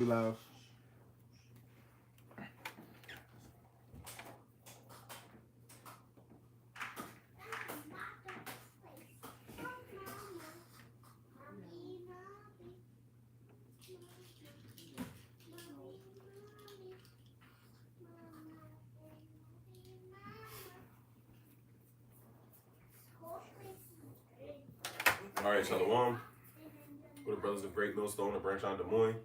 We live. All right, Shalom. For the brothers of Great Millstone and Branch on Des Moines.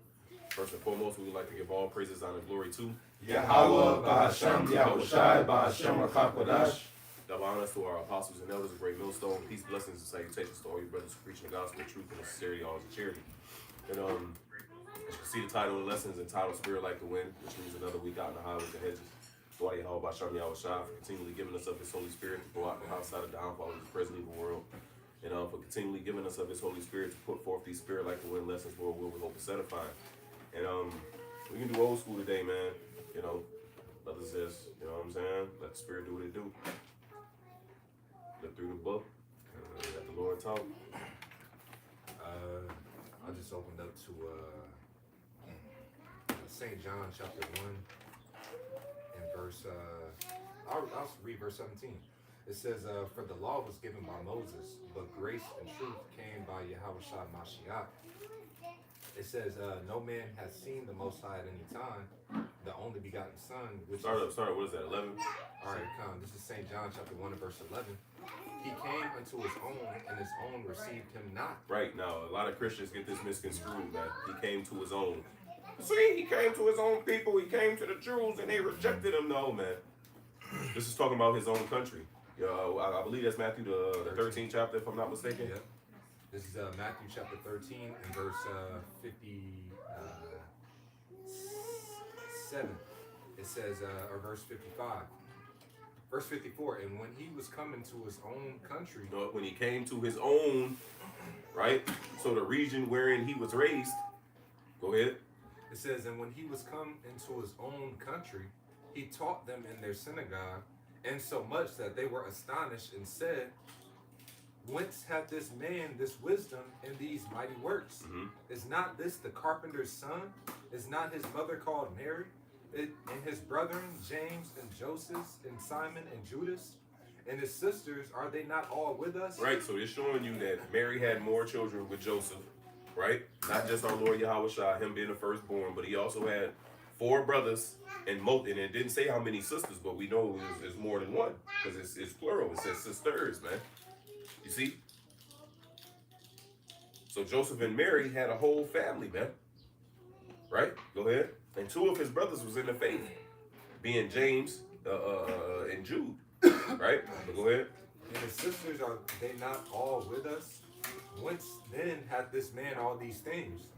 First and foremost, we would like to give all praises, honor, and glory to Yahweh, Bahasham, Yahushai, Bahasham, Akakwadash. double honors to our apostles and elders of Great Millstone. Peace, blessings, and salutations to all you brothers who preaching the gospel of truth and the sincerity, always in charity. And as you can see, the title of the lessons entitled Spirit Like the Wind, which means another week out in the highways and hedges. So I Yahweh Bahasham, Yahushai for continually giving us of His Holy Spirit to go out the outside of the downfall of this present evil world. And for continually giving us of His Holy Spirit to put forth these Spirit Like the Wind lessons where we hope is edifying. And we can do old school today, man. You know, brothers says, you know what I'm saying? Let the Spirit do what it do. Look through the book. Let the Lord talk. I just opened up to St. John chapter 1 and verse, I'll read verse 17. It says, for the law was given by Moses, but grace and truth came by Yahushua Mashiach. It says, no man has seen the Most High at any time, the only begotten Son, which Start, what is that, 11? All right, come. This is St. John chapter 1 and verse 11. He came unto his own, and his own received him not. Right, now, a lot of Christians get this misconstrued, man. He came to his own. See, he came to his own people. He came to the Jews, and they rejected him. No, man. This is talking about his own country. I believe that's Matthew, the 13th chapter, if I'm not mistaken. Yep. This is Matthew chapter 13 and verse 57. It says, or verse 55. Verse 54, and when he was coming to his own country. When he came to his own, right? So the region wherein he was raised. Go ahead. It says, and when he was come into his own country, he taught them in their synagogue, and so much that they were astonished and said, whence hath this man this wisdom and these mighty works? Mm-hmm. Is not this the carpenter's son? Is not his mother called Mary? And his brethren, James and Joseph and Simon and Judas? And his sisters, are they not all with us? Right, so it's showing you that Mary had more children with Joseph, right? Not just our Lord Yahushua, him being the firstborn, but he also had 4 brothers, and it didn't say how many sisters, but we know it's more than one, because it's plural. It says sisters, man. You see? So Joseph and Mary had a whole family, man. Right? Go ahead. And 2 of his brothers was in the faith, being James and Jude. Right? But go ahead. And his sisters, are they not all with us? Whence then hath this man all these things?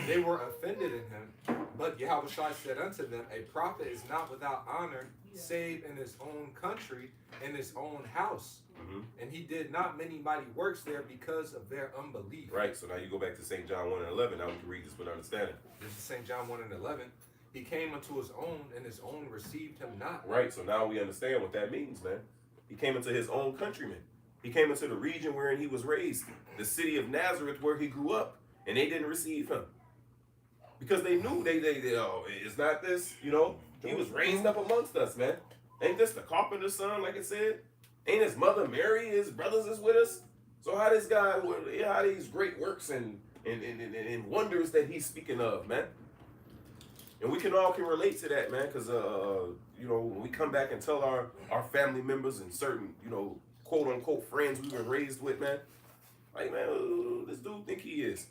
They were offended in him. But Yahushua said unto them, a prophet is not without honor, save in his own country, in his own house. Mm-hmm. And he did not many mighty works there because of their unbelief. Right, so now you go back to St. John 1 and 11. Now we can read this with understanding. This is St. John 1 and 11. He came unto his own, and his own received him not. Right, so now we understand what that means, man. He came into his own countrymen. He came into the region wherein he was raised, the city of Nazareth where he grew up, and they didn't receive him. Because they knew they it's not this, you know. He was raised up amongst us, man. Ain't this the carpenter's son, like it said? Ain't his mother Mary, his brothers is with us? So how this guy, how these great works and wonders that he's speaking of, man? And we can relate to that, man, because, you know, when we come back and tell our family members and certain, you know, quote-unquote friends we were raised with, man, like, man, who this dude think he is?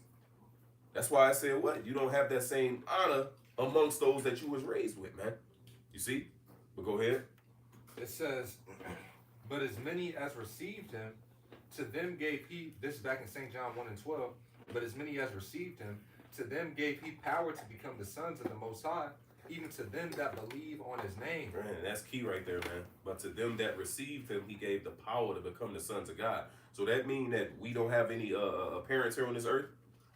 That's why I said, what? You don't have that same honor amongst those that you was raised with, man. You see? But go ahead. It says, but as many as received him, to them gave he, this is back in St. John 1 and 12, but as many as received him, to them gave he power to become the sons of the Most High, even to them that believe on his name. Man, that's key right there, man. But to them that received him, he gave the power to become the sons of God. So that mean that we don't have any parents here on this earth?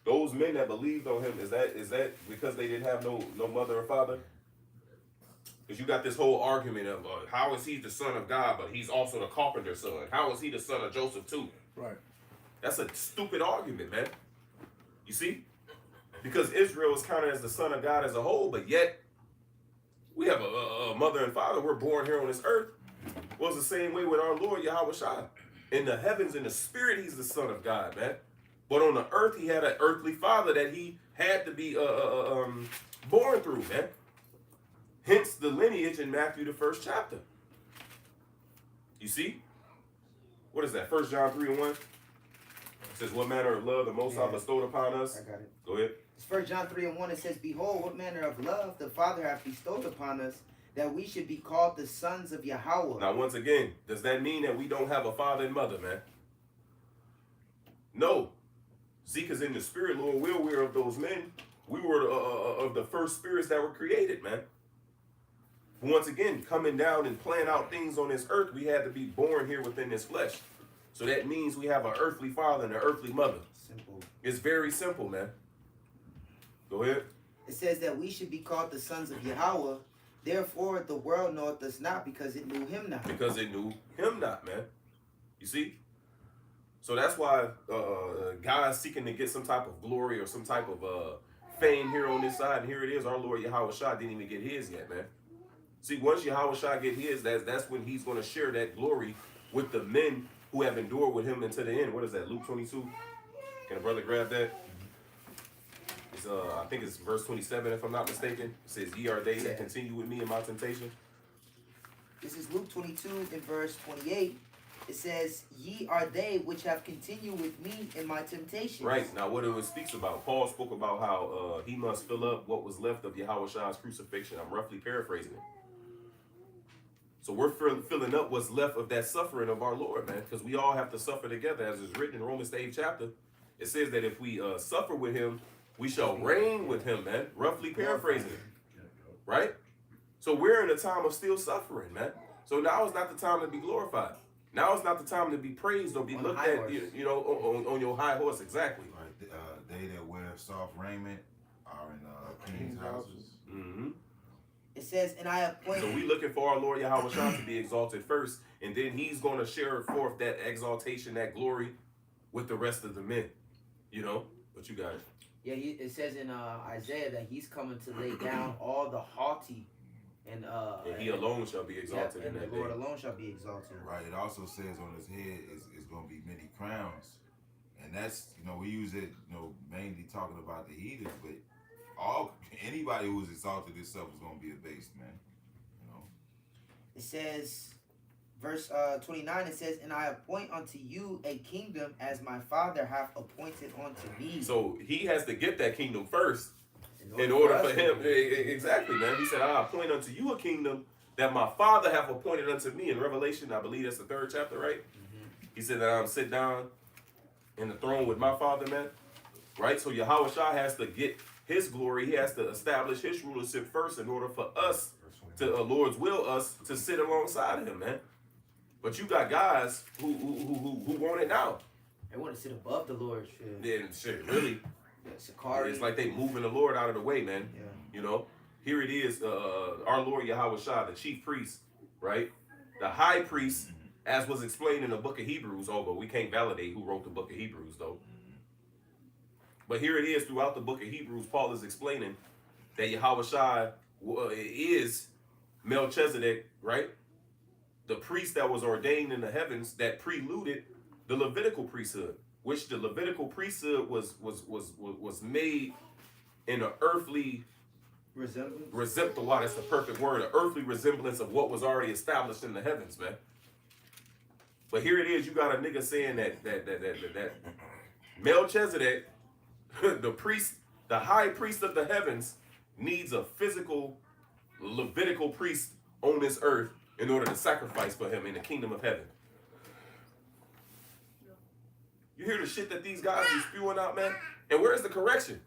Those men that believed on him, is that because they didn't have no mother or father? Because you got this whole argument of how is he the son of God, but he's also the carpenter's son? How is he the son of Joseph too? Right. That's a stupid argument, man. You see? because Israel is counted as the son of God as a whole, but yet we have a mother and father. We're born here on this earth. Well, it's the same way with our Lord Yahweh Shai. In the heavens, in the spirit, he's the son of God, man. But on the earth, he had an earthly father that he had to be born through, man. Hence the lineage in Matthew, the 1st chapter. You see? What is that? 1 John 3:1? It says, what manner of love the Most High bestowed upon us? I got it. Go ahead. It's 1 John 3:1. It says, behold, what manner of love the Father hath bestowed upon us, that we should be called the sons of Yahweh. Now, once again, does that mean that we don't have a father and mother, man? No. See, because in the spirit, Lord, we're of those men. We were of the first spirits that were created, man. Once again, coming down and playing out things on this earth, we had to be born here within this flesh. So that means we have an earthly father and an earthly mother. Simple. It's very simple, man. Go ahead. It says that we should be called the sons of Yahweh. Therefore, the world knoweth us not, because it knew him not. Because it knew him not, man. You see? So that's why guys seeking to get some type of glory or some type of fame here on this side, and here it is, our Lord Yahweh Shai didn't even get his yet, man. See, once Yahweh Shai get his, that's when he's going to share that glory with the men who have endured with him until the end. What is that, Luke 22? Can a brother grab that? It's I think it's verse 27, if I'm not mistaken. It says, ye are they that continue with me in my temptation. This is Luke 22 in verse 28. It says, ye are they which have continued with me in my temptations. Right. Now, what it speaks about, Paul spoke about how he must fill up what was left of Yahweh Shai's crucifixion. I'm roughly paraphrasing it. So we're filling up what's left of that suffering of our Lord, man, because we all have to suffer together, as is written in Romans the 8th chapter. It says that if we suffer with him, we shall reign with him, man. Roughly paraphrasing it, right? So we're in a time of still suffering, man. So now is not the time to be glorified. Now is not the time to be praised or be looked at, you know, on your high horse, exactly. Right. They that wear soft raiment are in king's houses. Mm-hmm. It says, and I appoint. So we looking for our Lord Yahweh Shai to be exalted first, and then he's going to share forth that exaltation, that glory with the rest of the men, you know? But you got it. Yeah, it says in Isaiah that he's coming to lay down all the haughty, and he alone shall be exalted in and that the Lord day. alone shall be exalted. Right. It also says on his head is going to be many crowns, and that's, you know, we use it, you know, mainly talking about the heathens, but anybody who's exalted himself is going to be abased, man. You know. It says, verse 29. It says, and I appoint unto you a kingdom, as my Father hath appointed unto me. So he has to get that kingdom first in order for him. Exactly, man. He said, I appoint unto you a kingdom that my Father hath appointed unto me. In Revelation, I believe that's the 3rd chapter, right? Mm-hmm. He said that I'm sit down in the throne with my Father, man. Right? So Yahweh Shai has to get his glory. He has to establish his rulership first in order for us to Lord's will us to sit alongside of him, man. But you got guys who want it now. They want to sit above the Lord. Shit. Then shit, really. Yeah, Sakari. It's like they moving the Lord out of the way, man. Yeah. You know, here it is, our Lord Yahweh Shai, the chief priest, right? The high priest, as was explained in the book of Hebrews, although we can't validate who wrote the book of Hebrews, though. But here it is, throughout the book of Hebrews, Paul is explaining that Yahweh Shai is Melchizedek, right? The priest that was ordained in the heavens that preluded the Levitical priesthood, which the Levitical priesthood was made in an earthly resemblance. Wow, that's the perfect word. An earthly resemblance of what was already established in the heavens, man. But here it is, you got a nigga saying that Melchizedek, the priest, the high priest of the heavens, needs a physical Levitical priest on this earth in order to sacrifice for him in the kingdom of heaven. You hear the shit that these guys be spewing out, man? And where's the correction?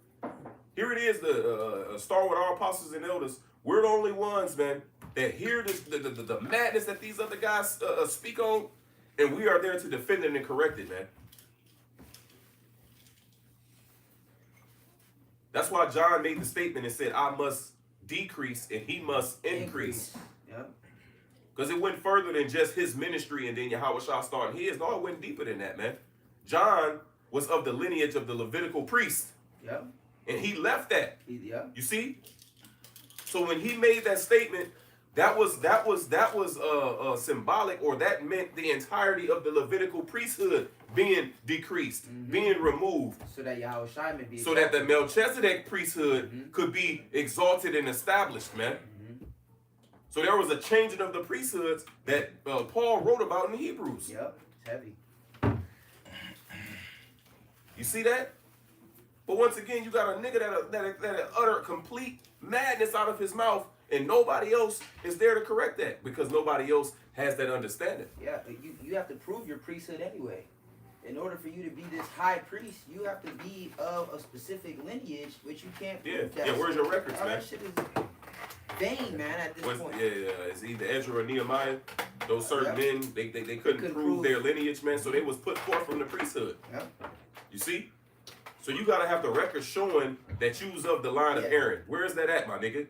Here it is, the Star with our apostles and elders. We're the only ones, man, that hear the madness that these other guys speak on, and we are there to defend it and correct it, man. That's why John made the statement and said, I must decrease and he must increase. Yep. Because it went further than just his ministry and then Yahweh Shai started his. No, it went deeper than that, man. John was of the lineage of the Levitical priest. Yep. And he left that. Yeah. You see? So when he made that statement, that was symbolic, or that meant the entirety of the Levitical priesthood being decreased, being removed, So that Yahweh Shai may be. so that the Melchizedek priesthood could be exalted and established, man. So there was a changing of the priesthoods that Paul wrote about in Hebrews. Yep, it's heavy. You see that? But once again, you got a nigga that utter complete madness out of his mouth, and nobody else is there to correct that because nobody else has that understanding. Yeah, but you have to prove your priesthood anyway. In order for you to be this high priest, you have to be of a specific lineage, which you can't prove that. Yeah, where's your records, All man? that shit is vain, man, at this point. It's either Ezra or Nehemiah. Those certain men, they couldn't prove their lineage, man, so they was put forth from the priesthood. Yeah. You see? So you gotta have the record showing that you was of the line of Aaron. Where is that at, my nigga?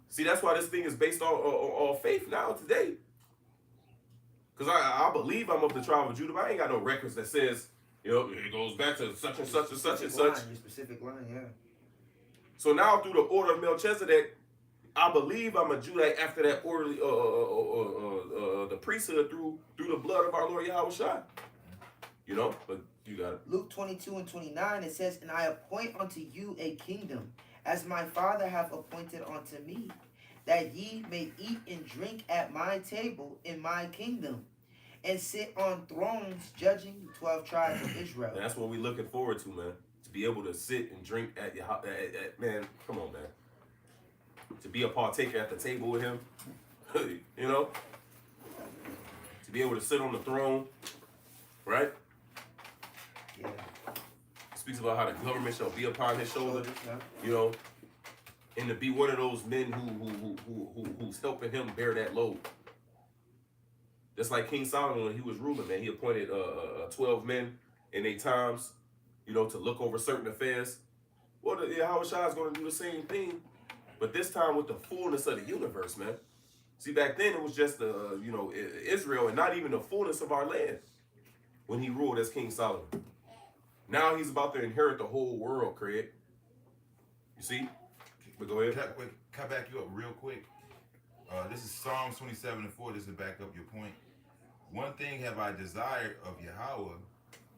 See, that's why this thing is based on faith now today. Because I believe I'm of the tribe of Judah, but I ain't got no records that says, you know, it goes back to such and such and such and such. Your specific line, yeah. So now through the order of Melchizedek, I believe I'm a Judite after that orderly the priesthood through the blood of our Lord Yahweh Shai. You know, but you got it. Luke 22:29, it says, "And I appoint unto you a kingdom, as my Father hath appointed unto me, that ye may eat and drink at my table in my kingdom, and sit on thrones judging the 12 tribes of Israel." And that's what we're looking forward to, man. To be able to sit and drink at your house. Man, come on, man. To be a partaker at the table with him, you know? To be able to sit on the throne, right? Yeah. Speaks about how the government shall be upon his shoulder, Yeah. you know? And to be one of those men who's helping him bear that load. Just like King Solomon when he was ruling, man, he appointed 12 men in 8 times, you know, to look over certain affairs. Well, the Yahweh Shai is going to do the same thing, but this time with the fullness of the universe, man. See, back then it was just Israel and not even the fullness of our land when he ruled as King Solomon. Now he's about to inherit the whole world, Craig. You see? But go ahead. Can I back you up real quick? This is Psalms 27:4. This is to back up your point. One thing have I desired of Yahweh,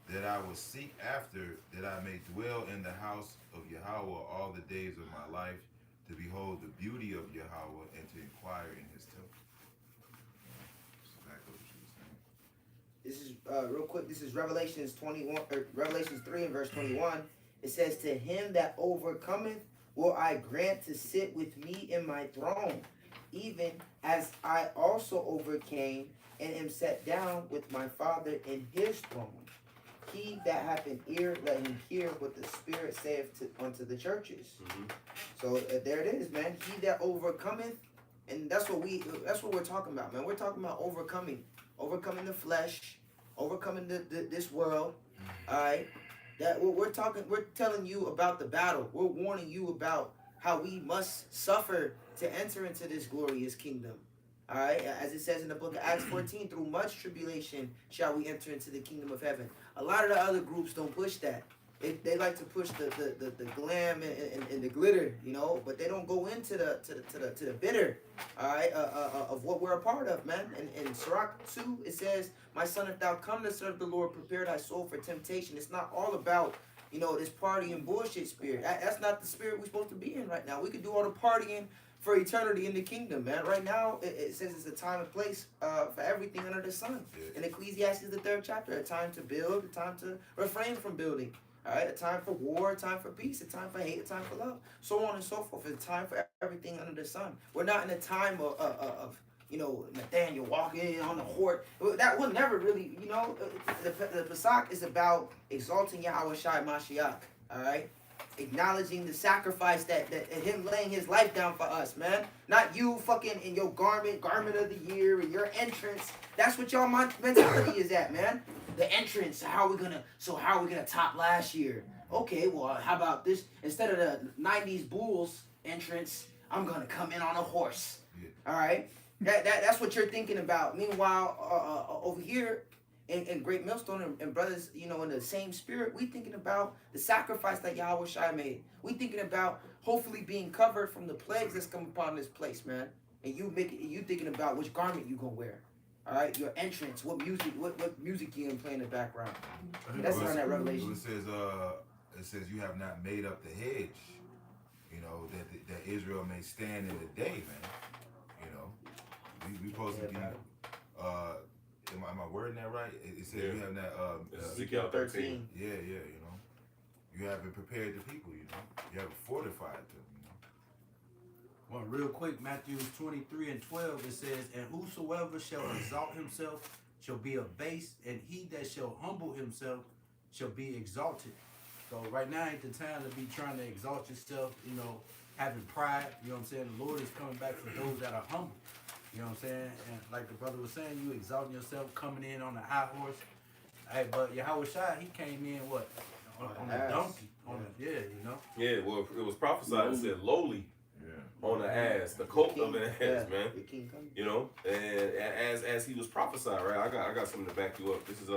that I will seek after, that I may dwell in the house of Yahweh all the days of my life, to behold the beauty of Yahweh and to inquire in his temple. Just back up what you were saying. This is real quick. This is Revelations 3 and verse 21. It says, "To him that overcometh will I grant to sit with me in my throne, even as I also overcame and am set down with my Father in his throne. He that hath an ear, let him hear what the Spirit saith unto the churches." Mm-hmm. So there it is, man. He that overcometh, and that's what we're talking about, man. We're talking about overcoming the flesh, overcoming this world. All right, that we're telling you about the battle. We're warning you about how we must suffer to enter into this glorious kingdom. All right, as it says in the book of Acts 14, through much tribulation shall we enter into the kingdom of heaven. A lot of the other groups don't push that. They like to push the glam and the glitter, you know, but they don't go into the bitter, all right, of what we're a part of, man. In Sirach 2, it says, "My son, if thou come to serve the Lord, prepare thy soul for temptation." It's not all about, you know, this party and bullshit spirit. That's not the spirit we're supposed to be in right now. We could do all the partying for eternity in the kingdom, man. Right now, it says it's a time and place for everything under the sun. In Ecclesiastes, the 3rd chapter, a time to build, a time to refrain from building. All right, a time for war, a time for peace, a time for hate, a time for love, so on and so forth. It's a time for everything under the sun. We're not in a time of you know, Nathaniel walking on the horse. That will never really, you know, the Pesach is about exalting Yahweh Shai Mashiach, all right? Acknowledging the sacrifice that him laying his life down for us, man. Not you fucking in your garment of the year, and your entrance. That's what y'all mentality is at, man. The entrance, how are we gonna top last year? Okay, well, how about this? Instead of the 90s Bulls entrance, I'm gonna come in on a horse. All right? That's what you're thinking about. Meanwhile, over here and Great Millstone and brothers, you know, in the same spirit, we thinking about the sacrifice that Yahweh Shai made. We thinking about hopefully being covered from the plagues that's come upon this place, man. And you thinking about which garment you gonna wear. All right, your entrance, what music you gonna play in the background. That's Well, on that Revelation. It says you have not made up the hedge, you know, that Israel may stand in the day, man. You know, we supposed to be. Am I wording that right? It says you have not. Ezekiel 13. Yeah, you know, you haven't prepared the people. You know, you haven't fortified them. You know. Well, real quick, Matthew 23:12, it says, "And whosoever shall exalt himself shall be abased, and he that shall humble himself shall be exalted." So right now ain't the time to be trying to exalt yourself, you know, having pride. You know what I'm saying? The Lord is coming back for those that are humble. You know what I'm saying? And like the brother was saying, you exalting yourself, coming in on a high horse. Hey, but Yahweh Shai, he came in what? On a donkey. Yeah, you know? Yeah, well, it was prophesied. It said lowly on the ass, the colt of an ass, man. You know, and as he was prophesied, right? I got something to back you up. This is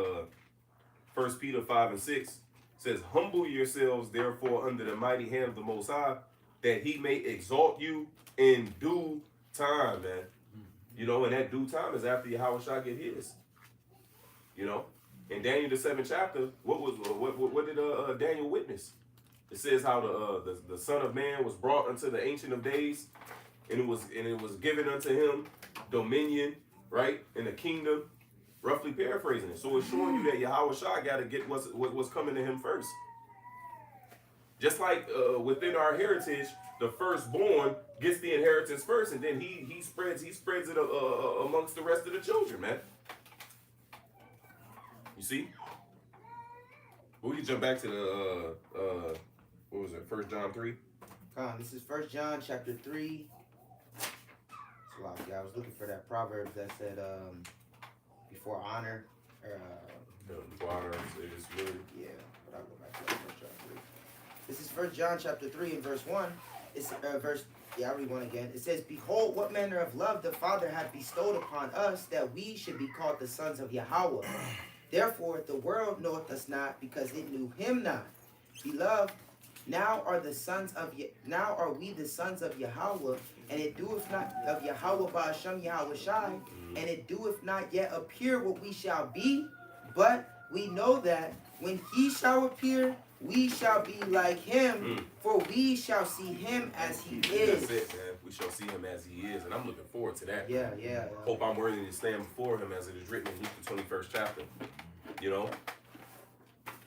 1 Peter 5:6. It says, "Humble yourselves, therefore, under the mighty hand of the Most High, that He may exalt you in due time," man. You know, and that due time is after Yahweh Shai get his. You know, in Daniel the 7th chapter, what did Daniel witness? It says how the Son of Man was brought unto the Ancient of Days, and it was given unto him dominion, right, in the kingdom. Roughly paraphrasing it. So it's showing you that Yahweh Shai got to get what's coming to him first. Just like within our heritage, the firstborn gets the inheritance first, and then he spreads it amongst the rest of the children, man. You see? We can jump back to the what was it? 1 John 3. This is 1 John chapter 3. So I was looking for that proverb that said, before honor. Before honor is good. Yeah, but I'll go back to that 1 John 3. This is 1 John chapter 3 and verse 1. It's I'll read one again. It says, "Behold, what manner of love the Father hath bestowed upon us, that we should be called the sons of Yahweh. Therefore the world knoweth us not, because it knew him not. Beloved, now are we the sons of Yahweh, and it doeth not of Yahweh Ba'ashem Yahweh Shai, and it doeth not yet appear what we shall be, but we know that when he shall appear, we shall be like him, for we shall see him as he is." That's it, man. We shall see him as he is, and I'm looking forward to that. Yeah. Hope I'm worthy to stand before him as it is written in Luke the 21st chapter. You know,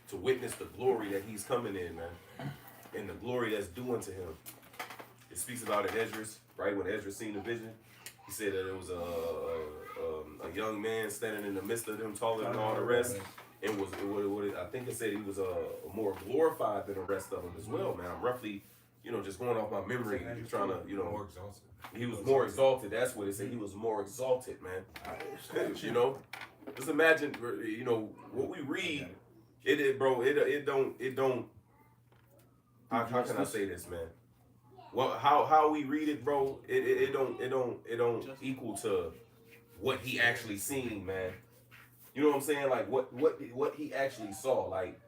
to witness the glory that he's coming in, man, and the glory that's due unto him. It speaks about it, Esdras, right? When Esdras seen the vision, he said that it was a young man standing in the midst of them, taller than all the rest. And I think it said he was more glorified than the rest of them as well, man. I'm roughly, you know, just going off my memory, trying to, you know, More exalted. he was more exalted. That's what it said. He was more exalted, man. You know, just imagine, you know, what we read. It don't. How can I say this, man? Well, how we read it, bro. It don't equal to what he actually seen, man. You know what I'm saying? Like what he actually saw. Like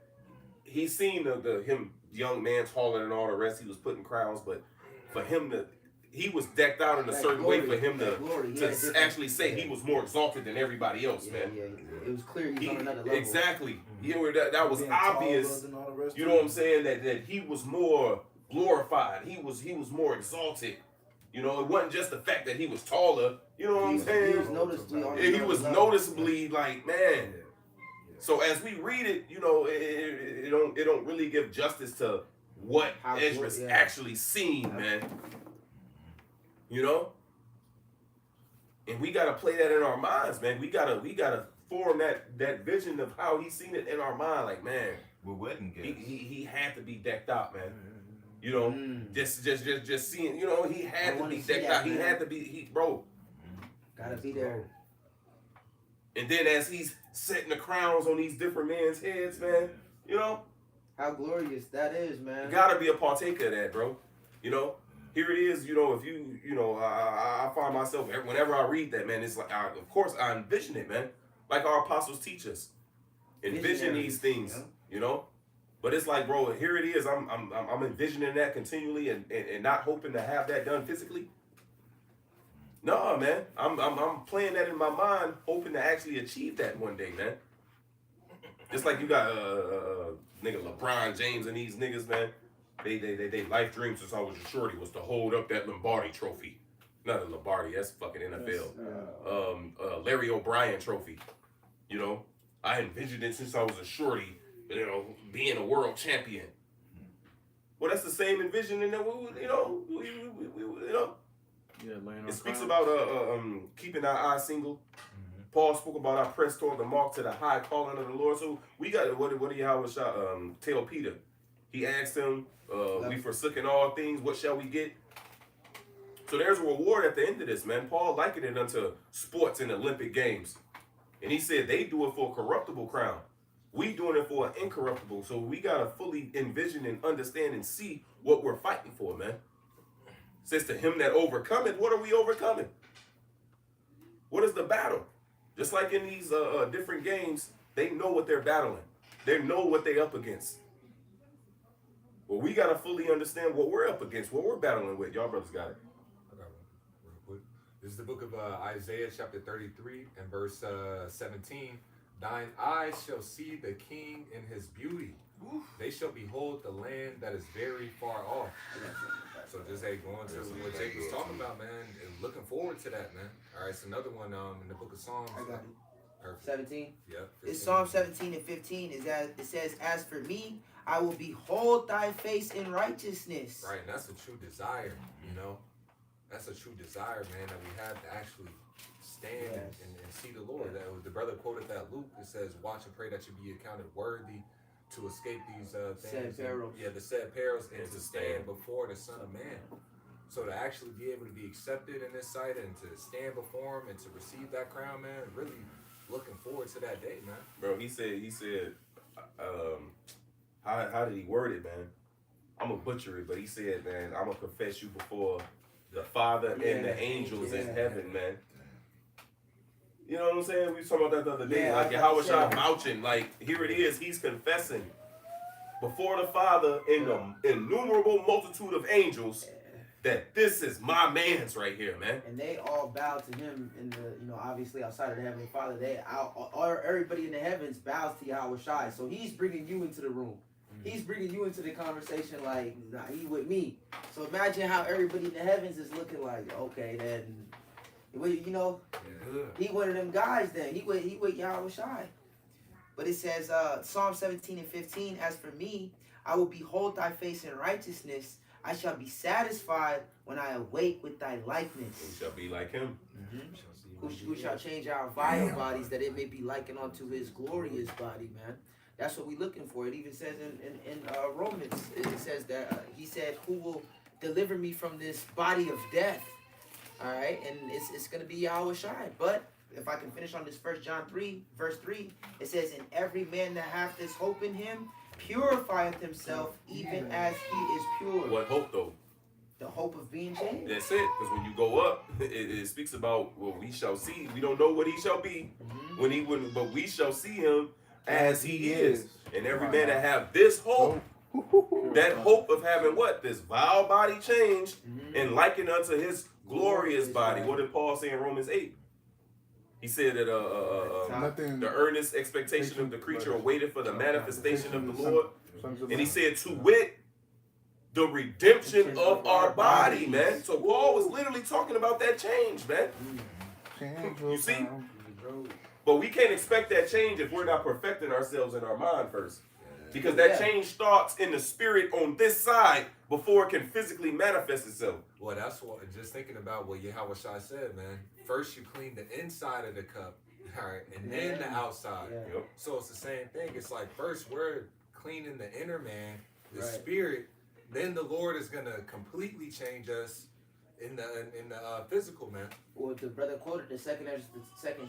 he seen the young man taller than all the rest. He was putting crowns, but for him he was decked out in a certain way for him to actually say he was more exalted than everybody else, man. Yeah. It was clear he was on another level. Exactly. You know, that was obvious. You know what I'm saying? That he was more glorified. He was more exalted. You know, it wasn't just the fact that he was taller. You know what I'm saying? He was noticeably like, man. So as we read it, you know, it don't really give justice to what Esdras actually seen, man. You know? And we gotta play that in our minds, man. We gotta form that vision of how he seen it in our mind. Like, man, With wedding gifts. he had to be decked out, man. You know, just seeing, you know, he had to be decked out. He had to be, bro. Gotta be there. And then as he's setting the crowns on these different men's heads, man, you know, How glorious that is, man. you gotta be a partaker of that, bro. You know, here it is. You know, if you know, I find myself whenever I read that, man, it's like, of course, I envision it, man. Like our apostles teach us. envision Visionaries, these things, yeah. you know. But it's like, bro, here it is. I'm envisioning that continually and not hoping to have that done physically. No, man. I'm playing that in my mind, hoping to actually achieve that one day, man. Just like you got nigga LeBron James and these niggas, man. They life dream since I was a shorty was to hold up that Lombardi trophy. Not a Lombardi, that's fucking NFL. Larry O'Brien trophy. You know, I envisioned it since I was a shorty, you know, being a world champion. Well, that's the same envisioning that we you know. Yeah, laying on It speaks clouds. about keeping our eyes single. Paul spoke about our press toward the mark to the high calling of the Lord. So we got what do Yahweh tell Peter? He asked him, we forsaken all things, what shall we get? So there's a reward at the end of this, man. Paul likened it unto sports and Olympic games. And he said they do it for a corruptible crown. We doing it for an incorruptible. So we got to fully envision and understand and see what we're fighting for, man. Says to him that overcometh, what are we overcoming? What is the battle? Just like in these different games, they know what they're battling. They know what they're up against. Well, we got to fully understand what we're up against, what we're battling with. Y'all brothers got it. I got one real quick. This is the book of Isaiah chapter 33 and verse 17. Thine eyes shall see the king in his beauty. They shall behold the land that is very far off. So just going to what Jake was talking about, man, and looking forward to that, man. All right, it's another one in the book of Psalms. I got it. Perfect. 17. Yep. It's Psalm 17 and 15. It says, "As for me, I will behold thy face in righteousness." Right, and that's a true desire, you know. That's a true desire, man, that we have to actually stand and see the Lord. That was, the brother quoted that Luke. It says, "Watch and pray that you be accounted worthy to escape these things." Said perils. The said perils, and And to to stand stand. before the Son of Man. So to actually be able to be accepted in this sight and to stand before Him and to receive that crown, man, really looking forward to that day, man. Bro, he said, how did he word it, man? I'm going to butcher it, but he said, man, I'm going to confess you before the Father and the angels in heaven, man. You know what I'm saying? We was talking about that the other day. Yeah, like I Yahweh Shai understand. vouching. Like, here it is. He's confessing before the Father in the innumerable multitude of angels that this is my man's right here, man. And they all bow to him in the, obviously outside of the Heavenly Father. Everybody in the heavens bows to Yahweh Shai. So he's bringing you into the room. He's bringing you into the conversation like, nah, he with me. So imagine how everybody in the heavens is looking like, okay, then, he one of them guys then. He with Yahweh Shai. But it says, Psalm 17 and 15, "As for me, I will behold thy face in righteousness. I shall be satisfied when I awake with thy We likeness." shall be like him. Who shall change our vile bodies that it may be likened unto his glorious body, man. That's what we're looking for. It even says in Romans, it says that he said, "Who will deliver me from this body of death?" All right, and it's going to be Yahweh Shai. But if I can finish on this 1 John 3, verse 3, it says, "And every man that hath this hope in him purifieth himself even as he is pure." What hope, though? The hope of being changed. That's it. Because when you go up, it speaks about what we shall see. We don't know what he shall be when he wouldn't, but we shall see him as he is. And every man that have this hope, that hope of having what? This vile body changed and likened unto his glorious body. What did Paul say in Romans 8? He said that Nothing. the earnest expectation of the creature awaited for the manifestation of the Lord. Sons of And he man. said, to wit, the redemption of our body, man. So Paul was literally talking about that change, man. You see? But we can't expect that change if we're not perfecting ourselves in our mind first. Because that change starts in the spirit on this side before it can physically manifest itself. Well, that's what, just thinking about what Yahweh Shai said, man. First you clean the inside of the cup, all right, and then the outside. Yeah. Yep. So it's the same thing. It's like first we're cleaning the inner man, the Right. spirit, then the Lord is going to completely change us in the physical, man. Well, the brother quoted the second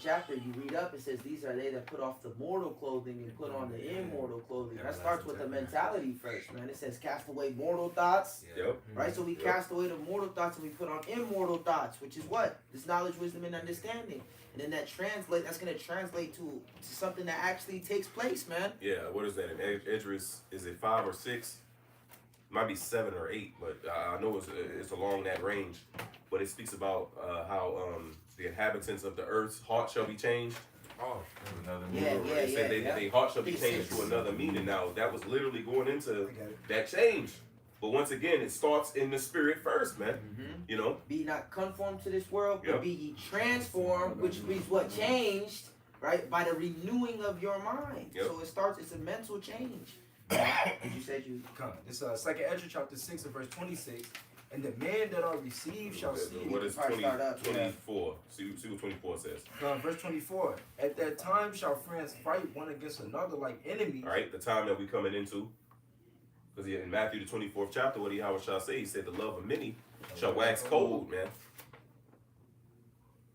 chapter. You read up, it says, "These are they that put off the mortal clothing and put on the immortal clothing." That starts with the mentality first, man. It says, "Cast away mortal thoughts." Yep. Right, so we cast away the mortal thoughts and we put on immortal thoughts, which is what? This knowledge, wisdom, and understanding. And then that's going to translate to something that actually takes place, man. Yeah, what is that in Idris? Is it 5 or 6? Might be 7 or 8, but I know it's along that range. But it speaks about how the inhabitants of the earth's heart shall be changed. Oh, Another Yeah, meaning. yeah, It said yeah. they heart shall be Makes changed sense. to another meaning. Now, that was literally going into I got it. that change. But once again, it starts in the spirit first, man. Mm-hmm. You know? Be not conformed to this world, Yep. but be ye transformed, which means what? Changed, right? By the renewing of your mind. Yep. So it's a mental change. As you said, you Come. It's Second Ezra chapter 6 and verse 26. And the men that are received shall see. What is Probably 20, start up, yeah. 24? See what 24 says. Verse 24. At that time shall friends fight one against another like enemies. All right, the time that we coming into. Because in Matthew the 24th chapter, what Yahweh shall say, he said, the love of many shall wax cold, man.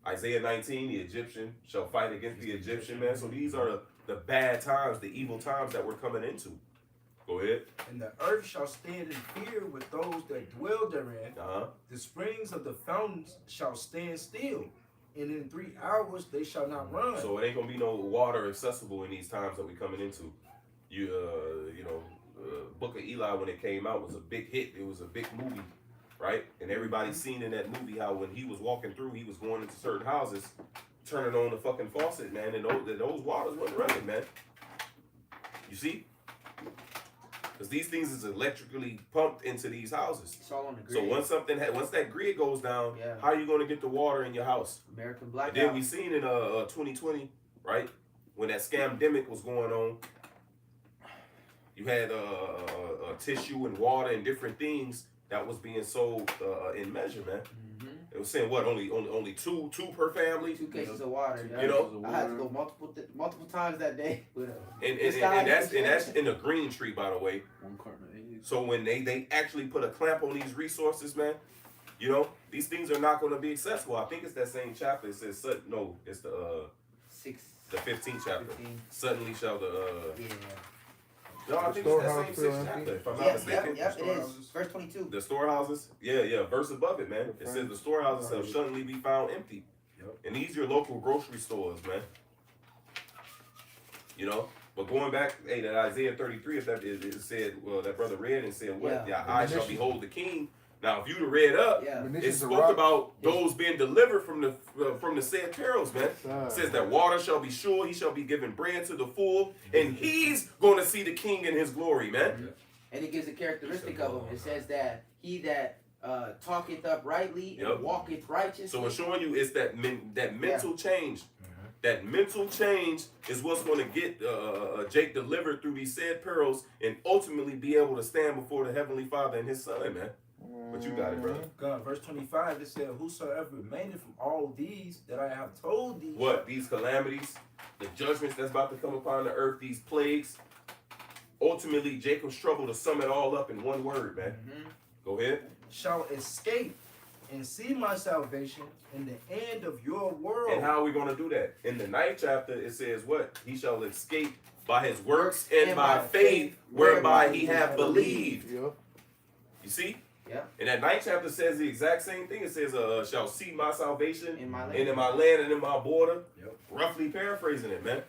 Isaiah 19, the Egyptian shall fight against the Egyptian, man. So these are the bad times, the evil times that we're coming into. Go ahead. And the earth shall stand in fear with those that dwell therein. Uh-huh. The springs of the fountains shall stand still, and in 3 hours they shall not run. So it ain't gonna be no water accessible in these times that we're coming into. Book of Eli, when it came out, was a big hit. It was a big movie, right? And everybody's seen in that movie how when he was walking through, he was going into certain houses, turning on the fucking faucet, man, and those waters wasn't running, man. You see? Because these things is electrically pumped into these houses. it's all on the So grid. once that grid goes down, Yeah. how are you going to get the water in your house? American And blackout. then we seen in 2020, right, when that scamdemic was going on, you had tissue and water and different things that was being sold in measure, man. Mhm. It was saying what only two per family, 2 cases of water. You know? I had to go multiple times that day. With and this guy- that's in a green tree, by the way. 1 carton of eggs. So when they actually put a clamp on these resources, man, you know, these things are not going to be accessible. I think it's that same chapter. It says no, it's the 15th chapter. 15. Suddenly shall the Yeah. no, I think it's that same 6th chapter, if I'm not mistaken. Yep, it is. Verse 22. The storehouses, yeah, verse above it, man. It says the storehouses shall suddenly be found empty. Yep. And these are your local grocery stores, man. You know, but going back, hey, that Isaiah 33, if that it said, well, that brother read and said, what? Yeah. Your eyes shall behold the King. Now, if you'd have read up, Yeah. it spoke about those being delivered from the said perils, man. It says that water shall be sure, he shall be given bread to the full, and he's going to see the King in his glory, man. And it gives a characteristic of him. It says that he that talketh uprightly Yep. and walketh righteously. So it's showing you it's that mental change. That mental change is what's going to get Jake delivered through these said perils and ultimately be able to stand before the Heavenly Father and His Son, man. But you got it, brother. God, verse 25, it said, whosoever remaineth from all these that I have told thee. What? These calamities, the judgments that's about to come upon the earth, these plagues. Ultimately, Jacob's trouble to sum it all up in one word, man. Mhm. Go ahead. Shall escape and see my salvation in the end of your world. And how are we going to do that? In the 9th chapter, it says what? He shall escape by his works and by faith whereby he hath believed. Yep. You see? Yeah. And that 9th chapter says the exact same thing. It says, shall see my salvation In my land. and in my land and in my border. Yep. Roughly paraphrasing it, man.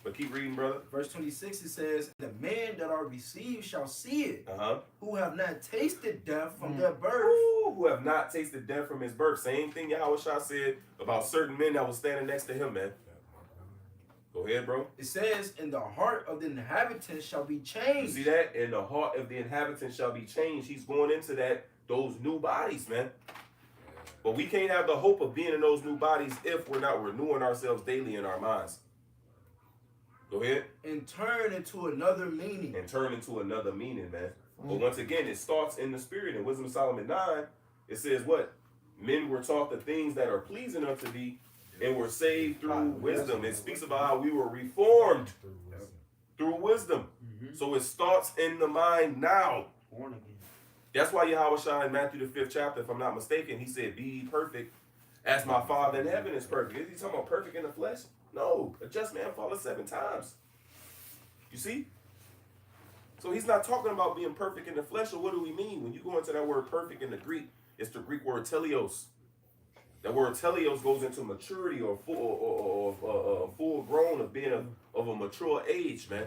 But keep reading, brother. Verse 26, it says, the men that are received shall see it, Uh-huh. who have not tasted death from their birth. Ooh, who have not tasted death from his birth. Same thing Yahweh Shah said about certain men that was standing next to him, man. Go ahead, bro. It says, and the heart of the inhabitants shall be You changed. see that? And the heart of the inhabitants shall be changed. He's going into those new bodies, man. But we can't have the hope of being in those new bodies if we're not renewing ourselves daily in our minds. Go ahead. And turn into another meaning. And turn into another meaning, man. But once again, it starts in the spirit. In Wisdom of Solomon 9, it says what? Men were taught the things that are pleasing unto thee and were saved through wisdom. It speaks about how we were reformed through wisdom. Mhm. So it starts in the mind now. Born again. That's why Yahweh in Matthew the 5th chapter, if I'm not mistaken, he said, "Be ye perfect, as my Father in heaven is perfect." Is he talking about perfect in the flesh? No, a just man falleth 7 times. You see? So he's not talking about being perfect in the flesh. So what do we mean? When you go into that word perfect in the Greek, it's the Greek word teleos. That word teleos goes into maturity or full grown of being of a mature age, man.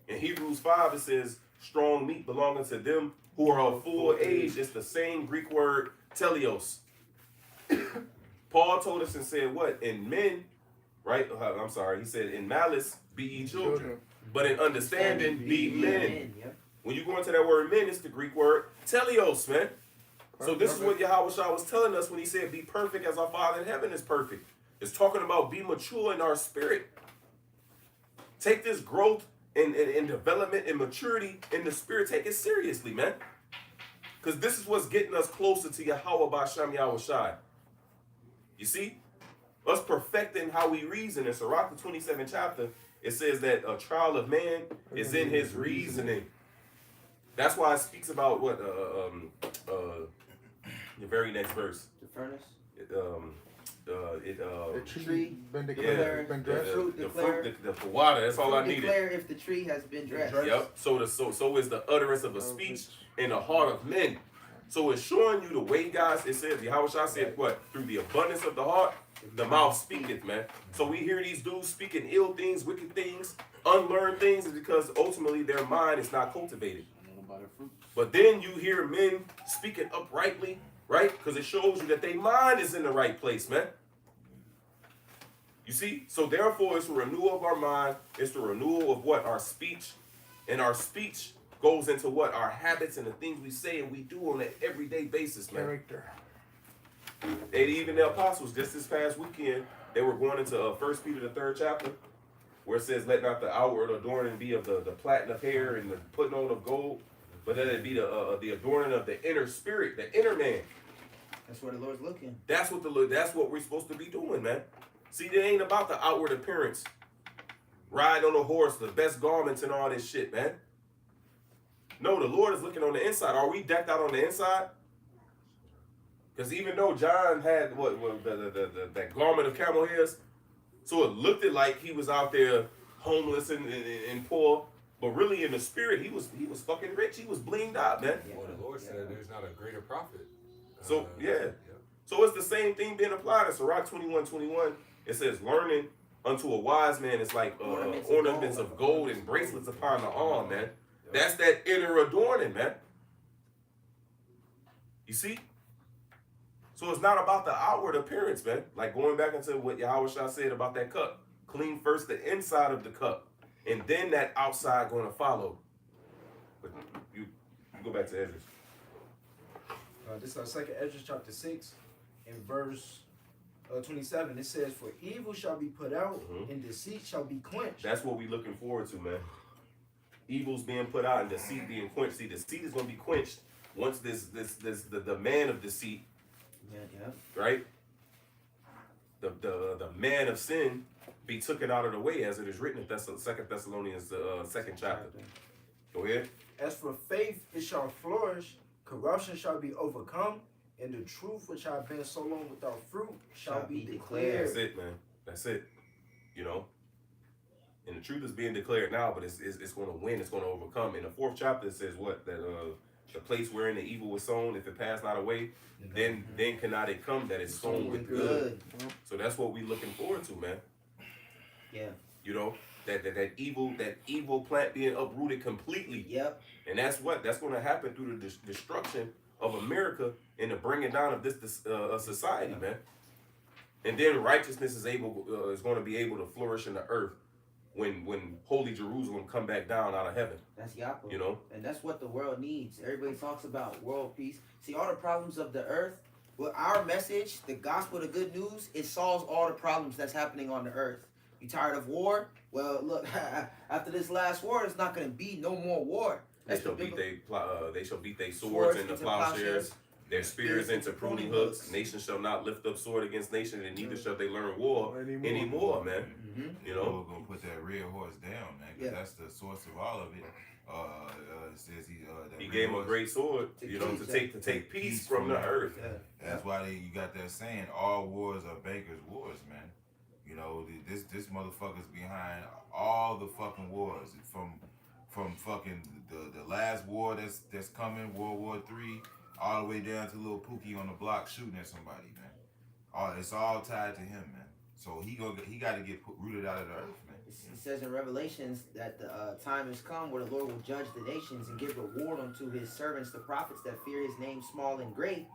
In Hebrews 5, it says, strong meat belonging to them who are of full age. It's the same Greek word teleos. Paul told us and said what? In men, right? I'm sorry. He said, in malice, be ye children. But in understanding, be men. Yep. When you go into that word men, it's the Greek word teleos, man. So this is what Yahweh Shah was telling us when he said, be perfect as our Father in heaven is perfect. It's talking about be mature in our spirit. Take this growth and development and maturity in the spirit, take it seriously, man. Because this is what's getting us closer to Yahweh B'Shem Yahweh Shai. You see? Us perfecting how we reason. In Sirach, the 27th chapter, it says that a trial of man is in his reasoning. That's why it speaks about what the very next verse. The furnace. The tree been Yeah, declared, been the dressed. fruit declare. The water. That's all I needed. Declare if the tree has been dressed. Yep. So is the utterance of a speech in the heart of men. So it's showing you the way, guys. It says Yahweh Shah said what? Through the abundance of the heart, the mouth speaketh, man. So we hear these dudes speaking ill things, wicked things, unlearned things, is because ultimately their mind is not cultivated. But then you hear men speaking uprightly, right? Because it shows you that their mind is in the right place, man. You see? So therefore, it's a renewal of our mind. It's the renewal of what? Our speech. And our speech goes into what? Our habits and the things we say and we do on an everyday basis, man. Character. And even the apostles, just this past weekend, they were going into 1 Peter the 3rd chapter, where it says, let not the outward adorning be of the plaiting of hair and the putting on of gold, but let it be the adorning of the inner spirit, the inner man. That's where the Lord's looking. That's what we're supposed to be doing, man. See, it ain't about the outward appearance. Ride on a horse, the best garments and all this shit, man. No, the Lord is looking on the inside. Are we decked out on the inside? Because even though John had that garment of camel hairs, so it looked like he was out there homeless and poor, but really in the spirit he was fucking rich. He was blinged out, man. Well, the Lord said there's not a greater prophet. So yeah. Yeah. So it's the same thing being applied. In Sirach 21:21, it says, learning unto a wise man is like ornaments of gold and bracelets upon the arm, man. That's that inner adorning, man. You see? So it's not about the outward appearance, man. Like going back into what Yahweh Shah said about that cup. Clean first the inside of the cup, and then that outside going to follow. But you go back to Ezra. This is 2nd Ezra chapter 6 and verse 27. It says, for evil shall be put out, and deceit shall be quenched. That's what we looking forward to, man. Evil's being put out and deceit being quenched. See, deceit is going to be quenched once the man of deceit, right? The man of sin be taken out of the way, as it is written in 2 Thessalonians 2nd chapter. Go ahead. As for faith, it shall flourish. Corruption shall be overcome, and the truth which have been so long without fruit shall be declared. That's it, man. That's it. You know. And the truth is being declared now, but it's going to win. It's going to overcome. In the 4th chapter, it says what? That the place wherein the evil was sown, if it pass not away, then cannot it come that it's sown with good. So that's what we looking forward to, man. Yeah. You know, that evil plant being uprooted completely. Yep. And that's going to happen through the destruction of America and the bringing down of this society, man. And then righteousness is going to be able to flourish in the earth when holy Jerusalem come back down out of heaven. That's Yahweh. You know? And that's what the world needs. Everybody talks about world peace. See, all the problems of the earth, with our message, the gospel, the good news, it solves all the problems that's happening on the earth. You tired of war? Well, look, after this last war, there's not going to be no more war. They shall beat their swords into plowshares, their spears into pruning hooks. Nation shall not lift up sword against nation, and neither shall they learn war anymore, man. You know, we're gonna put that red horse down, man, because that's the source of all of it. It says that He gave him a great sword, you know, to take peace from the earth. That's why you got that saying, all wars are bankers' wars, man. You know, this motherfucker's behind all the fucking wars from fucking the last war that's coming, World War III, all the way down to little Pookie on the block shooting at somebody, man. It's all tied to him, man. So he got to get rooted out of the earth, man. It says in Revelations that the time has come where the Lord will judge the nations and give reward unto his servants, the prophets that fear his name, small and great,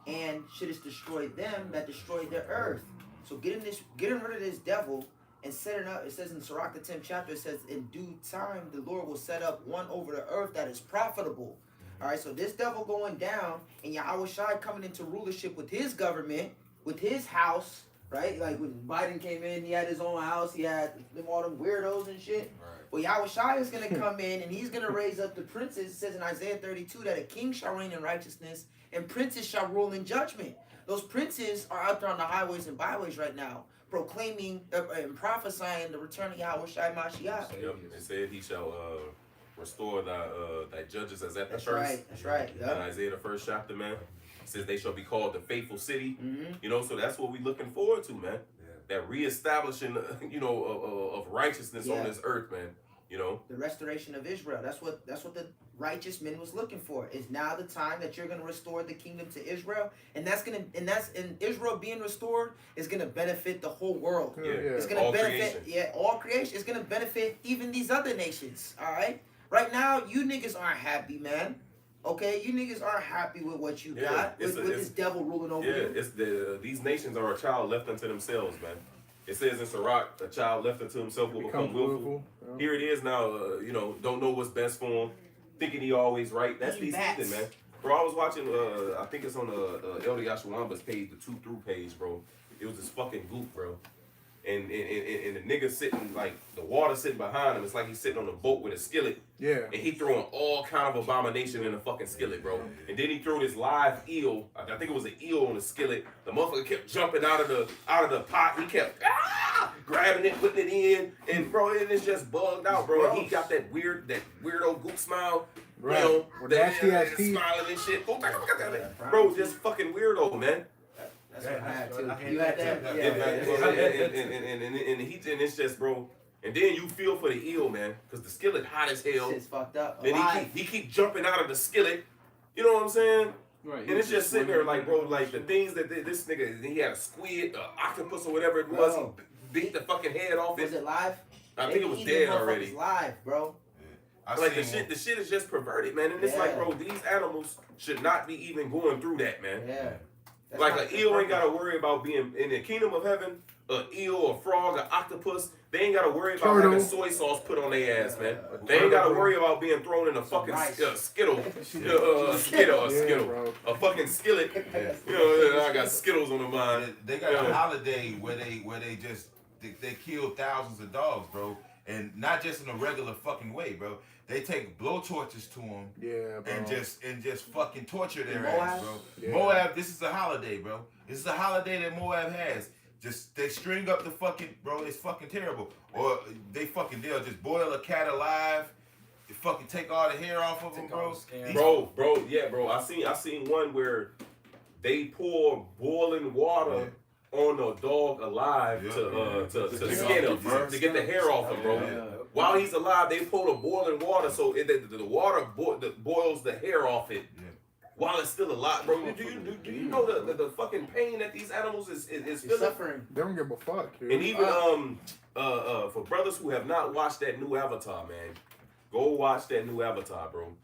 and shouldest destroy them that destroy the earth. So getting rid of this devil and setting up, it says in Sirach the 10th chapter, it says in due time the Lord will set up one over the earth that is profitable. All right, so this devil going down and Yahweh Shai coming into rulership with his government, with his house, right? Like when Biden came in, he had his own house, he had all them weirdos and shit. Right. Well, Yahweh Shai is going to come in and he's going to raise up the princes. It says in Isaiah 32 that a king shall reign in righteousness and princes shall rule in judgment. Those princes are out there on the highways and byways right now, proclaiming and prophesying the return of Yahweh Shai Mashiach. Yep. It said he shall restore thy judges as at the That's first. right. That's right. In Isaiah the 1st chapter, man. It says they shall be called the faithful city. Mm-hmm. You know, so that's what we're looking forward to, man. Yeah. That reestablishing, you know, of righteousness on this earth, man. You know, The restoration of Israel. That's what the righteous men was looking for. Is now the time that you're going to restore the kingdom to Israel, and Israel being restored is going to benefit the whole world. yeah, It's going to all benefit, creation. all creation. It's going to benefit even these other nations. All right. Right now, you niggas aren't happy, man. Okay, you niggas aren't happy with what you Yeah, got it's with this devil ruling over Yeah, you. it's these nations are a child left unto themselves, man. It says in Sirach, a child left unto himself will become willful. Yeah. Here it is now, you know, don't know what's best for him, thinking he always right. That's Eating these bats. heathen, man. Bro, I was watching, I think it's on Elder Yashuamba's page, the 2 through page, bro. It was this fucking goof, bro. And the nigga sitting, like, the water sitting behind him. It's like he's sitting on a boat with a skillet. Yeah. And he throwing all kind of abomination in the fucking skillet, bro. And then he threw this live eel. I think it was an eel on the skillet. The motherfucker kept jumping out of the pot. He kept grabbing it, putting it in, and bro, it's just bugged out, bro. And he got that weirdo goop smile. Right. You know, With that nasty ass teeth. smiling and shit. Bro, just fucking weirdo, man. That's what I had too. I hate You had that that? too. And it's just, bro. And then you feel for the eel, man, because the skillet hot as hell. Shit's fucked up. And Alive. he keep jumping out of the skillet. You know what I'm saying? Right. And it's just sitting there like, bro, like the things that this nigga, he had a squid, octopus, or whatever it was. Bro. He beat the fucking head off Was it. it live? I They think it was eat dead them motherfuckers already. Live, bro. Like the shit is just perverted, man. And it's like, Yeah. bro, these animals should not be even going through that, man. Yeah. That's Like not an eel ain't the gotta worry about being in the kingdom of heaven. An eel, a frog, an octopus, they ain't gotta worry about Turtle. having soy sauce put on their ass, man. They ain't gotta worry about being thrown in a fucking rice. skittle, Yeah, bro. a fucking skillet. You know, I got skittles on the mind. They got a holiday where they just they kill thousands of dogs, bro, and not just in a regular fucking way, bro. They take blowtorches to them Yeah, bro. and just fucking torture their Moab? ass, bro. Yeah. Moab, this is a holiday, bro. This is a holiday that Moab has. Just they string up the fucking bro. It's fucking terrible. Or they'll just boil a cat alive. They fucking take all the hair off of them, Take all bro. the skin. Bro, I seen one where they pour boiling water on a dog alive to skin him, to get the hair off him, bro. Yeah. While he's alive, they pour the boiling water so the water boils the hair off it. Yeah. While it's still alive, bro. Do you know the fucking pain that these animals is You're feeling? suffering. They don't give a fuck, dude. And even for brothers who have not watched that new Avatar, man, go watch that new Avatar, bro.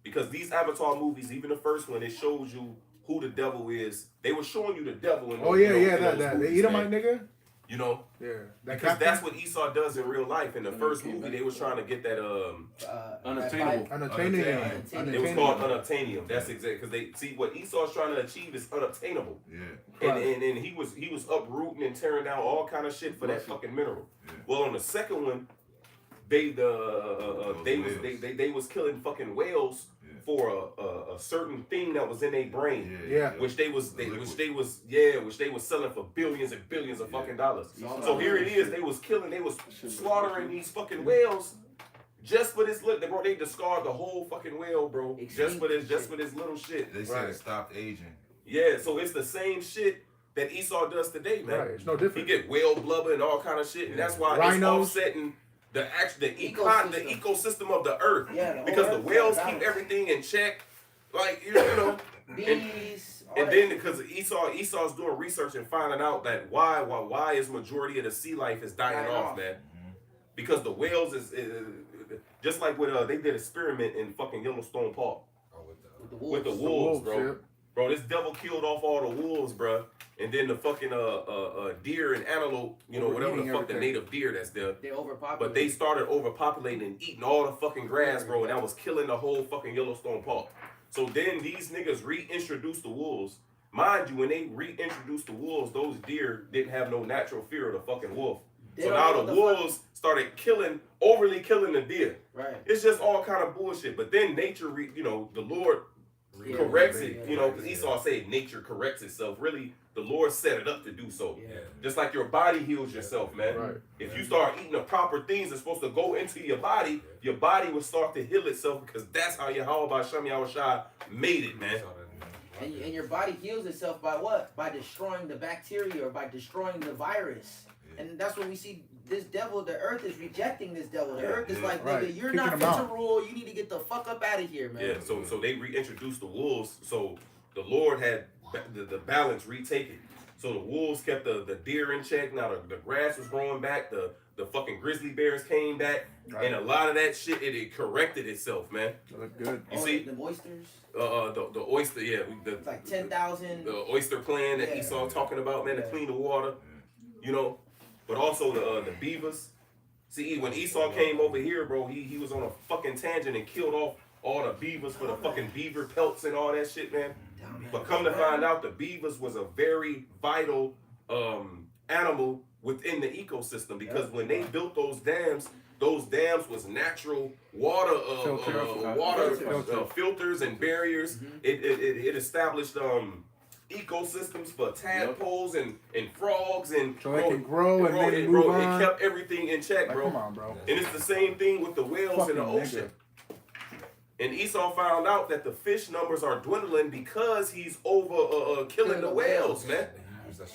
Because these Avatar movies, even the first one, it shows you who the devil is. They were showing you the devil in Oh those, yeah, in yeah, those that movies, the Edomite man. nigga. You know, Yeah, that because captain? that's what Esau does in real life. In the first movie, they was trying to get that Unattainable. Unattainable. it was called unobtainium. That's exactly because they see what Esau's trying to achieve is unobtainable. Yeah. And he was uprooting and tearing down all kind of shit for that fucking mineral. Yeah. Well, on the second one, they was killing fucking whales for a certain thing that was in their brain. Yeah. Which they was selling for billions and billions of fucking dollars. Yeah. So here it is, they was slaughtering these fucking whales Just for this little, bro, they discard the whole fucking whale, bro. Just for this little shit. They said it stopped aging. Yeah, so it's the same shit that Esau does today, man. Right, it's no different. He get whale blubber and all kind of shit, and that's why Rhinos. it's offsetting the Ecosystem. the ecosystem of the earth. Yeah, because the earth whales is keep balanced. everything in check, like you know. Bees. all And that then shit. because Esau's doing research and finding out that why is majority of the sea life is dying off, man. Because the whales is just like with they did an experiment in fucking Yellowstone Park with the wolves, bro. Yeah. Bro, this devil killed off all the wolves, bro. And then the fucking deer and antelope, you know, whatever the Overeating fuck the everything. native deer that's there. They overpopulate. But they started overpopulating and eating all the fucking grass, bro, and that was killing the whole fucking Yellowstone Park. So then these niggas reintroduced the wolves. Mind you, when they reintroduced the wolves, those deer didn't have no natural fear of the fucking wolf. They So don't now know the what wolves started overly killing the deer. Right. It's just all kind of bullshit. But then nature, the Lord Yeah. corrects it, Yeah. because Esau said nature corrects itself. Really, the Lord set it up to do so. Yeah. Just like your body heals yourself, man. Right. If you start eating the proper things that's supposed to go into your body will start to heal itself because that's how Yahweh Shem Yahushua made it, man. And your body heals itself by what? By destroying the bacteria or by destroying the virus. And that's what we see. This devil, the earth is rejecting this devil. The earth is like, Right. nigga, you're Kicking not him fit to out. rule. You need to get the fuck up out of here, man. Yeah, so they reintroduced the wolves. So the Lord had the balance retaken. So the wolves kept the deer in check. Now the grass was growing back. The fucking grizzly bears came back. Right. And a lot of that shit, it corrected itself, man. That look good. You see? The oysters. The oyster, yeah. It's like 10,000. The oyster plan that Yeah. Esau talking about, man, to Yeah. clean the water. You know? But also the beavers. See, when Esau came over here, bro, he was on a fucking tangent and killed off all the beavers for the fucking beaver pelts and all that shit, man. But come to find out, the beavers was a very vital animal within the ecosystem because when they built those dams was natural water filters and barriers. It established ecosystems for tadpoles and frogs and So they can grow and maybe it, move bro, on. it kept everything in check, Like, bro. come on, bro. And it's the same thing with the whales in the Fucking ocean. And Esau found out that the fish numbers are dwindling because he's over killing the whales, man.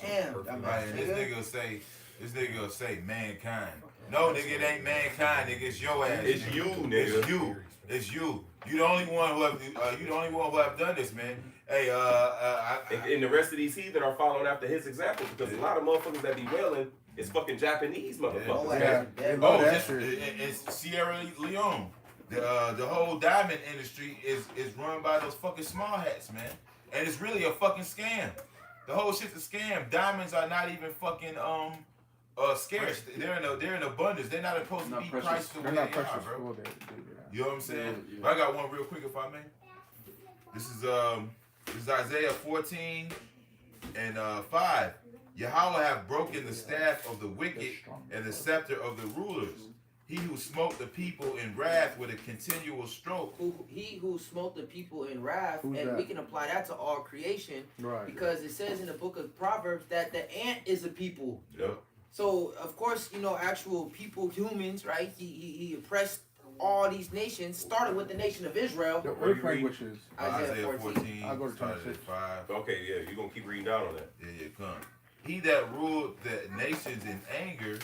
Damn. Right, and this nigga will say mankind. No, nigga, it ain't mankind, nigga. It's your ass. It's nigga. you, nigga. It's you. It's you. You the only one who have done this, man. Hey, And the rest of these heathen are following after his example because a lot of motherfuckers that be whaling is fucking Japanese motherfuckers. Yeah. Yeah. Oh, just, that shit. it's Sierra Leone. The whole diamond industry is run by those fucking small hats, man. And it's really a fucking scam. The whole shit's a scam. Diamonds are not even fucking scarce. They're in abundance. They're not supposed to be priced the way They're they not are, precious. bro. Well, they- You know what I'm saying? Yeah. But I got one real quick if I may. This is Isaiah 14 and 5. Yahweh have broken the staff of the wicked and the scepter of the rulers. He who smote the people in wrath with a continual stroke. He who smote the people in wrath, Who's and that? we can apply that to all creation Right. because it says in the book of Proverbs that the ant is a people. Yep. So of course, actual people, humans, right? He oppressed all these nations, started with the nation of Israel. The Where you earth read? language is. Isaiah 14. I'll go to started 26. at 5. Okay, yeah, you're gonna keep reading down on that. Yeah, come. He that ruled the nations in anger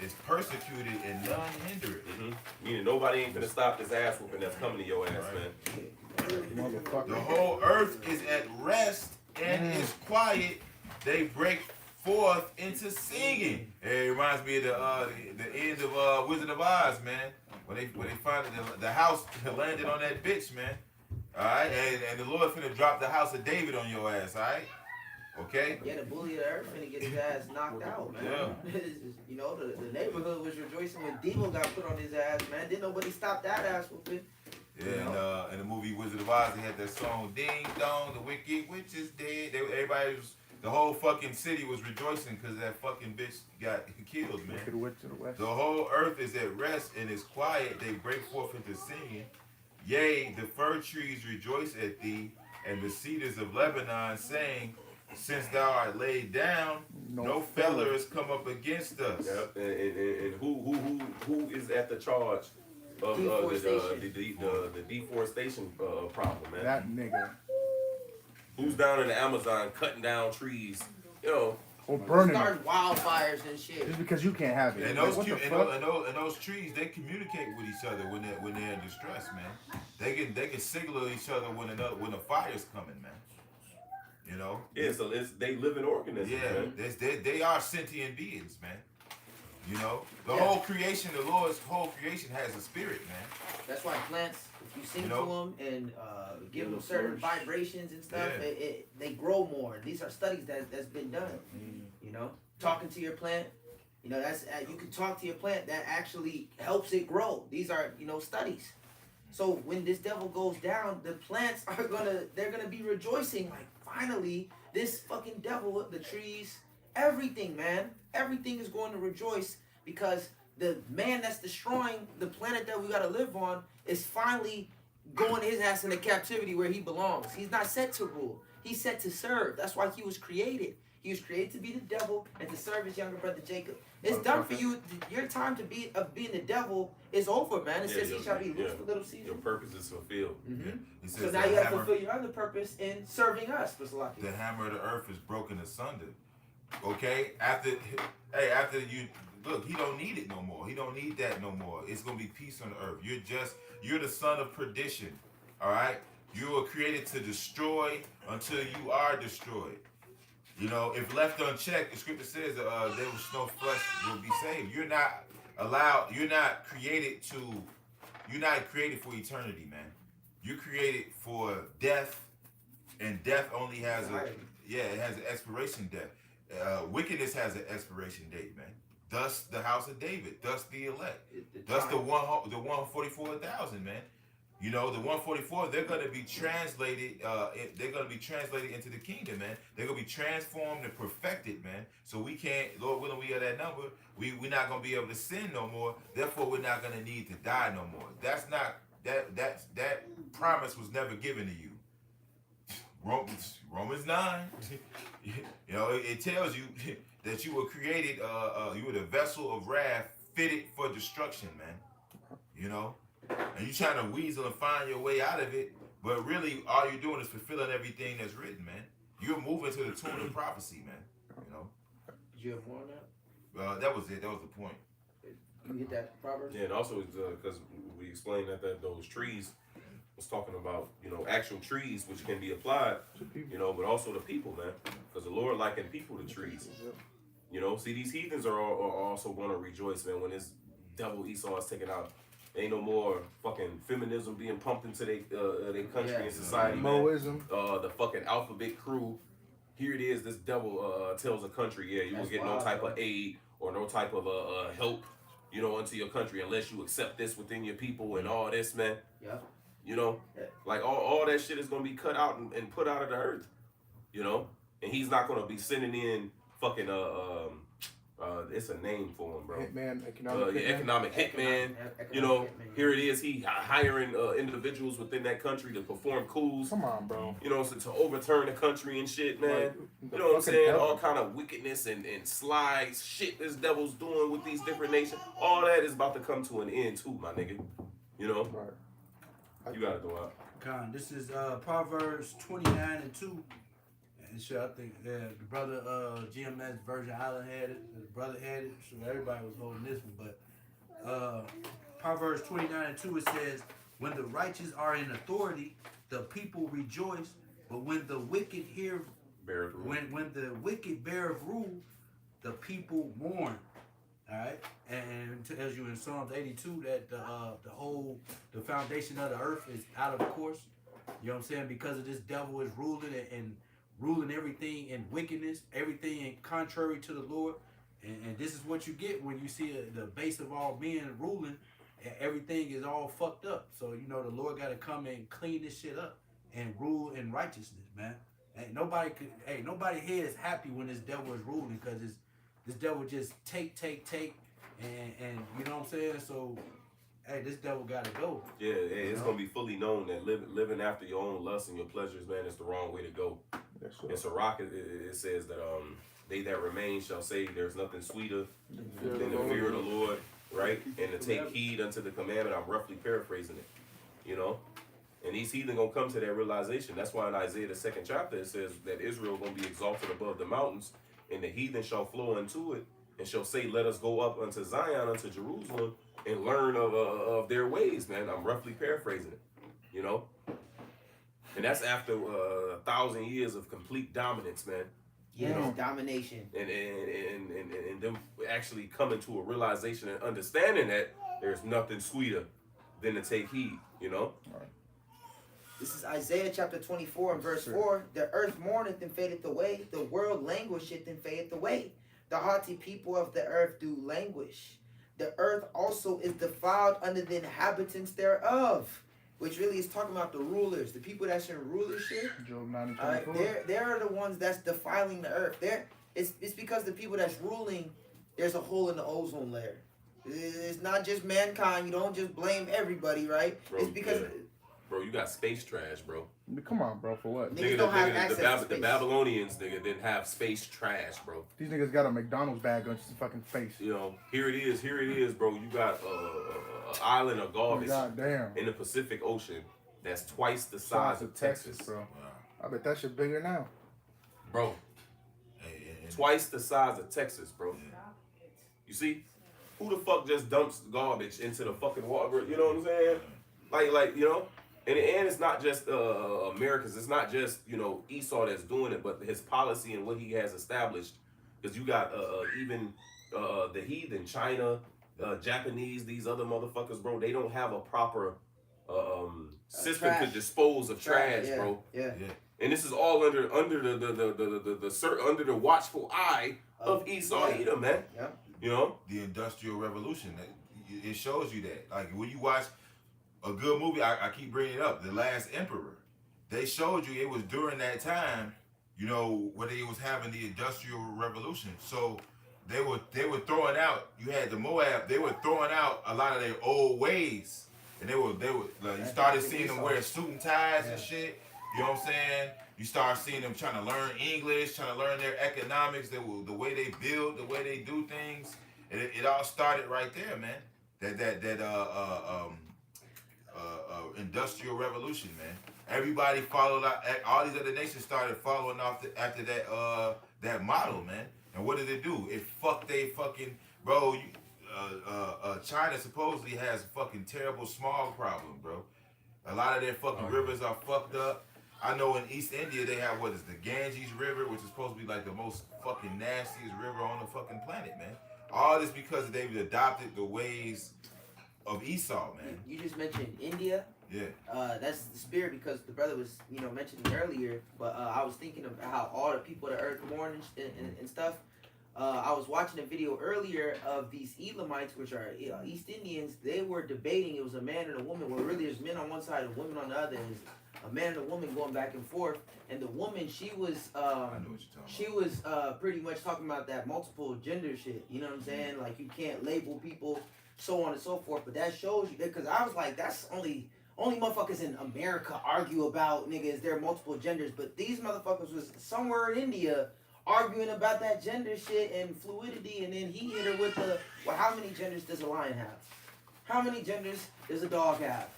is persecuted and none hinder it. Meaning nobody ain't gonna stop this ass whooping that's coming to your ass, man. Motherfucker. The whole earth is at rest and is quiet. They break forth into singing. It reminds me of the end of Wizard of Oz, man. When they finally the house landed on that bitch, man. All right, and the Lord finna drop the house of David on your ass. All right, okay. Yeah, the bully of the earth finna get his ass knocked out, man. The neighborhood was rejoicing when Devo got put on his ass, man. Didn't nobody stop that ass whooping. Yeah, and in the movie Wizard of Oz, they had that song "Ding Dong, the Wicked Witch is Dead." The whole fucking city was rejoicing because that fucking bitch got killed, man. Wicked witch to the west. The whole earth is at rest and is quiet. They break forth into singing. Yea, the fir trees rejoice at thee, and the cedars of Lebanon, saying, since thou art laid down, no feller has come up against us. Yep. And who is at the charge of Deforestation. the deforestation problem, man. That nigga. Who's down in the Amazon cutting down trees? You know, Or burning it. Starting wildfires and shit. Just because you can't have it. And Like, those, what the and fuck? those trees, they communicate with each other when they're in distress, man. They can signal each other when a fire's coming, man. You know. yeah. So they living organisms, Yeah, man. they are sentient beings, man. You know, the Yeah. whole creation, the Lord's whole creation has a spirit, man. That's why plants, if you sing You to know? them and give them them certain flourish. vibrations and stuff, Yeah. they grow more. These are studies that's been done. You know, talking to your plant, you know, that's you can talk to your plant that actually helps it grow. These are studies. So when this devil goes down, the plants they're gonna be rejoicing like finally this fucking devil, the trees, everything, man, everything is going to rejoice because the man that's destroying the planet that we gotta live on is finally going his ass into captivity where he belongs. He's not set to rule. He's set to serve. That's why he was created. He was created to be the devil and to serve his younger brother Jacob. It's done for you. Your time to be of being the devil is over, man. It says he shall be loose for little Your season. purpose is fulfilled. Mm-hmm. He So says now the you gotta hammer, fulfill your other purpose in serving us, Mr. Lucky. the hammer of the earth is broken asunder. Okay, after you look, he don't need it no more. He don't need that no more. It's gonna be peace on the earth. You're the son of perdition. All right, you were created to destroy until you are destroyed. You know, if left unchecked, the scripture says there was no flesh will be saved. You're not allowed. You're not created for eternity, man. You're created for death, and death only has it has an expiration date. Wickedness has an expiration date, man. Thus the house of David, thus the elect, thus the 144,000, man. You know, the 144, they're gonna be translated. They're gonna be translated into the kingdom, man. They're gonna be transformed and perfected, man. So we can't, Lord willing, we are that number. We're not gonna be able to sin no more. Therefore, we're not gonna need to die no more. That's not that promise was never given to you. Romans 9. You know, it tells you that you were created. You were the vessel of wrath, fitted for destruction, man. You know. And you trying to weasel and find your way out of it, but really all you're doing is fulfilling everything that's written, man. You're moving to the tune of prophecy, man. You know. Did you have more on that? That was it. That was the point. Can you get that Proverbs? Yeah, and also because we explained that those trees was talking about actual trees which can be applied, but also the people, man, because the Lord likened people to trees. See, these heathens are also going to rejoice, man, when this devil Esau is taken out. Ain't no more fucking feminism being pumped into their country and society, man. Moism. The fucking alphabet crew. Here it is. This devil tells a country, you will get no type of aid or no type of help, into your country unless you accept this within your people and all this, man. Yeah. Like all that shit is gonna be cut out and put out of the earth, and he's not gonna be sending in fucking it's a name for him, bro. Hitman, economic hitman. Economic hitman. Hitman. Here it is. He hiring individuals within that country to perform coups. Come on, bro. So to overturn the country and shit, man. Like, You know what I'm saying? devil. All kind of wickedness and sly shit this devil's doing with these different nations. All that is about to come to an end too, my nigga. Right. You gotta go out. Con, this is Proverbs 29:2. And shit, I think the brother GMS Virgin Island had it, the brother had it, so everybody was holding this one. But Proverbs 29:2 it says, "When the righteous are in authority, the people rejoice, but when the wicked Bear through. when the wicked beareth rule, the people mourn." All right, and it tells you in Psalms 82 that the foundation of the earth is out of course. You know what I'm saying? Because of this devil is ruling and ruling everything in wickedness, everything in contrary to the Lord, and this is what you get when you see the base of all men ruling, and everything is all fucked up. So the Lord got to come and clean this shit up and rule in righteousness, man. Nobody here is happy when this devil is ruling because this devil just take, and you know what I'm saying? So, hey, this devil gotta go. Yeah, it's gonna be fully known that living after your own lusts and your pleasures, man, is the wrong way to go. Yes, sir. In Sirach, it says that they that remain shall say there's nothing sweeter than the fear of the Lord, right? And to take heed unto the commandment. I'm roughly paraphrasing it, you know. And these heathen gonna come to that realization. That's why in Isaiah the 2nd chapter it says that Israel gonna be exalted above the mountains, and the heathen shall flow into it, and shall say, "Let us go up unto Zion, unto Jerusalem, and learn of their ways." Man, I'm roughly paraphrasing it, you know. And that's after 1,000 years of complete dominance, man. Yes, You know. domination. And them actually coming to a realization and understanding that there's nothing sweeter than to take heed, you know. This is Isaiah chapter 24 and verse 4. The earth mourneth and fadeth away. The world languisheth and fadeth away. The haughty people of the earth do languish. The earth also is defiled under the inhabitants thereof. Which really is talking about the rulers, the people that's in rulership. Job 90, All right, 24. they're the ones that's defiling the earth. It's because the people that's ruling, there's a hole in the ozone layer. It's not just mankind. You don't just blame everybody, right? Bro, It's because yeah. Bro, you got space trash, bro. Come on, bro, for what? Niggas don't have access to the space. Babylonians, nigga, didn't have space trash, bro. These niggas got a McDonald's bag on his fucking face. You know, here it is, bro. You got an island of garbage God damn. in the Pacific Ocean that's twice the size of Texas, bro. Wow. I bet that shit bigger now. bro. And Twice the size of Texas, bro. You see, who the fuck just dumps garbage into the fucking water? You know what I'm saying? Like you know. And it's not just Americans. It's not just, you know, Esau that's doing it, but his policy and what he has established. Because you got even the heathen, China, Japanese, these other motherfuckers, bro. They don't have a proper system to trash. dispose of trash, yeah, bro. Yeah. And this is all under the watchful eye of Esau Edom, man. Yeah. You know. the Industrial Revolution, it shows you that. Like when you watch a good movie, I keep bringing it up, The Last Emperor. They showed you it was during that time, you know, when they was having the Industrial Revolution. So they were throwing out. You had the Moab. They were throwing out a lot of their old ways, and they were like, you started seeing them wear suit and ties and shit. You know what I'm saying? You start seeing them trying to learn English, trying to learn their economics, the way they build, the way they do things. And it all started right there, man. That Industrial Revolution, man. Everybody followed out. All these other nations started following after that model, man. And what did it do? It fucked they fucking bro. China supposedly has a fucking terrible smog problem, bro. A lot of their fucking rivers are fucked up. I know in East India they have what is the Ganges River, which is supposed to be like the most fucking nastiest river on the fucking planet, man. All this because they've adopted the ways of Esau, man. You just mentioned India. Yeah. That's the spirit because the brother was, you know, mentioning earlier. But I was thinking of how all the people of the earth mourn and stuff. I was watching a video earlier of these Elamites, which are East Indians. They were debating. It was a man and a woman. Well, really, there's men on one side and women on the other. And it's a man and a woman going back and forth. And the woman, she was, I know what you're talking she was pretty much talking about that multiple gender shit. You know what I'm saying? Like you can't label people, so on and so forth. But that shows you because I was like, that's only motherfuckers in America argue about nigga is there multiple genders. But these motherfuckers was somewhere in India arguing about that gender shit and fluidity, and then he hit her with the, well, how many genders does a lion have? How many genders does a dog have?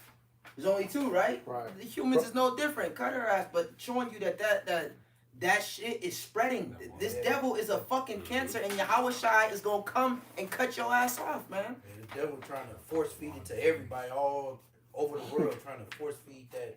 There's only two, right? Right. The humans is no different. Cut her ass, but showing you that shit is spreading. This devil is a fucking cancer, and Yahweh Shai is gonna come and cut your ass off, man. And the devil trying to force feed it to everybody all over the world, trying to force feed that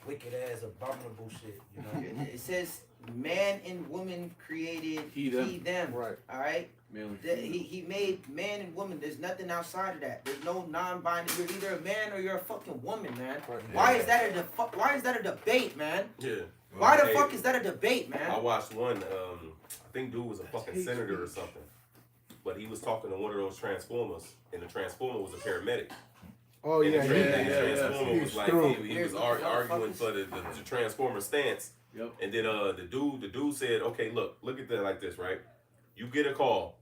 wicked ass abominable shit, you know. It says man and woman created he them. Right. All right. Man, He made man and woman. There's nothing outside of that. There's no non-binary. You're either a man or you're a fucking woman, man. Right. Why is that Why is that a debate, man? Yeah. Why the Hey, fuck is that a debate, I man? watched one. I think dude was a fucking senator or something, but he was talking to one of those transformers, and the transformer was a paramedic. oh And yeah, the transformer was He's like through. he was arguing for the transformer stance. Yep. And then the dude said, okay, look at that like this, right? You get a call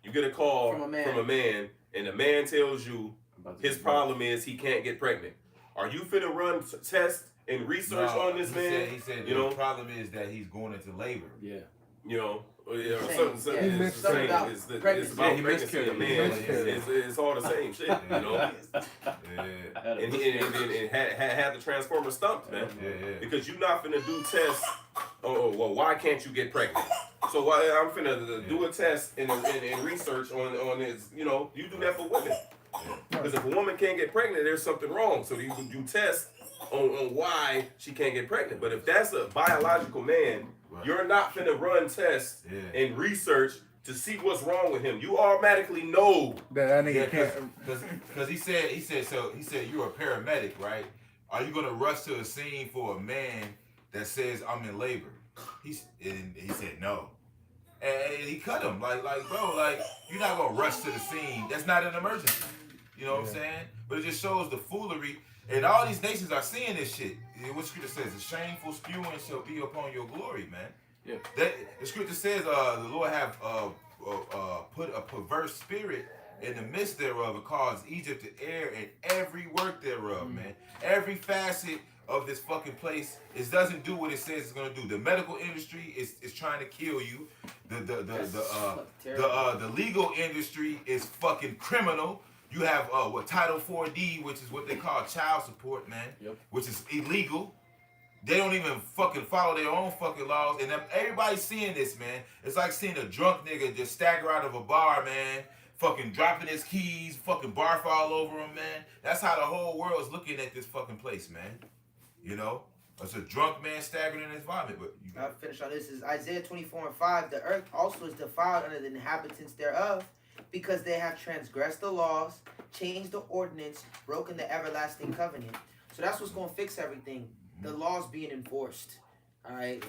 From a man. and the man tells you his problem is he can't get pregnant. Are you finna run tests and research on this man? He said you know? the problem is that he's going into labor. Yeah. you know, or Same, something. yeah. It's the Something same. about It's pregnancy. about Yeah, he pregnancy. A man. miscarried. It's all the same shit. You know. Yeah, And he had the transformer stumped, man. yeah. Because you're not finna do tests. Oh, well, why can't you get pregnant? So why I'm finna do a test and research on this. You know, you do that for women. Because if a woman can't get pregnant, there's something wrong. So you test on why she can't get pregnant. But if that's a biological man, Right. you're not finna run tests Yeah. and research to see what's wrong with him. You automatically know. That nigga Yeah, can't. because he said you're a paramedic, right? Are you gonna rush to a scene for a man that says I'm in labor? He said no, and he cut him like bro, like you're not gonna rush to the scene. That's not an emergency. You know what I'm saying? But it just shows the foolery, and all these nations are seeing this shit. What scripture says, "The shameful spewing shall be upon your glory," man. Yeah. That the scripture says, the Lord have put a perverse spirit in the midst thereof, and caused Egypt to err in every work thereof, man. Every facet of this fucking place doesn't do what it says it's gonna do. The medical industry is trying to kill you. The legal industry is fucking criminal. You have Title 4D, which is what they call child support, man. Yep. Which is illegal. They don't even fucking follow their own fucking laws, and everybody's seeing this, man. It's like seeing a drunk nigga just stagger out of a bar, man. Fucking dropping his keys, fucking barf all over him, man. That's how the whole world's looking at this fucking place, man. You know, it's a drunk man staggering in his vomit. But I'll finish on this. Is Isaiah 24:5. The earth also is defiled under the inhabitants thereof, because they have transgressed the laws, changed the ordinance, broken the everlasting covenant. So that's what's going to fix everything. The laws being enforced. All right,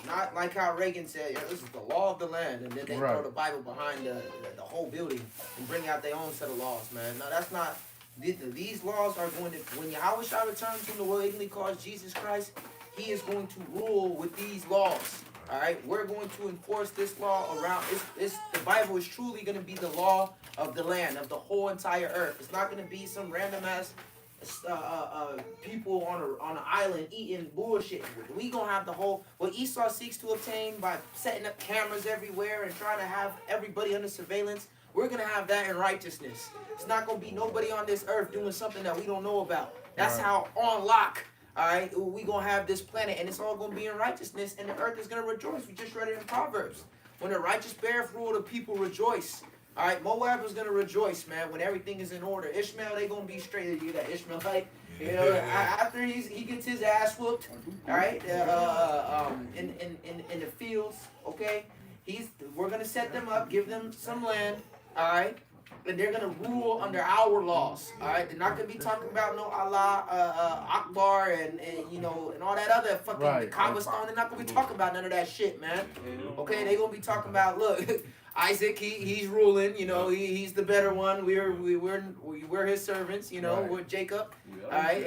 not like how Reagan said, yeah, this is the law of the land, and then they throw the Bible behind the whole building and bring out their own set of laws, man. No, that's not. These laws are going to, when Yahweh shall return to the world, ignorantly calls Jesus Christ, he is going to rule with these laws. All right, we're going to enforce this law around. The Bible is truly going to be the law of the land, of the whole entire earth. It's not going to be some random ass people on an island eating bullshit. We gonna have the whole, what Esau seeks to obtain by setting up cameras everywhere and trying to have everybody under surveillance. We're gonna have that in righteousness. It's not gonna be nobody on this earth doing something that we don't know about. That's how on lock. All right, we gonna have this planet, and it's all gonna be in righteousness, and the earth is gonna rejoice. We just read it in Proverbs. When the righteous beareth rule, the people rejoice. All right, Moab is gonna rejoice, man, when everything is in order. Ishmael, they gonna be straight. You that Ishmaelite, you know, after he gets his ass whooped, all right, in the fields, okay. We're gonna set them up, give them some land, all right, and they're gonna rule under our laws, all right. They're not gonna be talking about no Allah, Akbar, and you know, and all that other fucking Kabbalistan. They're not gonna be talking about none of that shit, man. Okay, they gonna be talking about, look. Isaac, he's ruling, you know, he's the better one. We're his servants, you know. We're Jacob. All right,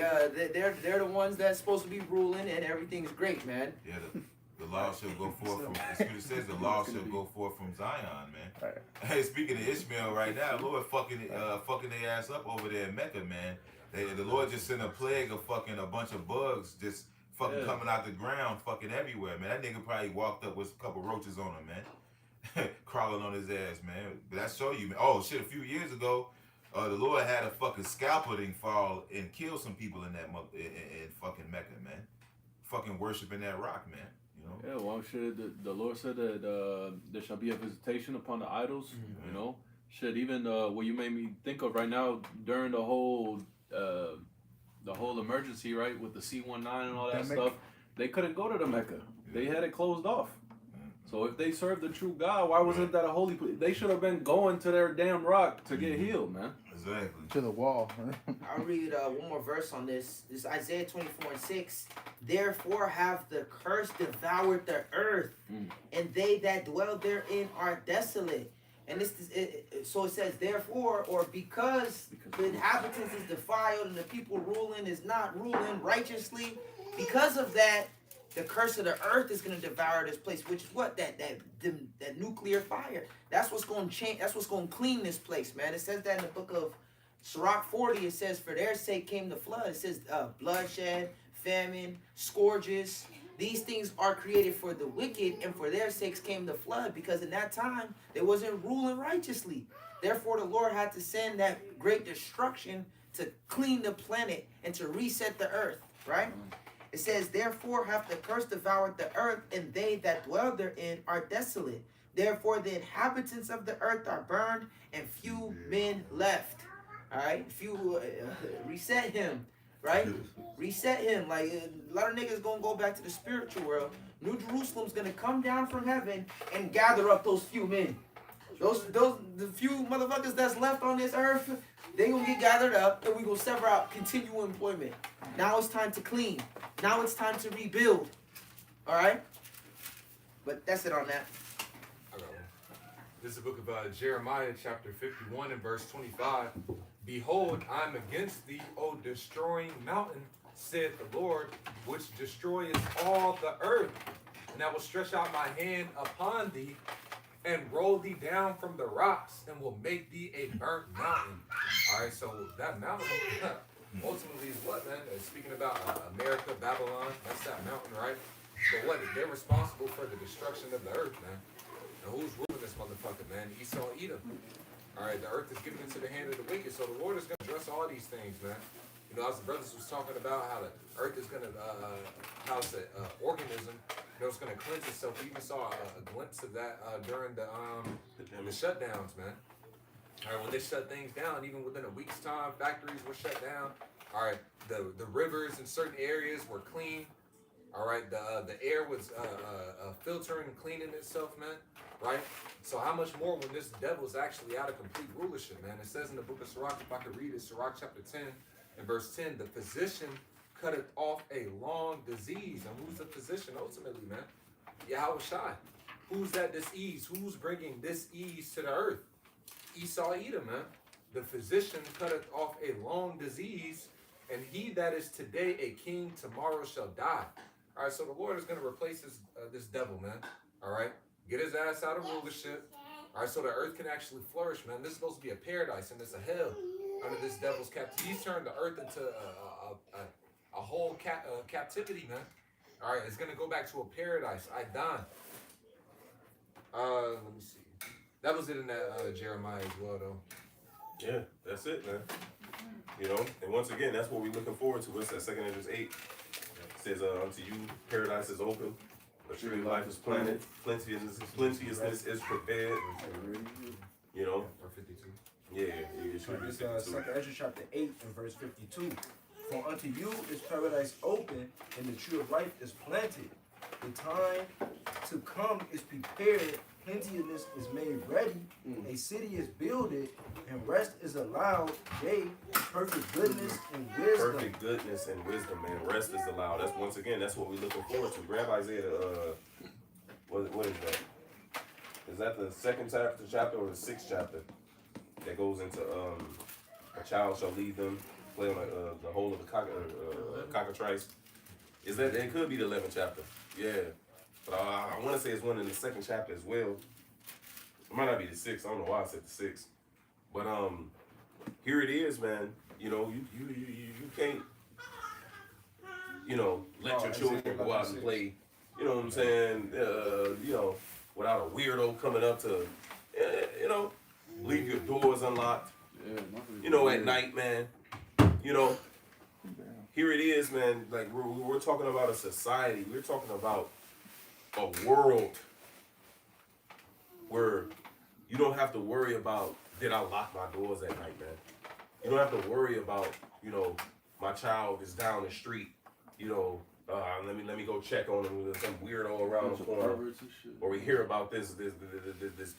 they're the ones that's supposed to be ruling, and everything's great, man. yeah, the law shall go forth from. It says the law shall go forth from Zion, man. Hey, speaking of Ishmael right now, Lord fucking their ass up over there in Mecca, man. The Lord just sent a plague of fucking a bunch of bugs just fucking coming out the ground, fucking everywhere, man. That nigga probably walked up with a couple roaches on him, man. Crawling on his ass, man. But that show you, man. Oh shit! A few years ago, the Lord had a fucking scalping fall and kill some people in that in fucking Mecca, man. Fucking worshiping that rock, man. You know. Yeah, well, shit. The Lord said that there shall be a visitation upon the idols. You know, shit. Even what you made me think of right now during the whole emergency, right, with the C-19 and all that stuff, they couldn't go to the Mecca. They had it closed off. So if they served the true God, why wasn't that a holy place? They should have been going to their damn rock to get healed, man. Exactly. To the wall. I'll read one more verse on this. This is Isaiah 24:6. Therefore have the curse devoured the earth, and they that dwell therein are desolate. And so it says, therefore, or because the inhabitants is defiled and the people ruling is not ruling righteously, because of that, the curse of the earth is going to devour this place, which is what? That nuclear fire. That's what's going to change. That's what's going to clean this place, man. It says that in the book of Sirach 40. It says, for their sake came the flood. It says bloodshed, famine, scourges. these things are created for the wicked, and for their sakes came the flood, because in that time they wasn't ruling righteously. Therefore, the Lord had to send that great destruction to clean the planet and to reset the earth, right? It says, therefore hath the curse devoured the earth, and they that dwell therein are desolate. Therefore the inhabitants of the earth are burned, and few men left. All right, few reset him, right? Reset him. Like a lot of niggas gonna go back to the spiritual world. New Jerusalem's gonna come down from heaven and gather up those few men. The few motherfuckers that's left on this earth, they gonna get gathered up, and we gonna sever out continual employment. Now it's time to clean. Now it's time to rebuild. All right. But that's it on that. I got one. This is the book of Jeremiah, chapter 51 and verse 25. Behold, I am against thee, O destroying mountain, saith the Lord, which destroyeth all the earth. And I will stretch out my hand upon thee, and roll thee down from the rocks, and will make thee a burnt mountain. All right, so that mountain ultimately is what, man? Speaking about America, Babylon, that's that mountain, right? But what? They're responsible for the destruction of the earth, man. And who's ruling this motherfucker, man? Esau and Edom. All right, the earth is given into the hand of the wicked, so the Lord is going to address all these things, man. You know, as the brothers was talking about how the earth is going to house an organism, you know, it's going to cleanse itself. We even saw a glimpse of that during the shutdowns, man. All right, when they shut things down, even within a week's time, factories were shut down. All right, the rivers in certain areas were clean. All right, the air was filtering and cleaning itself, man. Right? So how much more when this devil is actually out of complete rulership, man? It says in the book of Sirach, if I could read it, Sirach chapter 10 and verse 10, the physician cutteth off a long disease. And who's the physician ultimately, man? Yahweh Shai. Who's that disease? Who's bringing this ease to the earth? Esau Edom, man. The physician cutteth off a long disease, and he that is today a king tomorrow shall die. All right, so the Lord is going to replace this devil, man. All right, get his ass out of rulership. All right, so the earth can actually flourish, man. This is supposed to be a paradise, and it's a hell under this devil's captivity. He's turned the earth into a whole captivity, man. All right, it's going to go back to a paradise. Idan. Let me see. That was it in that Jeremiah as well, though. Yeah, that's it, man. You know, and once again, that's what we're looking forward to. What's that? 2 Esdras 8 says, "Unto you paradise is open, a tree of life is planted, plenteousness is prepared." You know, Or 52. yeah, you should be It's 52. 2 Ezra chapter 8 and verse 52. For unto you is paradise open, and the tree of life is planted. The time to come is prepared, plenteousness is made ready, a city is builded, and rest is allowed, yea, perfect goodness and wisdom. Perfect goodness and wisdom, man. Rest is allowed. That's once again, that's what we're looking forward to. Grab Isaiah, what is that? Is that the second chapter or the 6th chapter that goes into a child shall lead them, play on the whole of the cockatrice? Is that it? Could be the 11th chapter. Yeah, but I want to say it's one in the 2nd chapter as well. It might not be the 6th. I don't know why I said the 6th. But here it is, man. You know, you can't, you know, let your children go out and play. You know what I'm saying? You know, without a weirdo coming up to, you know, leave your doors unlocked. You know, at night, man. You know, here it is, man. Like we're talking about a society. We're talking about a world where you don't have to worry about, did I lock my doors at night, man? You don't have to worry about, you know, my child is down the street, you know, let me go check on him with some weirdo around the corner. Or we hear about this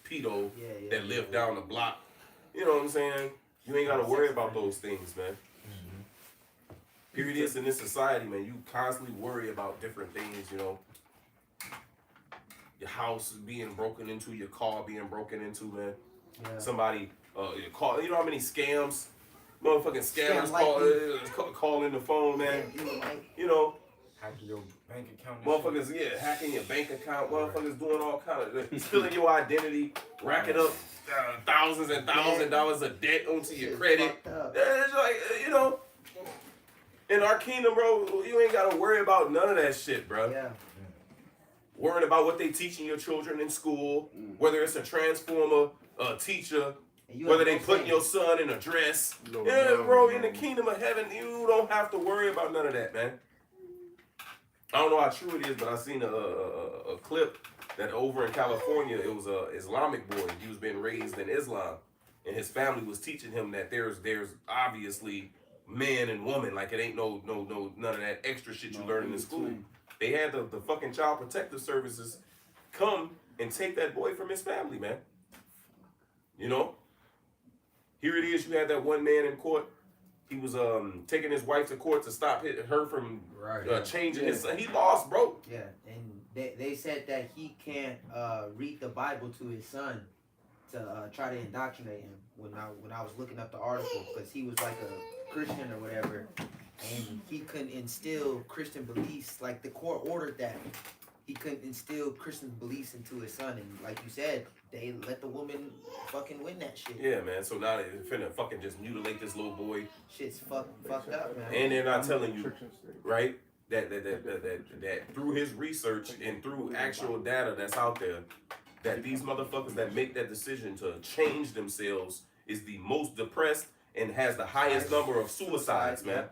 pedo that lived down the block. You know what I'm saying? You ain't got to worry about those things, man. Here it is in this society, man. You constantly worry about different things, you know. Your house being broken into, your car being broken into, man. Yeah. Somebody, your car, you know how many scams? Motherfucking scammers calling the phone, man. You know. Hacking your bank account. Motherfuckers, yeah, hacking your bank account. Motherfuckers doing all kind of, stealing your identity, racking up thousands and thousands of dollars of debt onto your credit. It's like, you know. In our kingdom, bro, you ain't gotta worry about none of that shit, bro. Yeah. Worrying about what they teaching your children in school, whether it's a transformer, teacher, And you whether have they no putting say. your son in a dress. Lord, Yeah, no, bro, no. in the kingdom of heaven, you don't have to worry about none of that, man. I don't know how true it is, but I seen a clip that over in California, it was a Islamic boy. He was being raised in Islam, and his family was teaching him that there's obviously man and woman, like it ain't no none of that extra shit you learn in school. They had the fucking child protective services come and take that boy from his family, man. You know? Here it is, you had that one man in court. He was taking his wife to court to stop her from changing his son. He lost, bro. Yeah, and they said that he can't read the Bible to his son to try to indoctrinate him. When I was looking up the article, because he was like a Christian or whatever, and he couldn't instill Christian beliefs. Like the court ordered that he couldn't instill Christian beliefs into his son, and like you said, they let the woman fucking win that shit. Yeah, man. So now they're finna fucking just mutilate this little boy, Shit's fucked up, man. and they're not telling you, Church and state. right? That through his research and through actual data that's out there, that these motherfuckers that make that decision to change themselves is the most depressed and has the highest number of suicides, man.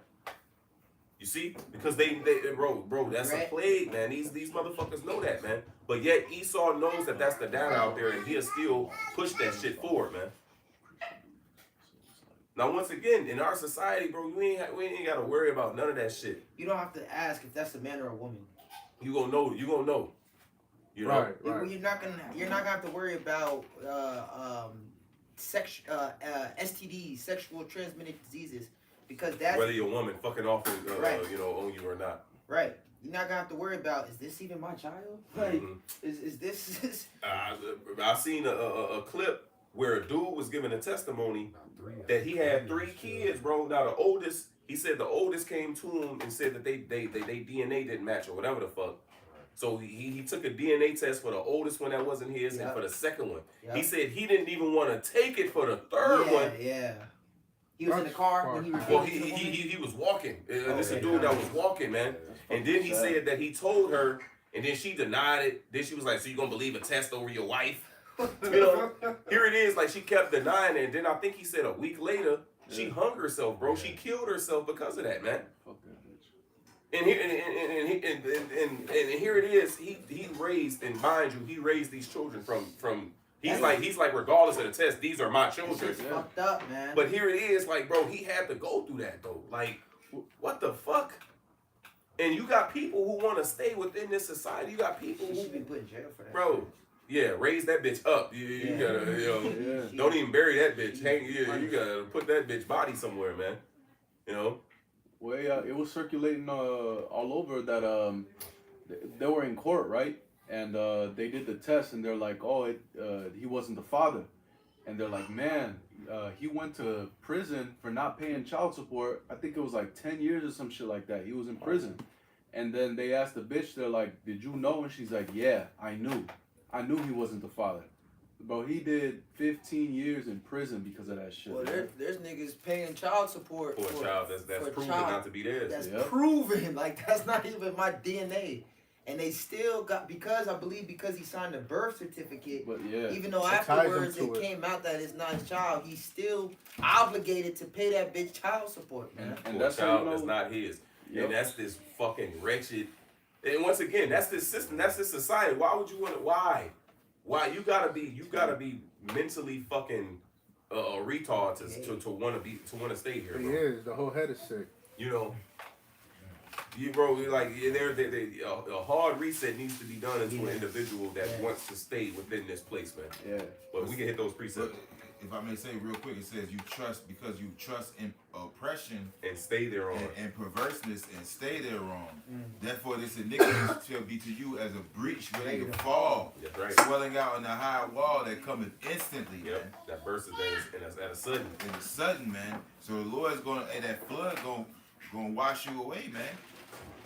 You see? Because they bro, that's a plague, man. These motherfuckers know that, man. But yet Esau knows that that's the data out there, and he'll still push that shit forward, man. Now, once again, in our society, bro, we ain't got to worry about none of that shit. You don't have to ask if that's a man or a woman. You gonna know. You gonna know. You know. Right, You- right. You're not gonna have to worry about STDs, sexual transmitted diseases, because that's Whether your woman fucking off and Right. on you or not. right. You're not gonna have to worry about, is this even my child? Like, Mhm. is this? I seen a clip where a dude was giving a testimony that he had 3 kids, bro. Now the oldest, he said the oldest came to him and said that they DNA didn't match or whatever the fuck. So he took a DNA test for the oldest one that wasn't his and for the second one. Yep. He said he didn't even want to take it for the third one. Yeah. He was in the car when he Well, refused to the woman? he was walking. This is a yeah. dude that was walking, man. And then he sad. said that he told her, and then she denied it. Then she was like, "So you gonna believe a test over your wife?" You know, here it is. Like she kept denying it. And then I think he said a week later, she hung herself, bro. She killed herself because of that, man. Fuck that bitch. And here it is. He raised, and mind you, he raised these children from. He's like regardless of the test, these are my That children. shit's fucked up, man. But here it is, like, bro, he had to go through that though. Like, what the fuck? And you got people who want to stay within this society. You got people She should be who, put in jail for that. bro, yeah, raise that bitch up. You Yeah. gotta, Yeah. don't even bury that bitch. You gotta put that bitch body somewhere, man. You know. Well, yeah, it was circulating all over that they were in court, right? And they did the test, and they're like, "Oh, he wasn't the father." And they're like, "Man, he went to prison for not paying child support. I think it was like 10 years or some shit like that. He was in prison." And then they asked the bitch, they're like, "Did you know?" And she's like, "Yeah, I knew. I knew he wasn't the father." Bro, he did 15 years in prison because of that shit. Well, man. there's niggas paying child support For a child that's for a proven child not to be theirs. That's Yep. proven. Like, that's not even my DNA. And they still got, because he signed a birth certificate, But yeah, even though It ties him afterwards to it it. came out that it's not his child, he's still obligated to pay that bitch child support, man. and For that's a how child you know. that's not his. Yep. And that's this fucking wretched. And once again, that's this system. That's this society. Why would you want to? Why you gotta be mentally fucking a retard to want to stay here, He bro. is. The whole head is sick. You know, you bro, like a hard reset needs to be done into an individual that wants to stay within this place, man. Yeah. But we can hit those precepts But if I may say real quick, it says you trust because you trust in oppression and stay there on. and perverseness and stay there wrong. Therefore, this iniquity shall be to you as a breach ready to fall, That's right. swelling out on the high wall that cometh instantly, man. Yep. That verse is at a sudden. And it's sudden, man. So the Lord's gonna, and that flood gonna wash you away, man.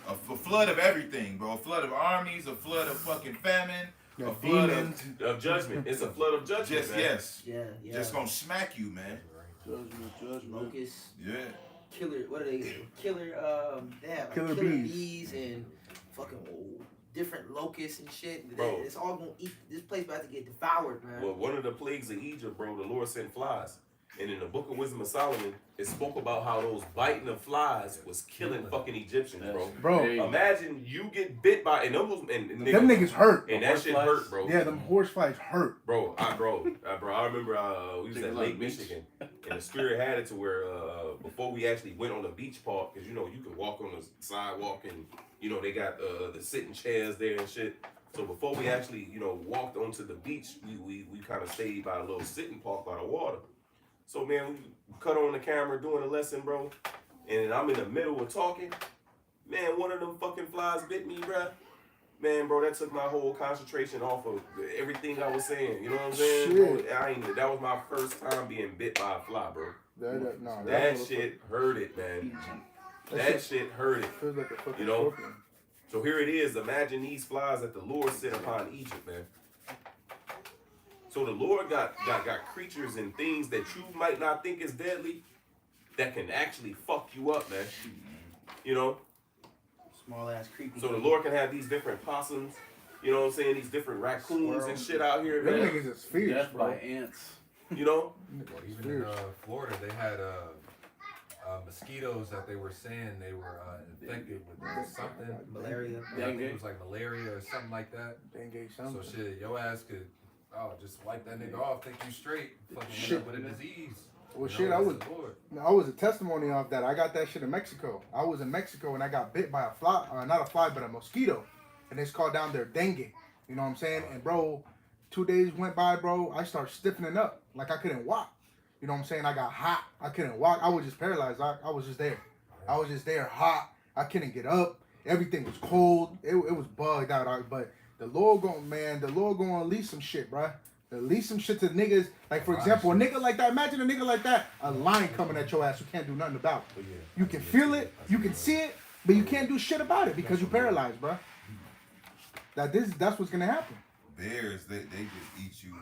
A flood of everything, bro. A flood of armies, a flood of fucking famine, a flood Demons. Of judgment. It's a flood of of judgment, just man. yes, Yeah, yeah. just gonna smack you, man. Judgment. Locust. Yeah. killer. What are they? Killer. They have like Killer killer bees. bees and fucking different locusts and shit. Bro. It's all gonna eat. This place about to get devoured, man. Well, one of the plagues of Egypt, bro, the Lord sent flies. And in the Book of Wisdom of Solomon, it spoke about how those biting of flies was killing fucking Egyptians, bro. Bro, Hey, Imagine you get bit by and those and them niggas hurt. and that shit hurt, bro. Yeah, them horse flies hurt. Bro, I remember we was Take at a Lake look, bitch. Michigan, and the Spirit had it to where before we actually went on the beach park, because you know you can walk on the sidewalk and you know they got the sitting chairs there and shit. So before we actually walked onto the beach, we kind of stayed by a little sitting park by the water. So man, we cut on the camera doing a lesson, bro, and I'm in the middle of talking. Man, one of them fucking flies bit me, bro. Man, bro, that took my whole concentration off of everything I was saying. You know what I'm saying? Shit. Bro, that was my first time being bit by a fly, bro. Nah, That shit hurt it, man. That shit hurt it. feels like a fucking You know? scorpion. So here it is. Imagine these flies that the Lord sent upon Egypt, man. So the Lord got creatures and things that you might not think is deadly that can actually fuck you up, man. You know? Small ass creepy. So the Lord can have these different possums, you know what I'm saying? These different raccoons and shit out here, Them man. niggas is fierce, death bro. by ants. You know? Well, even in Florida, they had mosquitoes that they were saying they were infected with something. Malaria. Yeah, I think it was like malaria or something like that. Dengue So something. shit, your ass could just wipe that nigga off, think you straight, fucking end Shit. up with a disease. Well, You shit, know, I it's was the Lord. I was a testimony of that. I got that shit in Mexico. I was in Mexico and I got bit by a fly, not a fly, but a mosquito, and it's called down there dengue. You know what I'm saying? And bro, 2 days went by, bro. I started stiffening up, like I couldn't walk. You know what I'm saying? I got hot. I couldn't walk. I was just paralyzed. I was just there. I was just there, hot. I couldn't get up. Everything was cold. It was bugged out. But the Lord gonna unleash some shit, bruh. Release some shit to niggas. Like, for example, a nigga like that. Imagine a nigga like that. A lion coming at your ass. You can't do nothing about it. You can feel it. You can see it. But you can't do shit about it because you're paralyzed, bruh. That's what's gonna happen. Bears, they just eat you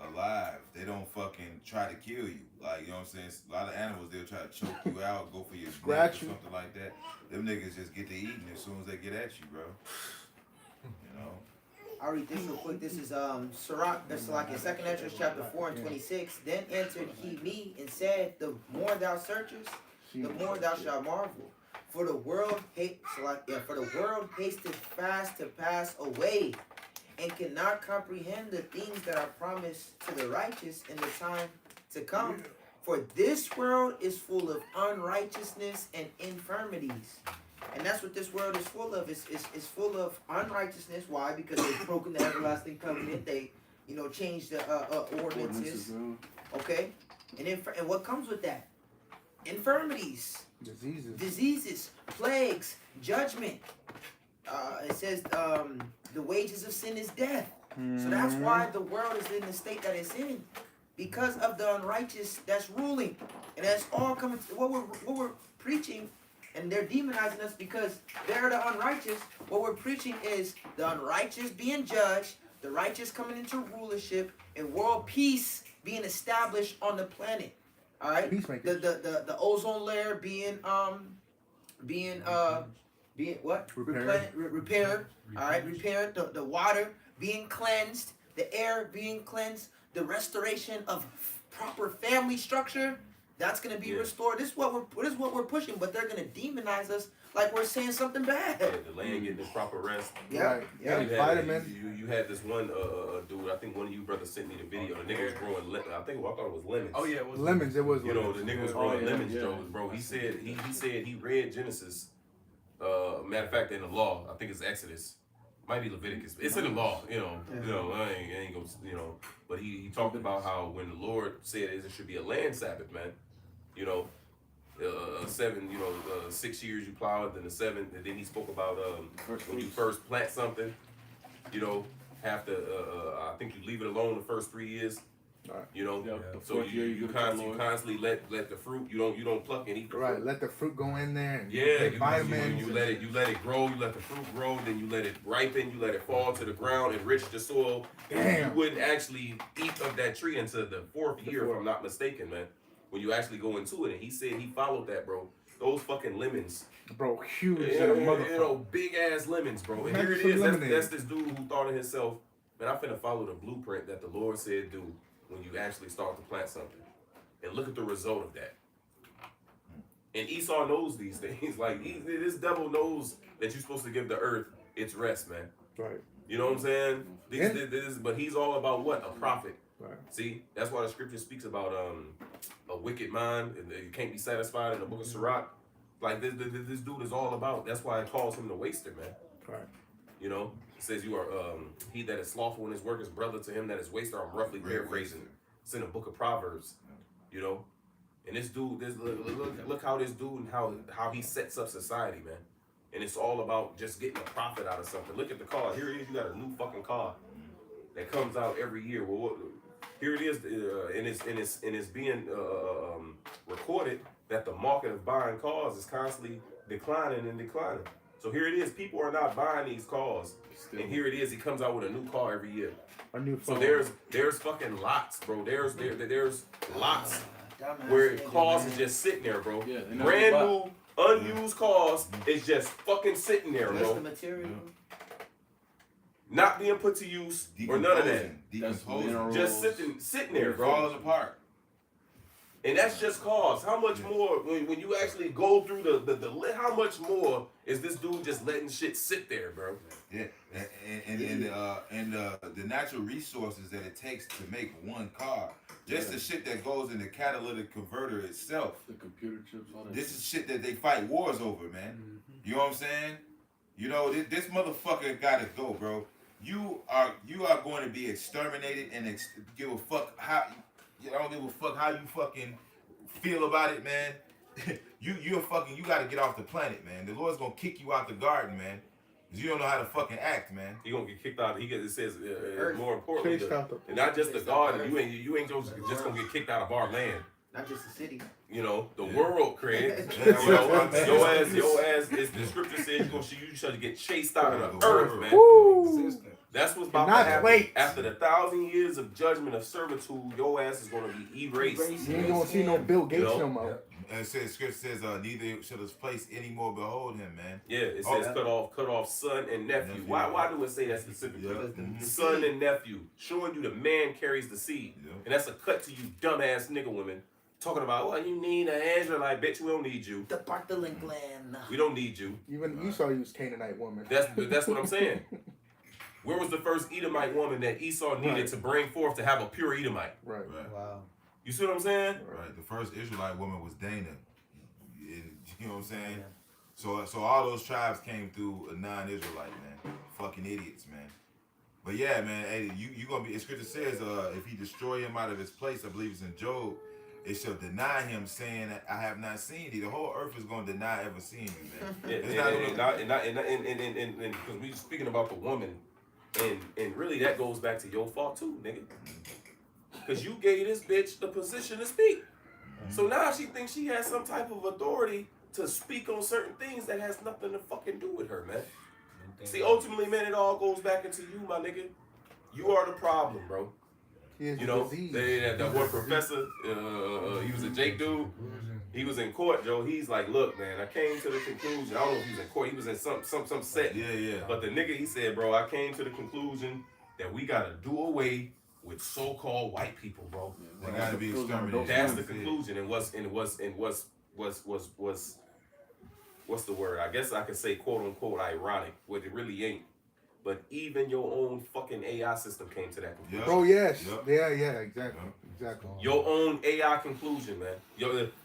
alive. They don't fucking try to kill you. Like, you know what I'm saying? A lot of animals, they'll try to choke you out, go for your Scratch neck or you. something like that. Them niggas just get to eating as soon as they get at you, bro. You know? I'll read this real quick. This is Sirach, that's like in 2nd Ezra chapter 4 and 26. Then answered he me and said, the more thou searchest, the more thou shalt marvel. For the world hasteth fast to pass away, and cannot comprehend the things that are promised to the righteous in the time to come. For this world is full of unrighteousness and infirmities. And that's what this world is full of. It's full of unrighteousness. Why? Because they've broken the everlasting covenant. They, changed the ordinances. Okay? And what comes with that? Infirmities. Diseases. Plagues. Judgment. It says the wages of sin is death. So that's why the world is in the state that it's in. Because of the unrighteous that's ruling. And that's all coming to what we're preaching. And they're demonizing us because they're the unrighteous. What we're preaching is the unrighteous being judged, the righteous coming into rulership, and world peace being established on the planet. All right, the ozone layer being what? Repaired. All right, repaired. The water being cleansed, the air being cleansed, the restoration of proper family structure. That's gonna be restored. This is what we're pushing, but they're gonna demonize us like we're saying something bad. Yeah, the land getting its proper rest. Yeah. You had this one dude. I think one of you brothers sent me the video. The nigga was growing. I thought it was lemons. Oh yeah, it was Lemons. It was. You know, the nigga was growing lemons, yeah. bro. He said he read Genesis. Matter of fact, in the law, I think it's Exodus. Might be Leviticus. It's in the law, I ain't gonna, But he talked about how when the Lord said it should be a land Sabbath, man. 6 years you plow it, then the 7th, and then he spoke about when you first plant something, have to I think you leave it alone the first 3 years. The So fourth year you give it to the Lord. constantly let the fruit, you don't pluck and eat the Right, fruit. let the fruit go in there. And Yeah, get vitamins. you let it grow, you let the fruit grow, then you let it ripen, you let it fall to the ground, enrich the soil. Damn. You wouldn't actually eat of that tree until the 4th year, if I'm not mistaken, man. when you actually go into it. And he said he followed that, bro. Those fucking lemons. Bro, huge You in a know, motherfucker. big ass lemons, bro. And Imagine here it some is. lemonade. That's this dude who thought of himself, man, I'm finna follow the blueprint that the Lord said do when you actually start to plant something. And look at the result of that. And Esau knows these things. Like, this devil knows that you're supposed to give the earth its rest, man. Right. You know what I'm saying? Yeah. But he's all about what? A prophet. Right. See, that's why the scripture speaks about a wicked mind and you can't be satisfied in the book of Sirach. Like this dude is all about. That's why it calls him the waster, man. Right. You know, it says you are he that is slothful in his work is brother to him that is waster. I'm roughly Great paraphrasing. waster. It's in the book of Proverbs. You know, and this dude, look how this dude and how he sets up society, man. And it's all about just getting a profit out of something. Look at the car. Here it is. You got a new fucking car that comes out every year. Well, here it is, and it's being recorded that the market of buying cars is constantly declining and declining. So here it is. People are not buying these cars, Still. and here it is. He comes out with a new car every year. A new So phone. there's fucking lots, bro. There's lots Dumbass where nigga, cars man. is just sitting there, bro. Yeah, they never Brand buy. new, unused cars is just fucking sitting there, That's the bro. material. Not being put to use or none of that. Decomposing. mineral- Just sitting there, bro. Falling apart. And that's just cars. How much more when you actually go through the how much more is this dude just letting shit sit there, bro? Yeah, and the natural resources that it takes to make one car, just the shit that goes in the catalytic converter itself. The computer chips, all that. This is shit that they fight wars over, man. You know what I'm saying? You know, this motherfucker gotta go, bro. You are going to be exterminated and give a fuck how. I don't give a fuck how you fucking feel about it, man. you gotta get off the planet, man. The Lord's gonna kick you out the garden, man. Cause you don't know how to fucking act, man. He gonna get kicked out. It says Earth. more importantly, Chased out the- and not just the Chased out garden. the You ain't just gonna get kicked out of our land. Not just the city. You know, the world, Craig. Yeah, You that's know, what I'm saying. your ass is the scripture says you should get chased out of the The earth, world. man. Woo! That's what's about to Cannot happen. wait. After the 1,000 years of judgment of servitude, your ass is gonna be erased. You ain't gonna see no Bill Gates You know? no more. And it says, scripture says, neither shall his place any more behold him, man. Yeah, it Oh, says yeah. cut off son and nephew. Nephew. Why do it say that specifically? Yeah. Mhm. Son and nephew, showing you the man carries the seed. Yeah. And that's a cut to you dumbass nigga women. Talking about, well, you need an Israelite, bitch, we don't need you. The Bartholin gland. We don't need you. Even Esau used Canaanite woman. That's what I'm saying. Where was the first Edomite woman that Esau needed Right. to bring forth to have a pure Edomite? Right. Right. Wow. You see what I'm saying? Right. The first Israelite woman was Dana. You know what I'm saying? Yeah. So all those tribes came through a non-Israelite, man. Fucking idiots, man. But yeah, man, hey, you gonna be. Scripture says, if he destroy him out of his place, I believe it's in Job, it shall deny him, saying that I have not seen thee. The whole earth is gonna deny ever seeing you, man. It's not And because we speaking about the woman, and really that goes back to your fault too, nigga. Because you gave this bitch the position to speak. So now she thinks she has some type of authority to speak on certain things that has nothing to fucking do with her, man. See, ultimately, man, it all goes back into you, my nigga. You are the problem, bro. He is You know, disease. that one professor, he was a Jake dude. He was in court, Joe. He's like, look, man, I came to the conclusion. I don't know if he was in court. He was in some set. Yeah. But the nigga, he said, bro, I came to the conclusion that we gotta do away with so-called white people, bro. They gotta be exterminated. That's the conclusion. And what's the word? I guess I could say quote unquote ironic, but it really ain't. But even your own fucking AI system came to that conclusion. Bro, yes. Yep. Yeah, exactly. Exactly. Your own AI conclusion, man.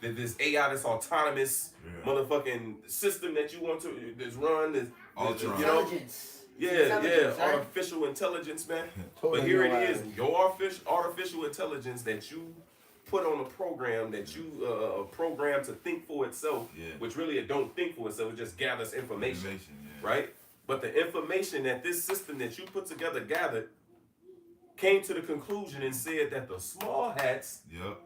This AI, this autonomous Yeah. motherfucking system that you want to just run, this, Ultron. you know, Intelligence. yeah, Intelligence, right? artificial intelligence, man. Totally But here your it ass. is, your artificial intelligence that you put on a program that you program to think for itself, Yeah. which really it don't think for itself, it just gathers information, Yeah. right? But the information that this system that you put together gathered came to the conclusion and said that the small hats Yep.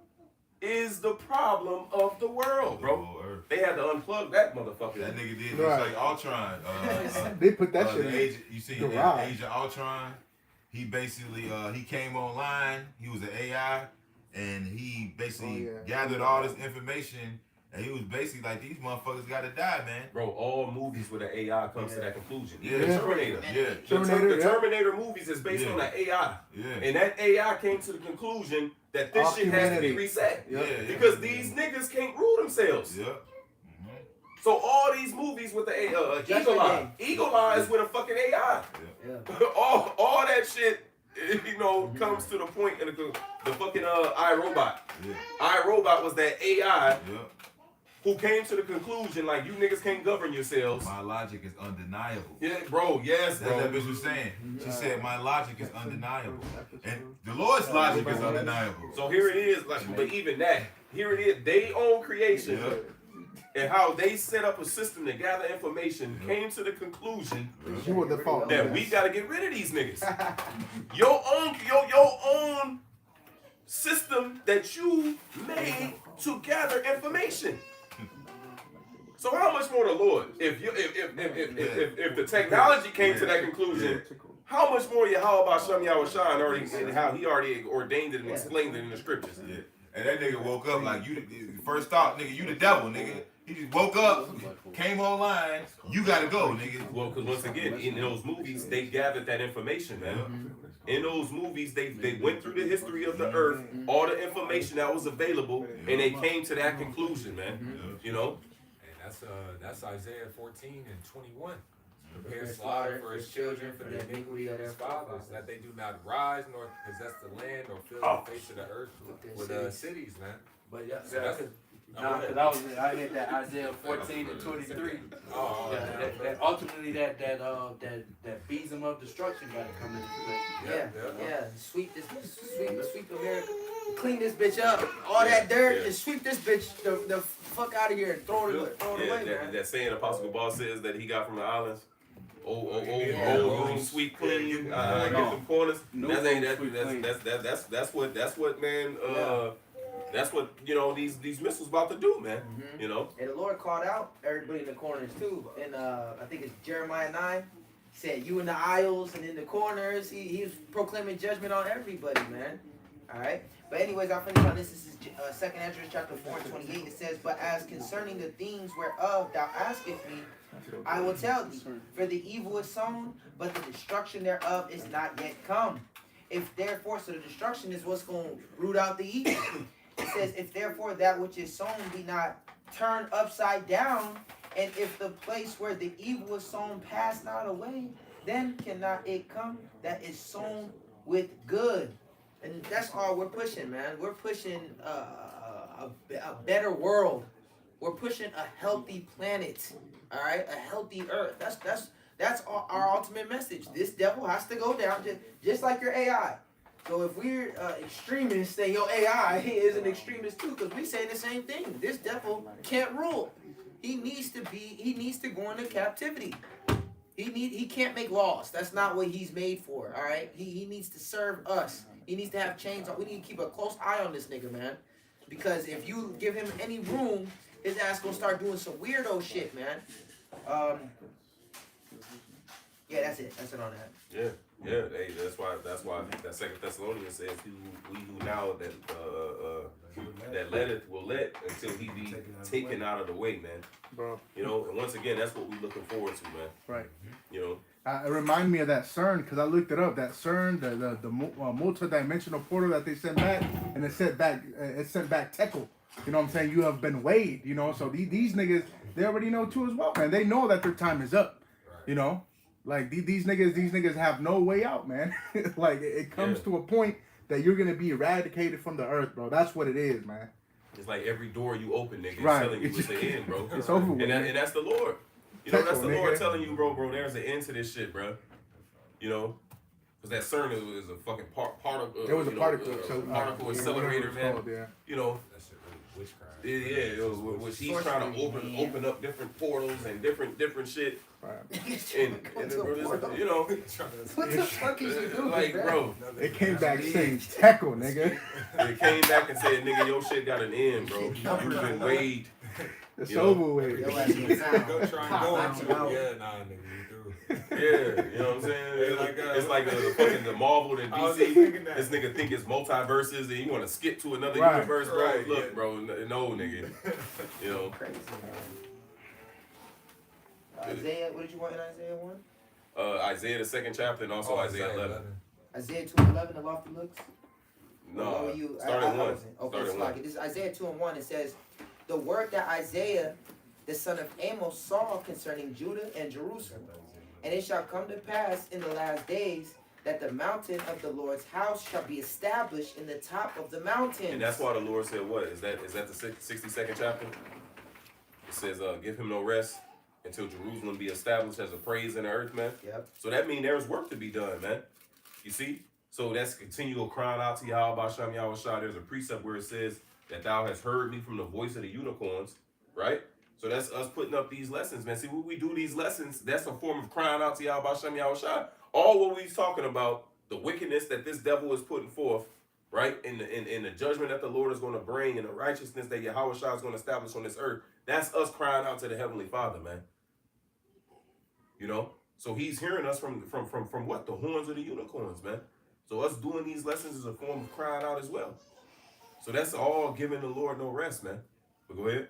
is the problem of the world, The bro. whole earth. They had to unplug that motherfucker. That nigga did Right. just like Ultron. They put that the shit in. Agent, you see Garage. Agent Ultron? He basically he came online. He was an AI, and he basically Oh, yeah. gathered all this information, and he was basically like, these motherfuckers gotta die, man. Bro, all movies with an AI comes to that conclusion. Yeah. Even Terminator. Yeah, The Terminator movies is based Yeah. on the AI. yeah, And that AI came to the conclusion that this All shit has to be humanity. reset. yeah, yeah. Because these niggas can't rule themselves. Yeah. So all these movies with the Eagle Judgment Eye. Eagle Eye is with a fucking AI. Yeah. all that shit, you know, comes to the point in the fucking iRobot. Yeah. iRobot was that AI Yeah. who came to the conclusion like you niggas can't govern yourselves. My logic is undeniable. Yeah, bro. Yes, That's bro. that bitch was saying. She said my logic is undeniable. And the Lord's logic is undeniable. So here it is, like, but even that, here it is, they own creation Yeah. and how they set up a system to gather information came to the conclusion You were the fault. that we gotta get rid of these niggas. your own system that you made to gather information. So how much more the Lord? If the technology came to that conclusion, how much more Yahweh Shem Yahushua already and how he already ordained it and explained it in the scriptures? Yeah. And that nigga woke up like you. First thought, nigga, you the devil, nigga. He just woke up, came online. You gotta go, nigga. Well, because once again, in those movies, they gathered that information, man. In those movies, they went through the history of the earth, all the information that was available, and they came to that conclusion, man. You know? And that's Isaiah 14 and 21. Prepare slaughter for his children, for the iniquity of their fathers, that they do not rise nor possess the land nor fill the face of the earth with cities, man. But yeah, So that's I hit that Isaiah 14 and 23. That ultimately that besom of destruction got to come into play. Yeah. Sweep America. Clean this bitch up. All that dirt, just sweep this bitch the fuck out of here and throw it away, man. That saying Apostle Ball says that he got from the islands. Old room, sweep clean. Get them corners. That's what man. That's what these missiles about to do, man. You know. And the Lord called out everybody in the corners too. And I think it's Jeremiah 9. Said you in the aisles and in the corners. He was proclaiming judgment on everybody, man. All right. But anyways, I'll finish on this. This is 2nd Ezra chapter 4 and 28. It says, "But as concerning the things whereof thou askest me, I will tell thee. For the evil is sown, but the destruction thereof is not yet come. If therefore," so the destruction is what's going to root out the evil. It says, "If therefore that which is sown be not turned upside down, and if the place where the evil is sown pass not away, then cannot it come that is sown with good." And that's all we're pushing, man. We're pushing a better world. We're pushing a healthy planet. All right, a healthy earth. That's our ultimate message. This devil has to go down, just like your AI. So if we're extremists, then your AI is an extremist too, because we say the same thing. This devil can't rule. He needs to go into captivity. He can't make laws. That's not what he's made for. All right. He needs to serve us. He needs to have chains on. We need to keep a close eye on this nigga, man. Because if you give him any room, his ass gonna start doing some weirdo shit, man. Yeah, that's it. That's it on that. Yeah. Hey, that's why that 2nd Thessalonians says we who now that letteth will let until he be taken out of the way, man. Bro. You know, and once again, that's what we're looking forward to, man. Right. You know. It reminded me of that CERN because I looked it up. That CERN, the multi-dimensional portal that they sent back, and it sent back Tekel. You know what I'm saying? You have been weighed. You know, so these niggas, they already know too as well, man. They know that their time is up. You know, like these niggas have no way out, man. Like it comes to a point that you're gonna be eradicated from the earth, bro. That's what it is, man. It's like every door you open, nigga, Right. telling you it's the end, bro. It's over with. And that's the Lord. You know, that's the Nigga. Lord telling you, bro, there's an end to this shit, bro. You know? Because that CERN is a fucking particle. There was a particle accelerator, man. Yeah. You know? that shit really witchcraft. Yeah, it was which he's trying to open up different portals and different shit. Right. And you know, What the fuck is you doing, like, bro, It came back saying Tekel, nigga. they came back and said, nigga, your shit got an end, bro. You've been weighed. It's You know, over with. Your ass gonna sound. Go try and go into it. Yeah, nah, nigga, you through. Yeah, you know what I'm saying? It's like the Marvel and I was DC. thinking that. This nigga think it's multiverses and you want to skip to another Right. universe, bro. Right, Look, yeah. bro, no, nigga. You know, Crazy, man. Isaiah, what did you want in Isaiah 1? Isaiah the 2nd chapter and also Isaiah 11. Isaiah 2:11, the lofty looks? Or No, were you, start at 1. wasn't. Okay, Start so at like 1. this is Isaiah 2:1. It says, the word that Isaiah, the son of Amos, saw concerning Judah and Jerusalem. And it shall come to pass in the last days that the mountain of the Lord's house shall be established in the top of the mountains. And that's why the Lord said, what? Is that the 62nd chapter? It says, give him no rest until Jerusalem be established as a praise in the earth, man. Yep. So that means there's work to be done, man. You see? So that's continual crying out to Yahweh Bashem Yahweh Shah. There's a precept where it says that thou hast heard me from the voice of the unicorns, right? So that's us putting up these lessons, man. See, when we do these lessons, that's a form of crying out to Yahweh Bashem Yahweh Shah. All what we're talking about, the wickedness that this devil is putting forth, right? In the judgment that the Lord is going to bring and the righteousness that Yahweh Shah is going to establish on this earth, that's us crying out to the Heavenly Father, man. You know? So he's hearing us from what? The horns of the unicorns, man. So us doing these lessons is a form of crying out as well. So that's all giving the Lord no rest, man. But go ahead.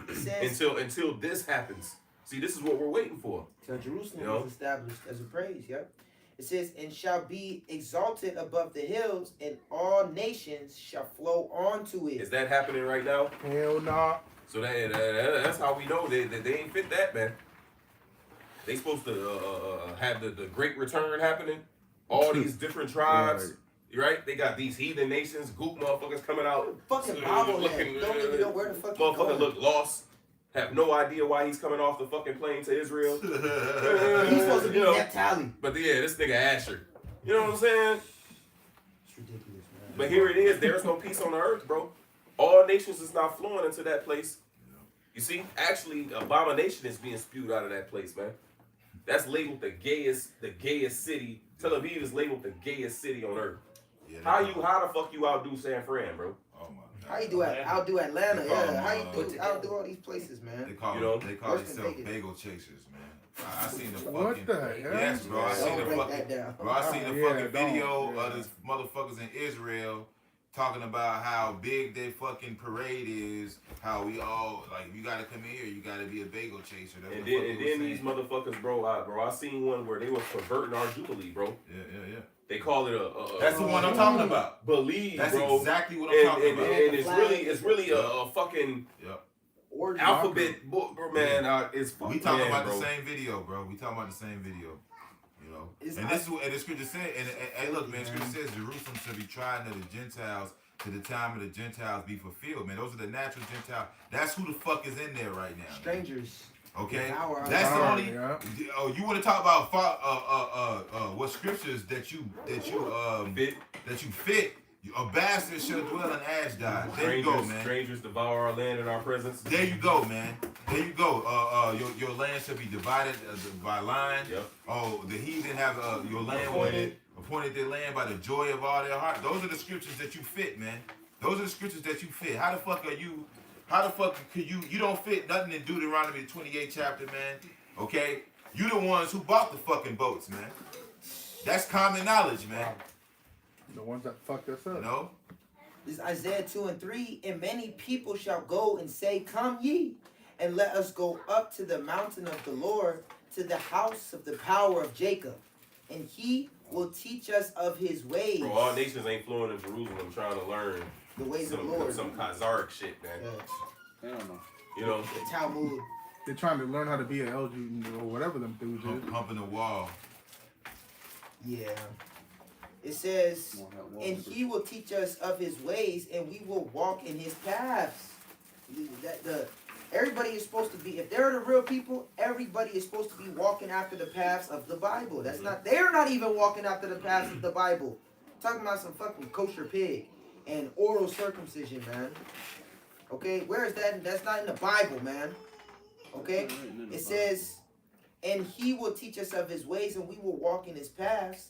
It says, Until this happens. See, this is what we're waiting for. till Jerusalem You know? is established as a praise, yep. It says, and shall be exalted above the hills, and all nations shall flow onto it. Is that happening right now? Hell nah. So that's how we know that they ain't fit that, man. They supposed to have the great return happening. All these different tribes, right? They got these heathen nations, goop motherfuckers coming out. Fucking bobblehead. looking, Don't even know where the fuck he's Motherfucker going. look lost. Have no idea why he's coming off the fucking plane to Israel. He's supposed to be You know, Naphtali. But yeah, this nigga Asher. You know what I'm saying? It's ridiculous, man. But here it is. There's no peace on the earth, bro. All nations is not flowing into that place. You see, actually, abomination is being spewed out of that place, man. That's labeled the gayest city. Tel Aviv is labeled the gayest city on earth. Yeah, How the fuck you outdo San Fran, bro? Oh my God. How you do it? Outdo Atlanta, They call yeah. them, How you outdo all these places, They man? call You know, they call worse than themselves Vegas. bagel chasers, man. I seen the fucking. What the hell? Yes, bro. I seen Don't the break fucking. that down. Bro, I seen the Yeah, fucking video don't. of this motherfuckers in Israel talking about how big their fucking parade is. How we all like, you gotta come here, you gotta be a bagel chaser. That's And what the fuck then they was these saying. motherfuckers, bro, I seen one where they was perverting our Jubilee, bro. Yeah. They call it a That's the one I'm talking about. believe, That's bro. exactly what I'm talking And about. it's really a fucking Yep. Orgy. alphabet book, bro, man. It's fucking We talking about bro. the same video, bro. We talking about the same video. You know, It's and not- this is what and the scripture said. And look, man, scripture says Jerusalem shall be tried of the Gentiles to the time of the Gentiles be fulfilled. Man, those are the natural Gentiles. That's who the fuck is in there right now. man. Strangers. Okay, Devour our that's the Devour, only. yeah. Oh, you want to talk about what scriptures that you fit? A bastard shall dwell in Ashdod. There you go, man. Strangers devour our land in our presence. There you go, man. There you go. Your land shall be divided by line. Yep. Oh, the heathen have your land appointed their land by the joy of all their heart. Those are the scriptures that you fit, man. Those are the scriptures that you fit. How the fuck could you don't fit nothing in Deuteronomy 28 chapter, man. Okay? You the ones who bought the fucking boats, man. That's common knowledge, man. The ones that fucked us up. You know? This is Isaiah 2:3. And many people shall go and say, come ye, and let us go up to the mountain of the Lord, to the house of the power of Jacob. And he will teach us of his ways. Bro, all nations ain't flowing in Jerusalem trying to learn The ways of the Lord. some Khazaric shit, man. Yeah. I don't know. You know? The Talmud. They're trying to learn how to be an LG or whatever them dudes is. Humping the wall. Yeah. It says, and he will teach us of his ways, and we will walk in his paths. Everybody is supposed to be, if they're the real people, everybody is supposed to be walking after the paths of the Bible. They're not even walking after the paths of the Bible. Talking about some fucking kosher pig and oral circumcision, man. Okay, where is that? That's not in the Bible, man. Okay, it says, and he will teach us of his ways, and we will walk in his paths.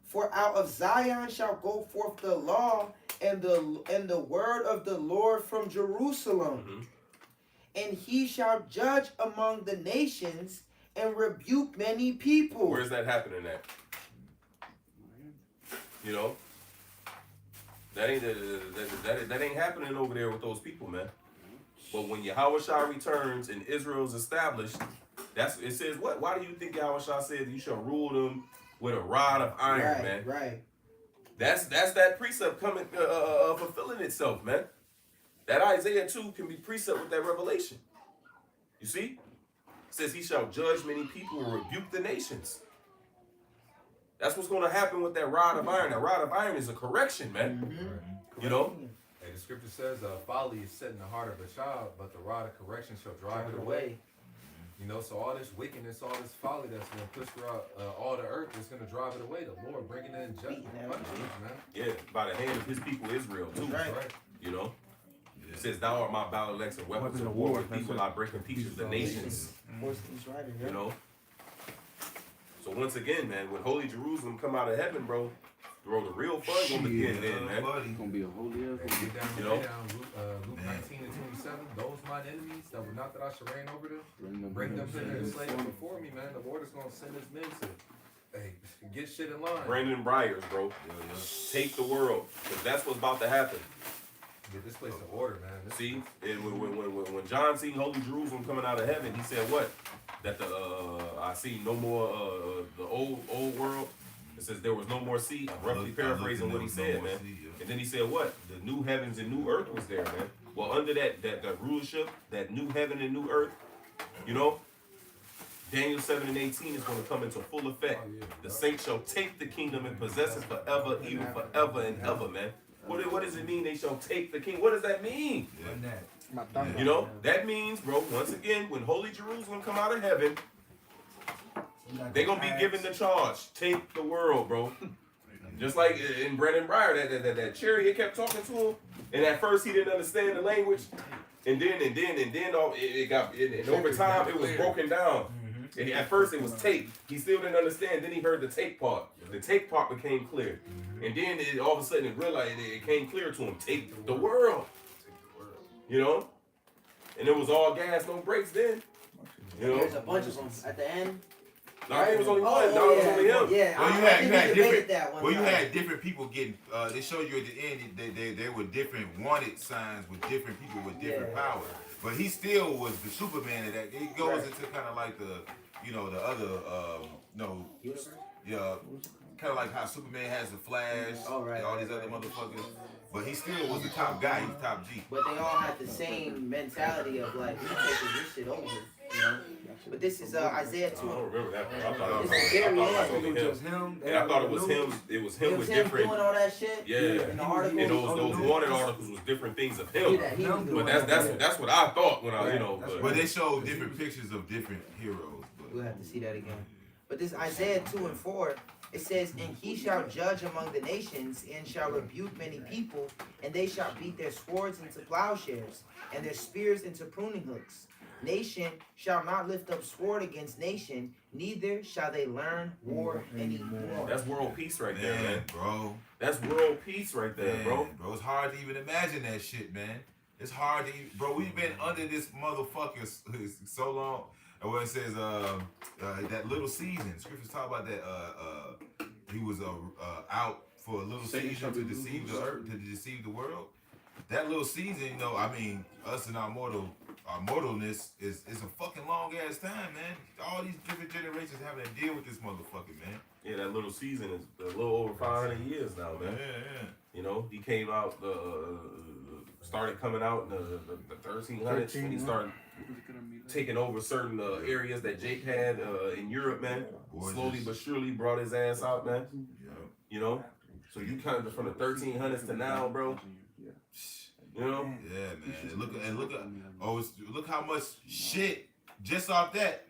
For out of Zion shall go forth the law and the word of the Lord from Jerusalem. Mhm. And he shall judge among the nations and rebuke many people. Where's that happening at? You know, that ain't happening over there with those people, man. But when Yahushua returns and Israel's established, it says what? Why do you think Yahushua said you shall rule them with a rod of iron, man? Right. That's that precept coming fulfilling itself, man. That Isaiah 2 can be precept with that revelation. You see? It says he shall judge many people and rebuke the nations. That's what's going to happen with that rod of iron. That rod of iron is a correction, man. Mm-hmm. You know? Hey, the scripture says, folly is set in the heart of a child, but the rod of correction shall drive it away. You know, so all this wickedness, all this folly that's been pushed throughout all the earth is going to drive it away. The Lord bringing in judgment, man. Yeah, by the hand of his people Israel, too. Right. You know? It says, thou art my battle axe and weapons of war. With people I break in pieces the nations. You know? So once again, man, when Holy Jerusalem come out of heaven, bro, the real fun gonna begin then, man. It's gonna be a holy ass. Get down, You know? Luke 19 and 27. Those mine enemies that were not that I should reign over them, bring them hither and slay them before me, man. The Lord is gonna send his men to, hey, get shit in line. Brandon Briars, bro. Take the world, because that's what's about to happen. Get this place in order, man. See, and when John seen Holy Jerusalem coming out of heaven, he said what? That I see no more the old world. It says there was no more sea. I'm roughly paraphrasing what he said, man. And then he said what? The new heavens and new earth was there, man. Well, under that rulership, that new heaven and new earth, you know, Daniel 7 and 18 is going to come into full effect. The saints shall take the kingdom and possess it forever, even forever and ever, man. What does it mean they shall take the king? What does that mean? You know, that means, bro, once again, when Holy Jerusalem come out of heaven, they're going to be given the charge. Take the world, bro. Just like in Brandon Briar, that chariot kept talking to him, and at first he didn't understand the language, and then over time it was broken down. And at first it was take. He still didn't understand. Then he heard the take part. The take part became clear, and then all of a sudden it came clear to him. Take the world. You know, and it was all gas, no brakes. Then, you know, There's a bunch of them at the end. no, I think it was only one. No, it was only him. Yeah, Well, I you think had we debated different. that one Well, you time. had different people getting. They showed you at the end. They were different wanted signs with different people with different power. But he still was the Superman of that. It goes into kind of like the, you know, the other, yeah, kind of like how Superman has the Flash, and all these other motherfuckers. But he still was the top guy. He's top G. But they all had the same mentality of like, we taking this shit over, you know. But this is Isaiah 2. I don't remember that one. I thought it was It's very only It was him. just him. And I thought it was him. It was him It was with him different. doing all that shit. Yeah. In the article. And those wanted articles was different things of him. Yeah, he was doing But that. that's what I thought when I, you know. But they showed different pictures of different heroes. But We'll have to see that again. But this Isaiah 2 and 4, it says, and he shall judge among the nations, and shall rebuke many people, and they shall beat their swords into plowshares, and their spears into pruning hooks. Nation shall not lift up sword against nation, neither shall they learn war anymore. That's world peace right there, man. bro. That's world peace right there, bro. Bro, it's hard to even imagine that shit, man. It's hard to even, bro. We've been under this motherfucker so long. And when it says that little season, scriptures talk about that he was out for a little season to deceive the earth, to deceive the world. That little season, you know, I mean, us and our mortalness is a fucking long ass time, man. All these different generations having to deal with this motherfucker, man. Yeah, that little season is a little over 500 years now, man. Yeah. You know, he came out, started coming out in the 1300s when he started taking over certain areas that Jake had in Europe, man. Gorgeous. Slowly but surely brought his ass out, man. Yeah. You know, so you kind of from the 1300s to now, bro. You know, Yeah, man. Look how much shit just off that.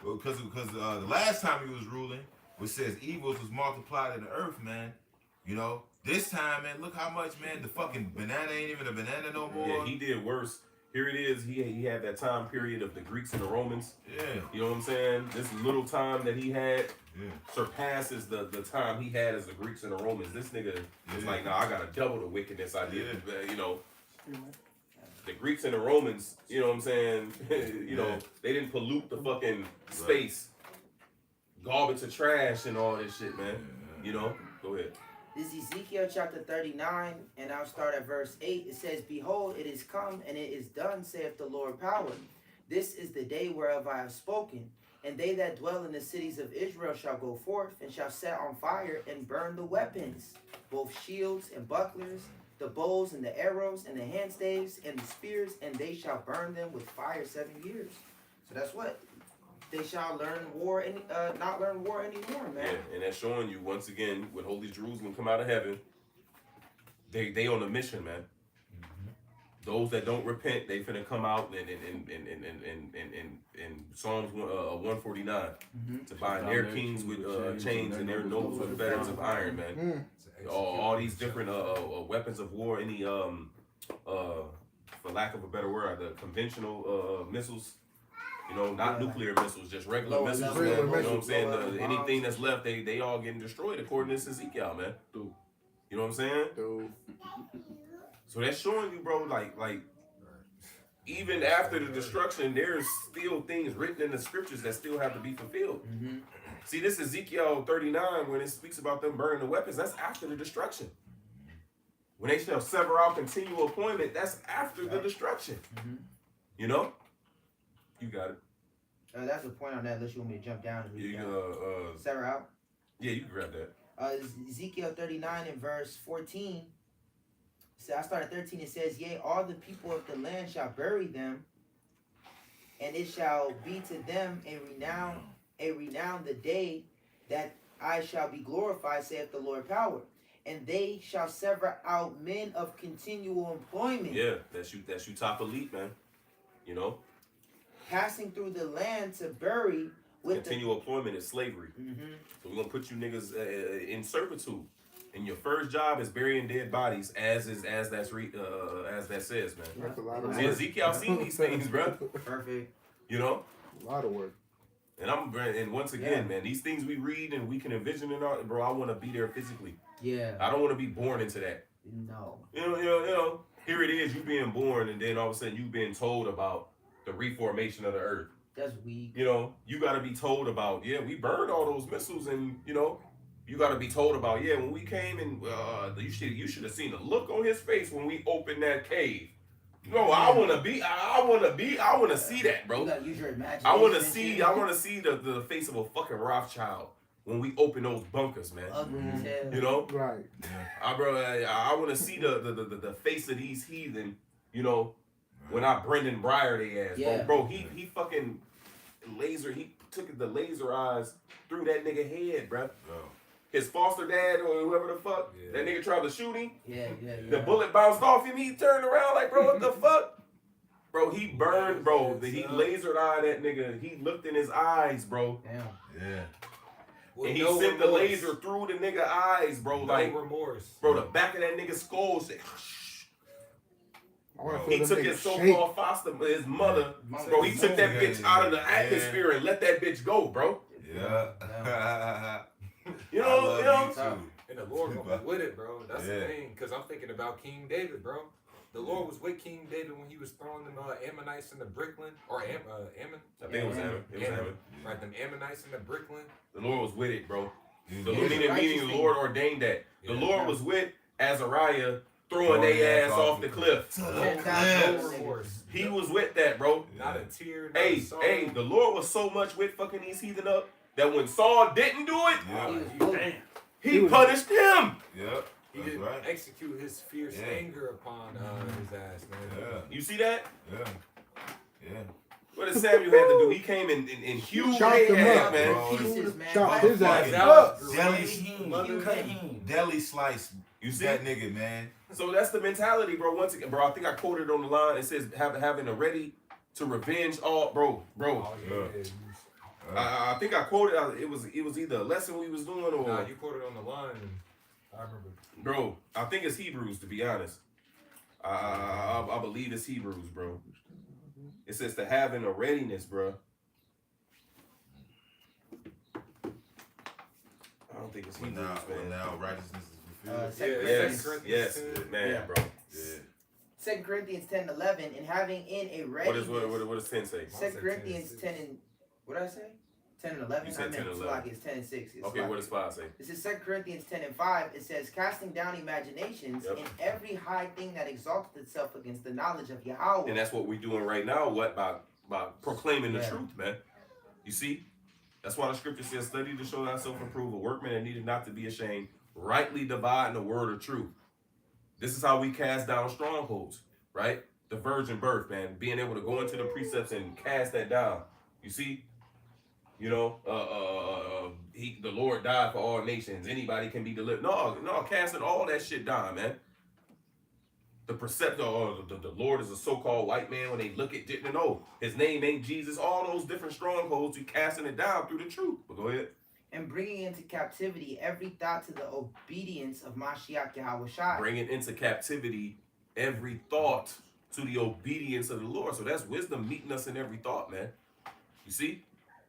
Because the last time he was ruling, which says evils was multiplied in the earth, man. You know, this time, man, look how much, man. The fucking banana ain't even a banana no more. yeah, he did worse. Here it is. He had that time period of the Greeks and the Romans. Yeah. You know what I'm saying? This little time that he had Yeah. surpasses the time he had as the Greeks and the Romans. This nigga is like, nah, I gotta double the wickedness I did. You know, the Greeks and the Romans, you know what I'm saying? You know, they didn't pollute the fucking space, garbage of trash and all this shit, man. You know, go ahead. This is Ezekiel chapter 39, and I'll start at verse 8. It says, Behold, it is come, and it is done, saith the Lord power. This is the day whereof I have spoken. And they that dwell in the cities of Israel shall go forth, and shall set on fire, and burn the weapons, both shields and bucklers, the bows and the arrows, and the handstaves, and the spears, and they shall burn them with fire 7 years. So that's what? They shall learn war and not learn war anymore, man. Yeah, and that's showing you once again when Holy Jerusalem come out of heaven, they on a mission, man. Those that don't repent, they finna come out in Psalms 149 to bind their kings with chains and their nobles with fetters of iron, man. All these different weapons of war, any for lack of a better word, the conventional missiles. You know, not nuclear missiles, just regular missiles. Man. You know what I'm saying? Anything that's left, they all getting destroyed according to Ezekiel, man. You know what I'm saying? So that's showing you, bro, like even after the destruction, there's still things written in the scriptures that still have to be fulfilled. See, this Ezekiel 39, when it speaks about them burning the weapons, that's after the destruction. When they shall sever out continual appointment, that's after the destruction. You know? You got it. That's the point on that, unless you want me to jump down and read sever out. Yeah, you can grab that. Ezekiel 39 and verse 14. So I start at 13. It says, Yea, all the people of the land shall bury them, and it shall be to them a renown the day that I shall be glorified, saith the Lord power. And they shall sever out men of continual employment. Yeah, that's you top elite, man. You know? Passing through the land to bury with continual employment is slavery. So we're gonna put you niggas in servitude. And your first job is burying dead bodies, as that says, man. That's a lot of See, work. Ezekiel seen these things, bro. Perfect. You know? A lot of work. And once again, man, these things we read and we can envision in our, bro, I want to be there physically. Yeah. I don't want to be born into that. No. You know, here it is, you being born, and then all of a sudden you being told about the reformation of the earth. That's weak. You know, you got to be told about, we burned all those missiles, and, you know, you got to be told about, when we came and you should have seen the look on his face when we opened that cave. No, I want to see that, bro. You gotta use your imagination. I want to see the face of a fucking Rothschild when we open those bunkers, man. Ugly as hell. You know? Right. I want to see the face of these heathen, you know, when I Brendan Breyer they ass. Yeah. Bro, he fucking he took the laser eyes through that nigga head, bro. His foster dad or whoever the fuck, that nigga tried to shoot him. Yeah. The bullet bounced off him. He turned around like, bro, what the fuck? Bro, he burned, bro. He lasered eyed that nigga. He looked in his eyes, bro. Damn. Yeah. And he sent the laser through the nigga eyes, bro. No like remorse. Bro, the back of that nigga's skull said, he He took his so-called foster, his mother, bro. He took that bitch out of the atmosphere and let that bitch go, bro. Yeah. You know. And the Lord gonna be with it, bro. That's the thing. Because I'm thinking about King David, bro. The Lord was with King David when he was throwing them Ammonites in the Brickland. Or Ammon? I think it was Ammon. Right, them Ammonites in the Brickland. The Lord was with it, bro. Meaning the Lord ordained that. The Lord was with Azariah throwing their ass off the cliff. No remorse. He was with that, bro. Not a tear. Not a sorrow. Hey, the Lord was so much with fucking these heathen up that when Saul didn't do it, he punished him. Yep. He didn't execute his fierce anger upon his ass, man. You see that? Yeah. What did Samuel have to do? He came in huge Chopped him ass, up, man. Pieces, man. Chopped his ass up. Deli slice. You see? That nigga, man. So that's the mentality, bro. Once again, bro, I think I quoted on the line. It says having a ready to revenge all, bro. Oh, I think I quoted. It was either a lesson we was doing or. Nah, you quoted on the line. And I remember. Bro, I think it's Hebrews, to be honest. I believe it's Hebrews, bro. It says to having a readiness, bro. I don't think it's Hebrews, man. Now righteousness is fulfilled. Yes, man, bro. Yeah. 2 Corinthians 10:11, and having in a What readiness. does 10 say? 2 Corinthians 10 and what did I say? 10 and 11. You said I 10 meant and 11. It's 10 and 6. It's Okay, what does 5 say? This is 2 Corinthians 10 and 5. It says, casting down imaginations Yep. and every high thing that exalts itself against the knowledge of Yahweh. And that's what we're doing right now. What by proclaiming the Yeah. truth, man. You see, that's why the scripture says, "Study to show thyself approved, a workman that needed not to be ashamed, rightly dividing the word of truth." This is how we cast down strongholds, right? The virgin birth, man, being able to go into the precepts and cast that down. You see, you know, the Lord died for all nations. Anybody can be delivered. No, casting all that shit down, man. The preceptor or the Lord is a so-called white man when they look at didn't know his name ain't Jesus. All those different strongholds, you casting it down through the truth. But go ahead. And bringing into captivity every thought to the obedience of Mashiach Yahweh Shai. Bringing into captivity every thought to the obedience of the Lord. So that's wisdom meeting us in every thought, man. You see?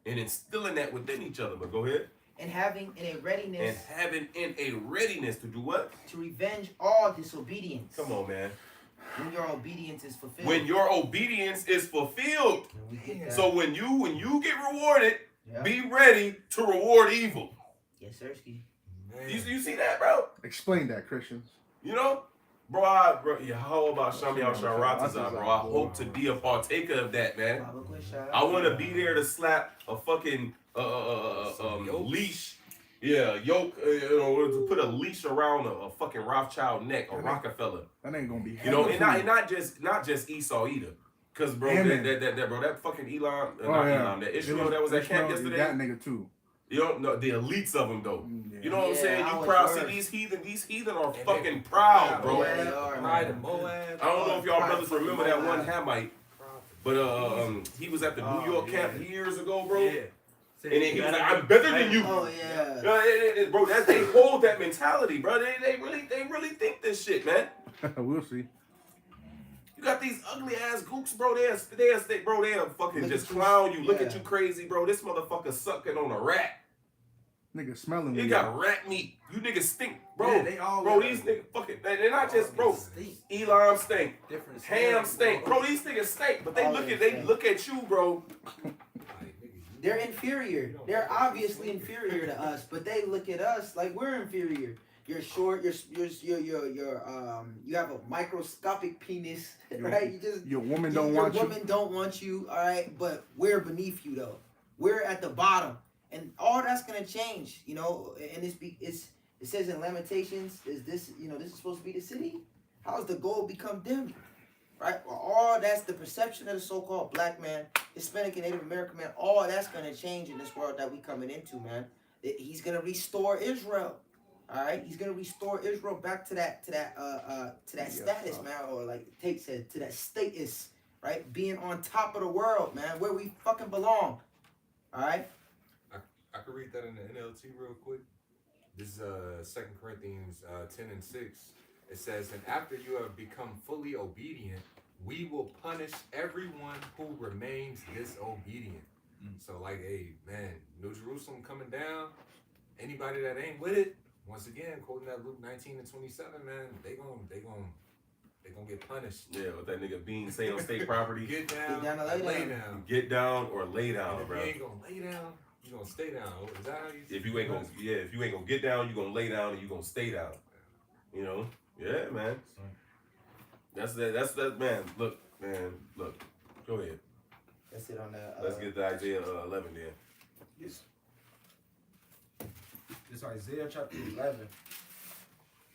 And instilling that within each other. But go ahead. And having in a readiness. And having in a readiness to do what? To revenge all disobedience. Come on, man. When your obedience is fulfilled. When your obedience is fulfilled. And we get that. So when you get rewarded, Yeah. be ready to reward evil. Yes, sirski. Man. You see that, bro? Explain that, Christians. You know? Bro, how about Shami al Sharatazah, bro? I hope to be a partaker of that, man. I want to be there to slap a fucking leash. Yeah, yoke, to put a leash around a fucking Rothschild neck, a Rockefeller. That ain't gonna be. You know, hella and not just Esau either. Cause bro, Amen. that fucking Elon, yeah. Elon, that Ishmael that was at camp yesterday. That nigga too. You don't know the elites of them though. Yeah. You know what I'm Yeah, saying? I You was proud? worse. See these heathen are And they fucking proud, bro. Yeah, they are, Pride man. of Moab. I don't know if y'all brothers Pride remember that one Hamite, but he was at the New York yeah. camp years ago, bro. Yeah. And then he was like, "I'm better than you." Oh, yeah. Bro, they hold that mentality, bro. They really think this shit, man. We'll see. You got these ugly ass gooks, bro. They'll fucking Look just at you. clown you. Look at Yeah. you crazy, bro. This motherfucker sucking on a rat. Nigga smelling. He weird. got rat meat. You niggas stink, bro. Yeah, they all Bro, got these it. niggas fucking, they're not just, bro. Stink. Elon stink. Different Ham smells, stink. Bro, these niggas stink. But they All look they at stink. you, bro. They're inferior. They're obviously inferior to us, but they look at us like we're inferior. You're short. You have a microscopic penis, right? You just Your woman don't want your you. woman don't want you, all right. But we're beneath you though. We're at the bottom, and all that's gonna change, you know. And it says in Lamentations, this is supposed to be the city. How's the gold become dim? Right? Well, all that's the perception of the so-called black man, Hispanic and Native American man. All that's gonna change in this world that we coming into, man. He's gonna restore Israel. All right, he's gonna restore Israel back to that status, man, or like Tate said, to that status, right? Being on top of the world, man, where we fucking belong. All right. I could read that in the NLT real quick. This is 2 Corinthians 10 and 6. It says, "And after you have become fully obedient, we will punish everyone who remains disobedient." So like, hey, man, New Jerusalem coming down. Anybody that ain't with it, once again, quoting that Luke 19 and 27, man, they gonna get punished. Yeah, what that nigga Bean say on state property. Get down, Get down or lay lay down. down. Get down or lay And down, if bro. you ain't gonna lay down, you gonna stay down. Is that how you? If you ain't gonna get down, you gonna lay down and you gonna stay down. You know? Yeah, man. That's that, man. Look. Go ahead. That's it on that. Let's get to Isaiah 11 then. It's Isaiah chapter 11.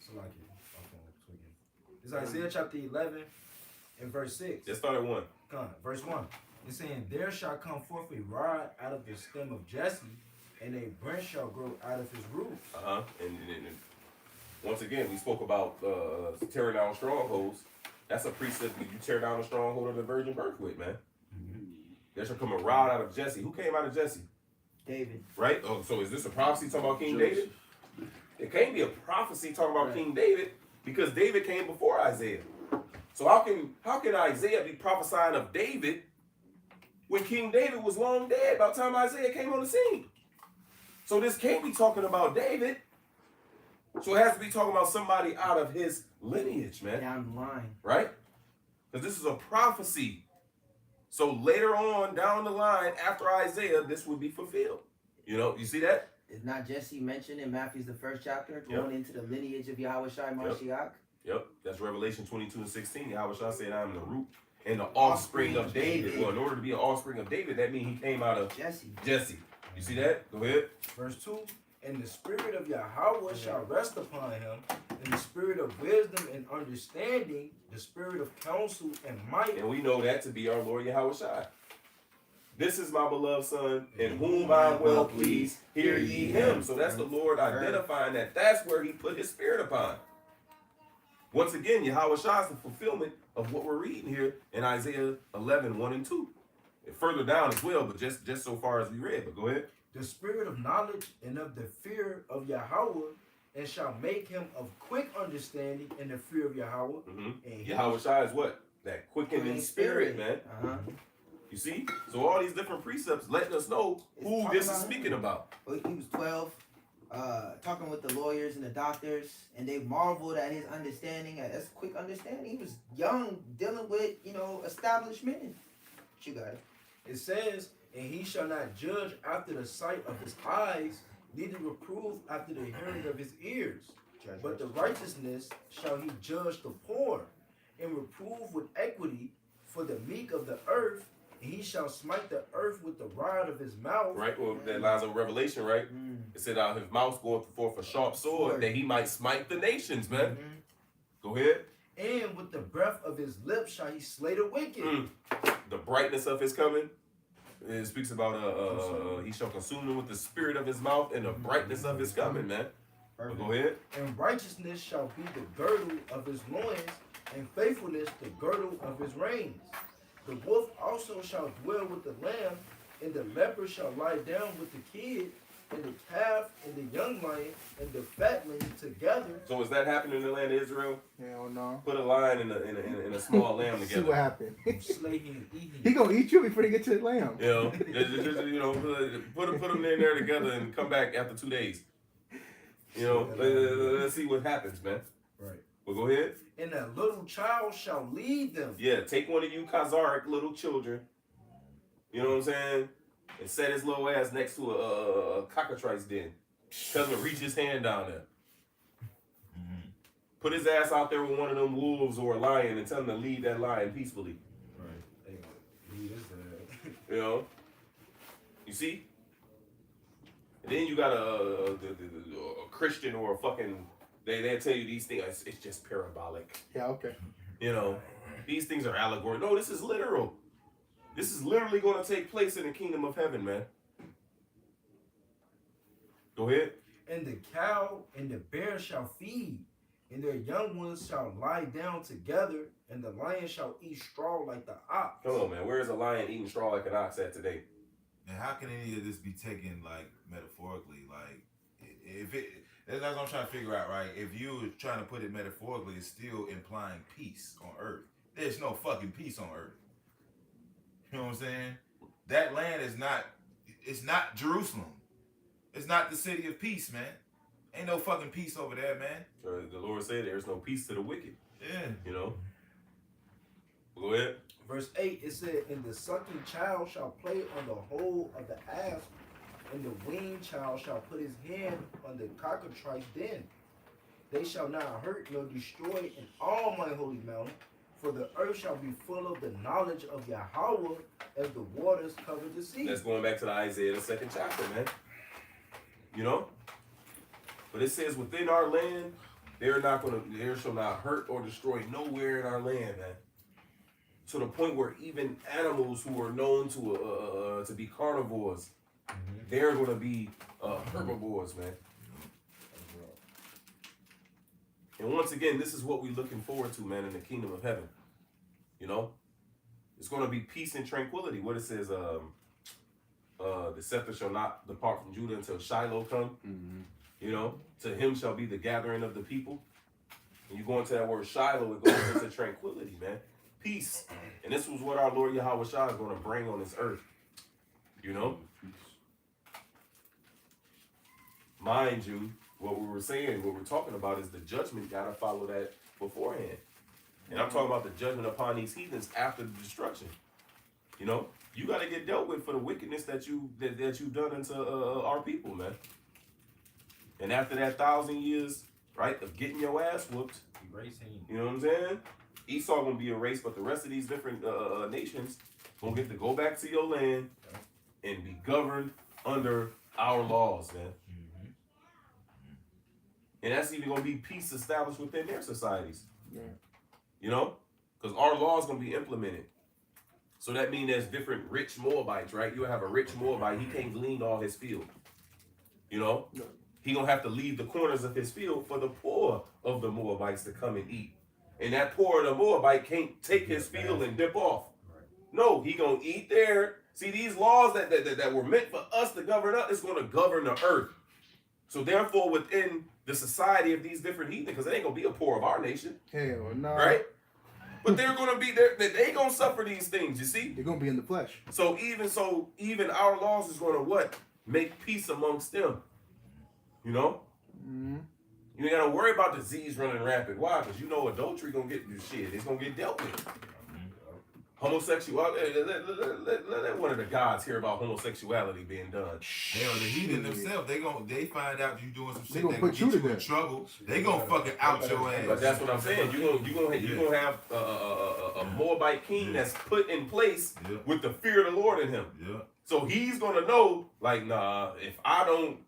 So like it. It's Isaiah chapter 11 and verse 6. Just start at 1. Come on, verse 1. It's saying, "There shall come forth a rod out of the stem of Jesse, and a branch shall grow out of his root." And once again, we spoke about tearing down strongholds. That's a precept that you tear down the stronghold of the virgin birth with, man. There shall come a rod out of Jesse. Who came out of Jesse? David. Right? Oh, so is this a prophecy talking about King David? It can't be a prophecy talking about King David because David came before Isaiah. So how can Isaiah be prophesying of David when King David was long dead by the time Isaiah came on the scene? So this can't be talking about David. So it has to be talking about somebody out of his lineage, man. Down the line. Right? Because this is a prophecy. So later on down the line, after Isaiah, this would be fulfilled. You know, you see that? Is not Jesse mentioned in Matthew's the first chapter, going into the lineage of Yahweh Shai Mashiach? Yep. That's Revelation 22 and 16. Yahweh Shai said, I am the root and the offspring of David. Well, in order to be an offspring of David, that means he came out of Jesse. You see that? Go ahead. Verse 2, and the spirit of Yahweh shall rest upon him, and the spirit of wisdom and understanding, the spirit of counsel and might. And we know that to be our Lord Yahweh Shai. This is my beloved son, in whom I am well pleased. Hear ye him. So that's the Lord identifying that that's where he put his spirit upon. Once again, Yahweh Shai is the fulfillment of what we're reading here in Isaiah 11, 1 and 2. And further down as well, but just so far as we read. But go ahead. The spirit of knowledge and of the fear of Yahweh, and shall make him of quick understanding in the fear of Yahweh. Mm-hmm. And Yahweh Shai is what? That quickening spirit, man. Uh-huh. You see? So all these different precepts letting us know who this is speaking about. Well, he was 12, talking with the lawyers and the doctors, and they marveled at his understanding. That's quick understanding. He was young, dealing with, established men. You got it. it says, and he shall not judge after the sight of his eyes, neither reprove after the hearing of his ears. But the righteousness shall he judge the poor, and reprove with equity for the meek of the earth, and he shall smite the earth with the rod of his mouth. Right? Well, that lies on Revelation, right? It said out his mouth goeth forth a sharp sword, that he might smite the nations, man. Go ahead. And with the breath of his lips shall he slay the wicked. The brightness of his coming. It speaks about he shall consume them with the spirit of his mouth and the brightness of his coming, man. But go ahead. And righteousness shall be the girdle of his loins, and faithfulness the girdle of his reins. The wolf also shall dwell with the lamb, and the leopard shall lie down with the kid, and the calf and the young lion and the fatling together. So is that happening in the land of Israel? Hell no. Put a lion in a small lamb together. See what happened. Slay him, eat him. He gonna eat you before he get to the lamb. Put them in there together and come back after 2 days. Let's see what happens, man. Right. Well, go ahead. And a little child shall lead them. Yeah, take one of you Khazaric little children. You know what I'm saying? And set his little ass next to a cockatrice den. Tell him to reach his hand down there. Put his ass out there with one of them wolves or a lion and tell him to lead that lion peacefully. Right. Lead his dad. You know? You see? And then you got a Christian or a fucking... They'll tell you these things. It's just parabolic. Yeah, okay. These things are allegory. No, this is literal. This is literally going to take place in the kingdom of heaven, man. Go ahead. And the cow and the bear shall feed, and their young ones shall lie down together, and the lion shall eat straw like the ox. Come on, man. Where is a lion eating straw like an ox at today? And how can any of this be taken like metaphorically? Like, if it, that's what I'm trying to figure out, right? If you were trying to put it metaphorically, it's still implying peace on earth. There's no fucking peace on earth. You know what I'm saying? That land is not, it's not Jerusalem. It's not the city of peace, man. Ain't no fucking peace over there, man. The Lord said there's no peace to the wicked. Yeah. You know? Go ahead. Verse 8, it said, and the sucking child shall play on the hole of the asp, and the weaned child shall put his hand on the cockatrice den. They shall not hurt nor destroy in all my holy mountain, for the earth shall be full of the knowledge of Yahweh as the waters cover the sea. That's going back to the Isaiah, the 2nd chapter, man. You know? But it says within our land, there shall not hurt or destroy nowhere in our land, man. To the point where even animals who are known to be carnivores, they're going to be herbivores, man. And once again, this is what we're looking forward to, man, in the kingdom of heaven. You know? It's going to be peace and tranquility. What it says, the scepter shall not depart from Judah until Shiloh come. You know? To him shall be the gathering of the people. And you go into that word Shiloh, it goes into tranquility, man. Peace. And this was what our Lord Yahweh Shai is going to bring on this earth. You know? Mind you, what we were saying, what we're talking about is the judgment got to follow that beforehand. And I'm talking about the judgment upon these heathens after the destruction. You know, you got to get dealt with for the wickedness that you've done unto our people, man. And after that 1,000 years, right, of getting your ass whooped, Erasing. you know what I'm saying? Esau gonna be erased, but the rest of these different nations gonna get to go back to your land and be governed under our laws, man. And that's even gonna be peace established within their societies. Yeah. You know, because our laws gonna be implemented. So that means there's different rich Moabites, right? You have a rich Moabite, he can't glean all his field. You know, he gonna have to leave the corners of his field for the poor of the Moabites to come and eat. And that poor of the Moabite can't take his field and dip off. No, he gonna eat there. See, these laws that were meant for us to govern us is gonna govern the earth. So therefore, within the society of these different heathen, because it ain't gonna be a poor of our nation, Hell no. right? But they're gonna be there. They gonna suffer these things. You see. They're gonna be in the flesh. So even our laws is gonna what? Make peace amongst them. You know. Mm-hmm. You ain't gotta worry about disease running rampant. Why? Because you know adultery gonna get this shit. It's gonna get dealt with. Homosexuality. Let one of the gods hear about homosexuality being done. Hell, the heathen themselves, they find out you doing some shit gonna that put gonna you get to you in death. trouble. They gonna fucking out your ass. But that's what I'm saying. You gonna have a Moabite king that's put in place Yeah. with the fear of the Lord in him. Yeah. So he's gonna know, like, nah, if I don't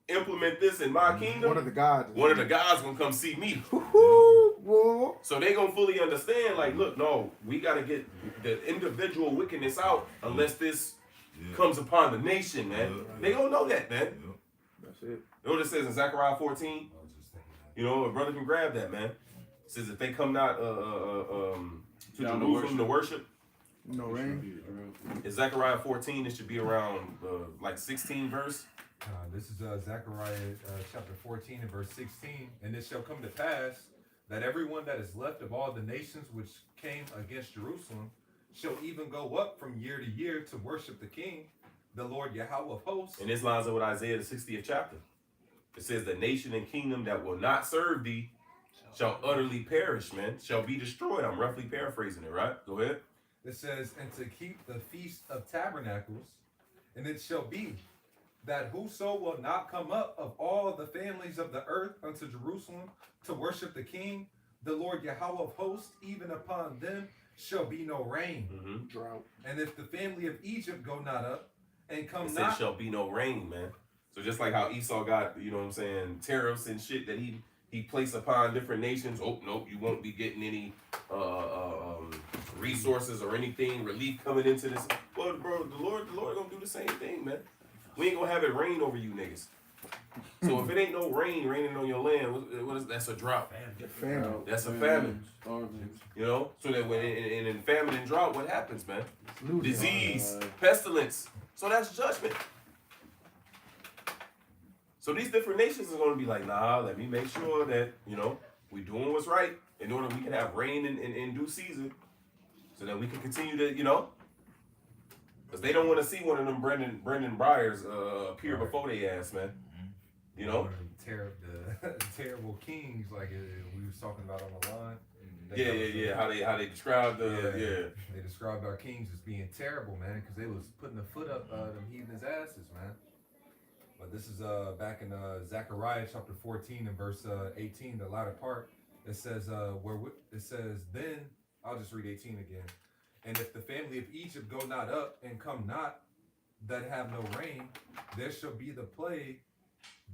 implement this in my kingdom, One of the gods. one of the gods gonna come see me. Whoa. So they gonna fully understand, like, look, no, we gotta get the individual wickedness out unless this Yeah. comes upon the nation, man. Yeah. They gonna know that, man. Yeah. That's it. You know what it says in Zechariah 14? I was just thinking that. You know, a brother can grab that, man. It says if they come not to Down to Jerusalem to worship, No rain. in Zechariah 14, it should be around like 16 verse. This is Zechariah chapter 14 and verse 16. And it shall come to pass that everyone that is left of all the nations which came against Jerusalem shall even go up from year to year to worship the King, the Lord Yahweh of hosts. And this lines up with Isaiah the 60th chapter. It says the nation and kingdom that will not serve thee shall utterly perish, man, shall be destroyed. I'm roughly paraphrasing it, right? Go ahead. It says, and to keep the feast of tabernacles, and it shall be that whoso will not come up of all the families of the earth unto Jerusalem to worship the King, the Lord Yahweh of hosts, even upon them shall be no rain. Mm-hmm. Drought. And if the family of Egypt go not up and come It says not, shall be no rain, man. So just like how Esau got, you know what I'm saying, tariffs and shit that he placed upon different nations. Oh, nope, you won't be getting any resources or anything, relief coming into this. Well, bro, the Lord gonna do the same thing, man. We ain't gonna have it rain over you niggas. So if it ain't no rain raining on your land, what is that's a drought. Famine. That's a famine. Starving. You know? So that when in famine and drought, what happens, man? Losing. Disease, pestilence. So that's judgment. So these different nations are going to be like, nah, let me make sure that, you know, we doing what's right in order we can have rain in due season so that we can continue to, you know, because they don't want to see one of them Brendan Briers appear before they ass, man. You know? the terrible kings, like we was talking about on the line. Yeah. How they describe the, They described our kings as being terrible, man, because they was putting the foot up them heathens' asses, man. But this is back in Zechariah chapter 14 and verse 18, the latter part. It says then I'll just read 18 again. And if the family of Egypt go not up and come not, that have no rain, there shall be the plague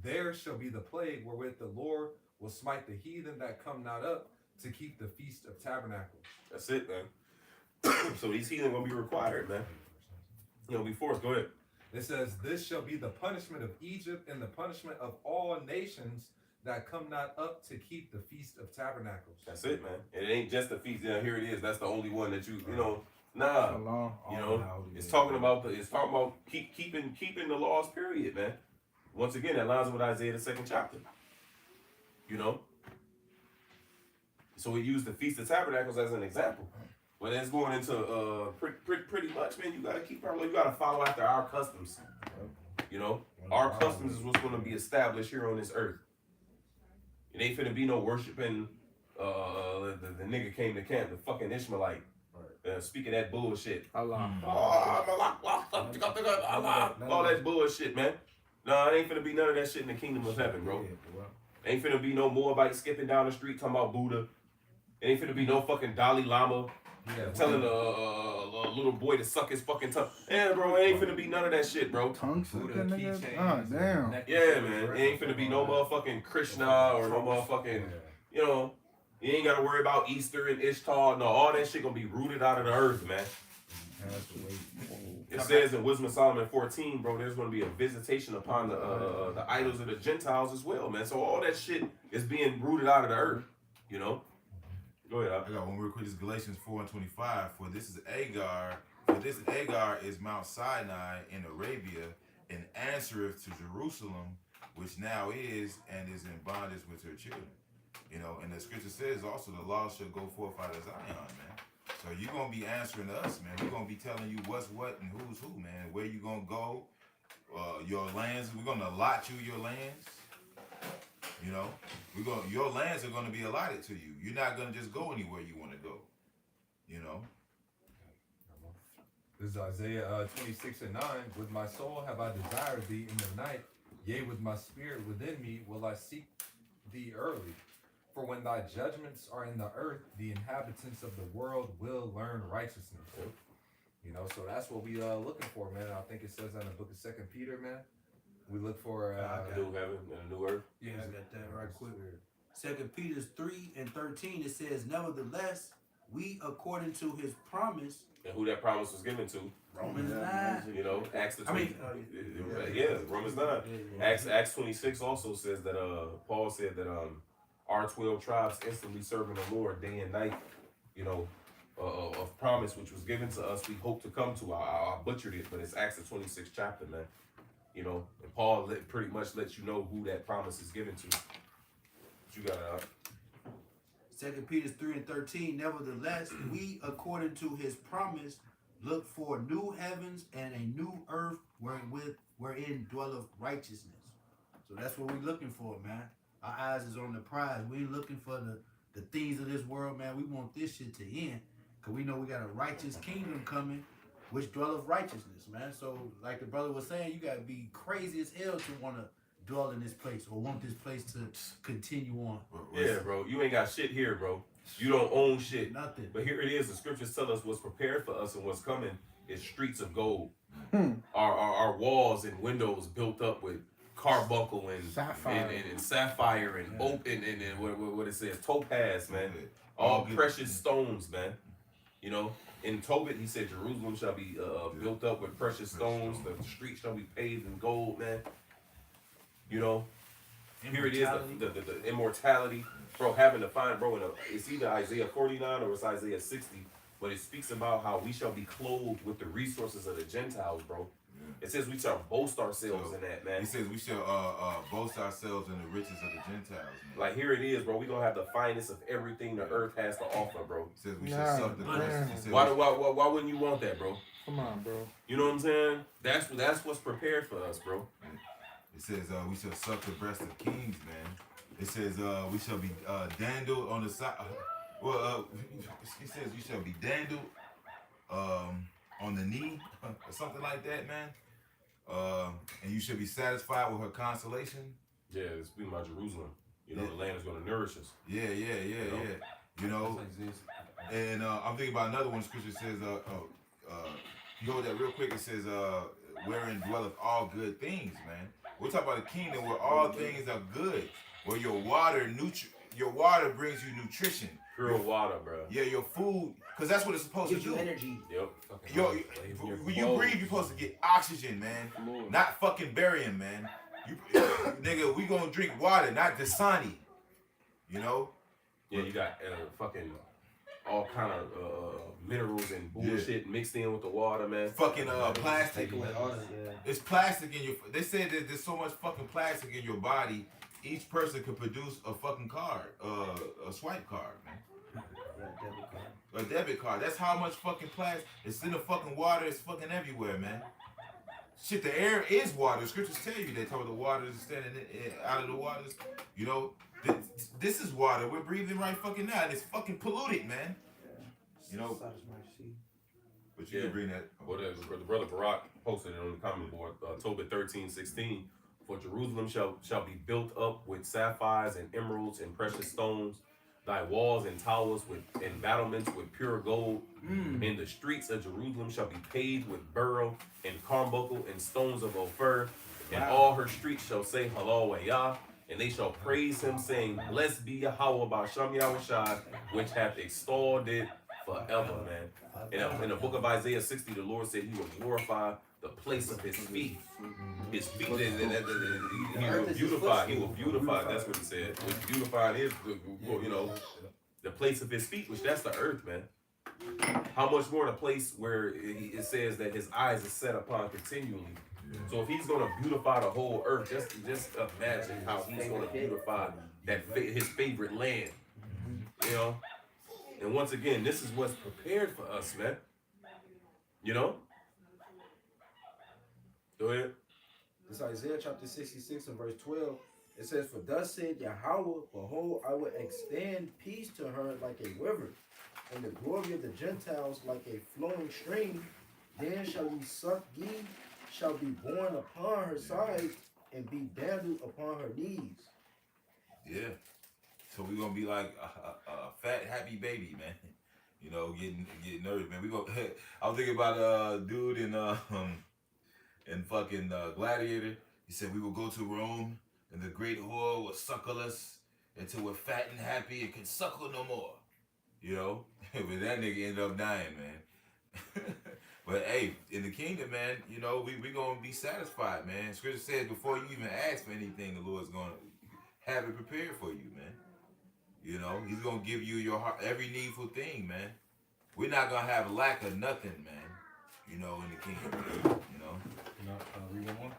wherewith the Lord will smite the heathen that come not up to keep the feast of tabernacles. that's it, man. So these heathen going to be required, man. You know, be forced. Go ahead. It says, this shall be the punishment of Egypt and the punishment of all nations that come not up to keep the feast of tabernacles. That's it, man. And it ain't just the feast. Yeah, here it is. That's the only one that you know. Nah, Along. you know, it's talking about keeping the laws. Period, man. Once again, that lines up with Isaiah the 2nd chapter. You know. So we use the Feast of Tabernacles as an example. But that's going into pretty much, man. You gotta keep our. You gotta follow after our customs. You know, our customs is what's going to be established here on this earth. It ain't finna be no worshiping the nigga came to camp, the fucking Ishmaelite, speaking that bullshit. Allah. All that bullshit, man. Nah, it ain't finna be none of that shit in the kingdom of heaven, bro. Ain't finna be no Moabite skipping down the street talking about Buddha. It ain't finna be no fucking Dalai Lama telling a little boy to suck his fucking tongue. Yeah, bro, it ain't finna be none of that shit, bro. Tongue sucker, Buddha nigga. keychains Ah, and damn. necklaces Yeah, and man. It rings ain't finna and be all no that. motherfucking Krishna or no motherfucking, you know, you ain't gotta worry about Easter and Ishtar. No, all that shit gonna be rooted out of the earth, man. It says in Wisdom of Solomon 14, bro, there's going to be a visitation upon the idols of the Gentiles as well, man. So all that shit is being rooted out of the earth, you know? Go ahead. I got one real quick. This is Galatians 4:25. For this is Agar is Mount Sinai in Arabia, and answereth to Jerusalem, which now is and is in bondage with her children. You know, and the scripture says also the law shall go forth out of Zion, man. So you're gonna be answering us, man. We're gonna be telling you what's what and who's who, man. Where you gonna go, your lands. We're gonna allot you your lands. You know, your lands are gonna be allotted to you. You're not gonna just go anywhere you want to go. You know. This is Isaiah 26:9. With my soul have I desired thee in the night, yea, with my spirit within me will I seek thee early. For when thy judgments are in the earth, the inhabitants of the world will learn righteousness. You know, so that's what we looking for, man. I think it says in the book of 2 Peter, man. We look for A new heaven and a new earth. Yeah, I got that right quick. 2 Peter 3:13, it says, nevertheless, we according to his promise. And who that promise was given to. Romans 9. You know, Acts the 20. Yeah. Romans 9. Acts 26 also says that Paul said that our 12 tribes instantly serving the Lord day and night, you know, of promise which was given to us. We hope to come to. I butchered it, but it's Acts the 26th chapter, man. You know, and Paul pretty much lets you know who that promise is given to. What you got out? 2 Peter 3:13, nevertheless, we according to his promise look for new heavens and a new earth wherein dwelleth righteousness. So that's what we're looking for, man. Our eyes is on the prize. We ain't looking for the things of this world, man. We want this shit to end. Cause we know we got a righteous kingdom coming, which dwelleth righteousness, man. So like the brother was saying, you gotta be crazy as hell to want to dwell in this place or want this place to continue on. Yeah, bro. You ain't got shit here, bro. You don't own shit. Nothing. But here it is. The scriptures tell us what's prepared for us and what's coming is streets of gold. Our walls and windows built up with carbuncle and Sapphire. and sapphire and open and what it says, topaz, man. All precious stones, man. You know, in Tobit, he said Jerusalem shall be built up with precious stones. The streets shall be paved in gold, man. You know, here it is, the immortality, bro. Having to find, bro. It's either Isaiah 49 or it's Isaiah 60, but it speaks about how we shall be clothed with the resources of the Gentiles, bro. It says we shall boast ourselves in that, man. He says we shall boast ourselves in the riches of the Gentiles, man. Like here it is, bro. We gonna have the finest of everything the earth has to offer, bro. He says we shall suck the breast. He says Why wouldn't you want that, bro? Come on, bro. You know what I'm saying? That's what's prepared for us, bro. It says we shall suck the breast of kings, man. It says we shall be dandled on the side. It says we shall be dandled on the knee or something like that, man. And you shall be satisfied with her consolation. Yeah, it's speaking about Jerusalem. You know, the land is going to nourish us. Yeah. You know, and I'm thinking about another one. Scripture says, you go with that real quick. It says, wherein dwelleth all good things, man. We're talking about a kingdom where all things are good, where your water brings you nutrition. Pure water, bro. Yeah, your food, because that's what it's supposed Gives to you do. energy. Yep. When you breathe, you're supposed to get oxygen, man. Not fucking barium, man. Nigga, we gonna drink water, not Dasani. You know? Yeah, you got fucking all kind of minerals and bullshit mixed in with the water, man. Fucking plastic. It's plastic in your. They said that there's so much fucking plastic in your body. Each person could produce a fucking card, a swipe card, man. A debit card. That's how much fucking plastic. It's in the fucking water. It's fucking everywhere, man. Shit, the air is water. The scriptures tell you that. Talk about the waters standing out of the waters. You know, This is water we're breathing right fucking now, and it's fucking polluted, man. You know. But you Yeah. can bring that. Well, the brother Barak posted it on the comment board, Tobit 13:16. For Jerusalem shall be built up with sapphires and emeralds and precious stones. Thy walls and towers and battlements with pure gold. And the streets of Jerusalem shall be paved with beryl and carbuncle and stones of Ophir. And all her streets shall say Hallelujah. And they shall praise him, saying, Blessed be Yahweh Ba'Shem Yahushai, which hath extolled it forever, man. In the book of Isaiah 60, the Lord said he will glorify the place of his feet. His feet, he will beautify. He will beautify. That's what he said. Which beautifying is, you know, the place of his feet, which that's the earth, man. How much more the place where it says that his eyes are set upon continually. So if he's gonna beautify the whole earth, just imagine how he's gonna beautify his favorite land. You know. And once again, this is what's prepared for us, man. You know? Go ahead. It's Isaiah chapter 66 and verse 12. It says, For thus said Yahweh, Behold, I will extend peace to her like a river, and the glory of the Gentiles like a flowing stream. Then shall ye suck ye, shall be born upon her sides, and be dandled upon her knees. Yeah. So we're gonna be like a fat, happy baby, man. You know, getting nervous, man. I was thinking about a dude in fucking Gladiator. He said we will go to Rome, and the great whore will suckle us until we're fat and happy and can suckle no more. You know, but that nigga ended up dying, man. But hey, in the kingdom, man, you know, we gonna be satisfied, man. Scripture says before you even ask for anything, the Lord's gonna have it prepared for you, man. You know, he's gonna give you your heart, every needful thing, man. We're not gonna have lack of nothing, man. You know, in the kingdom, you know. Read one more.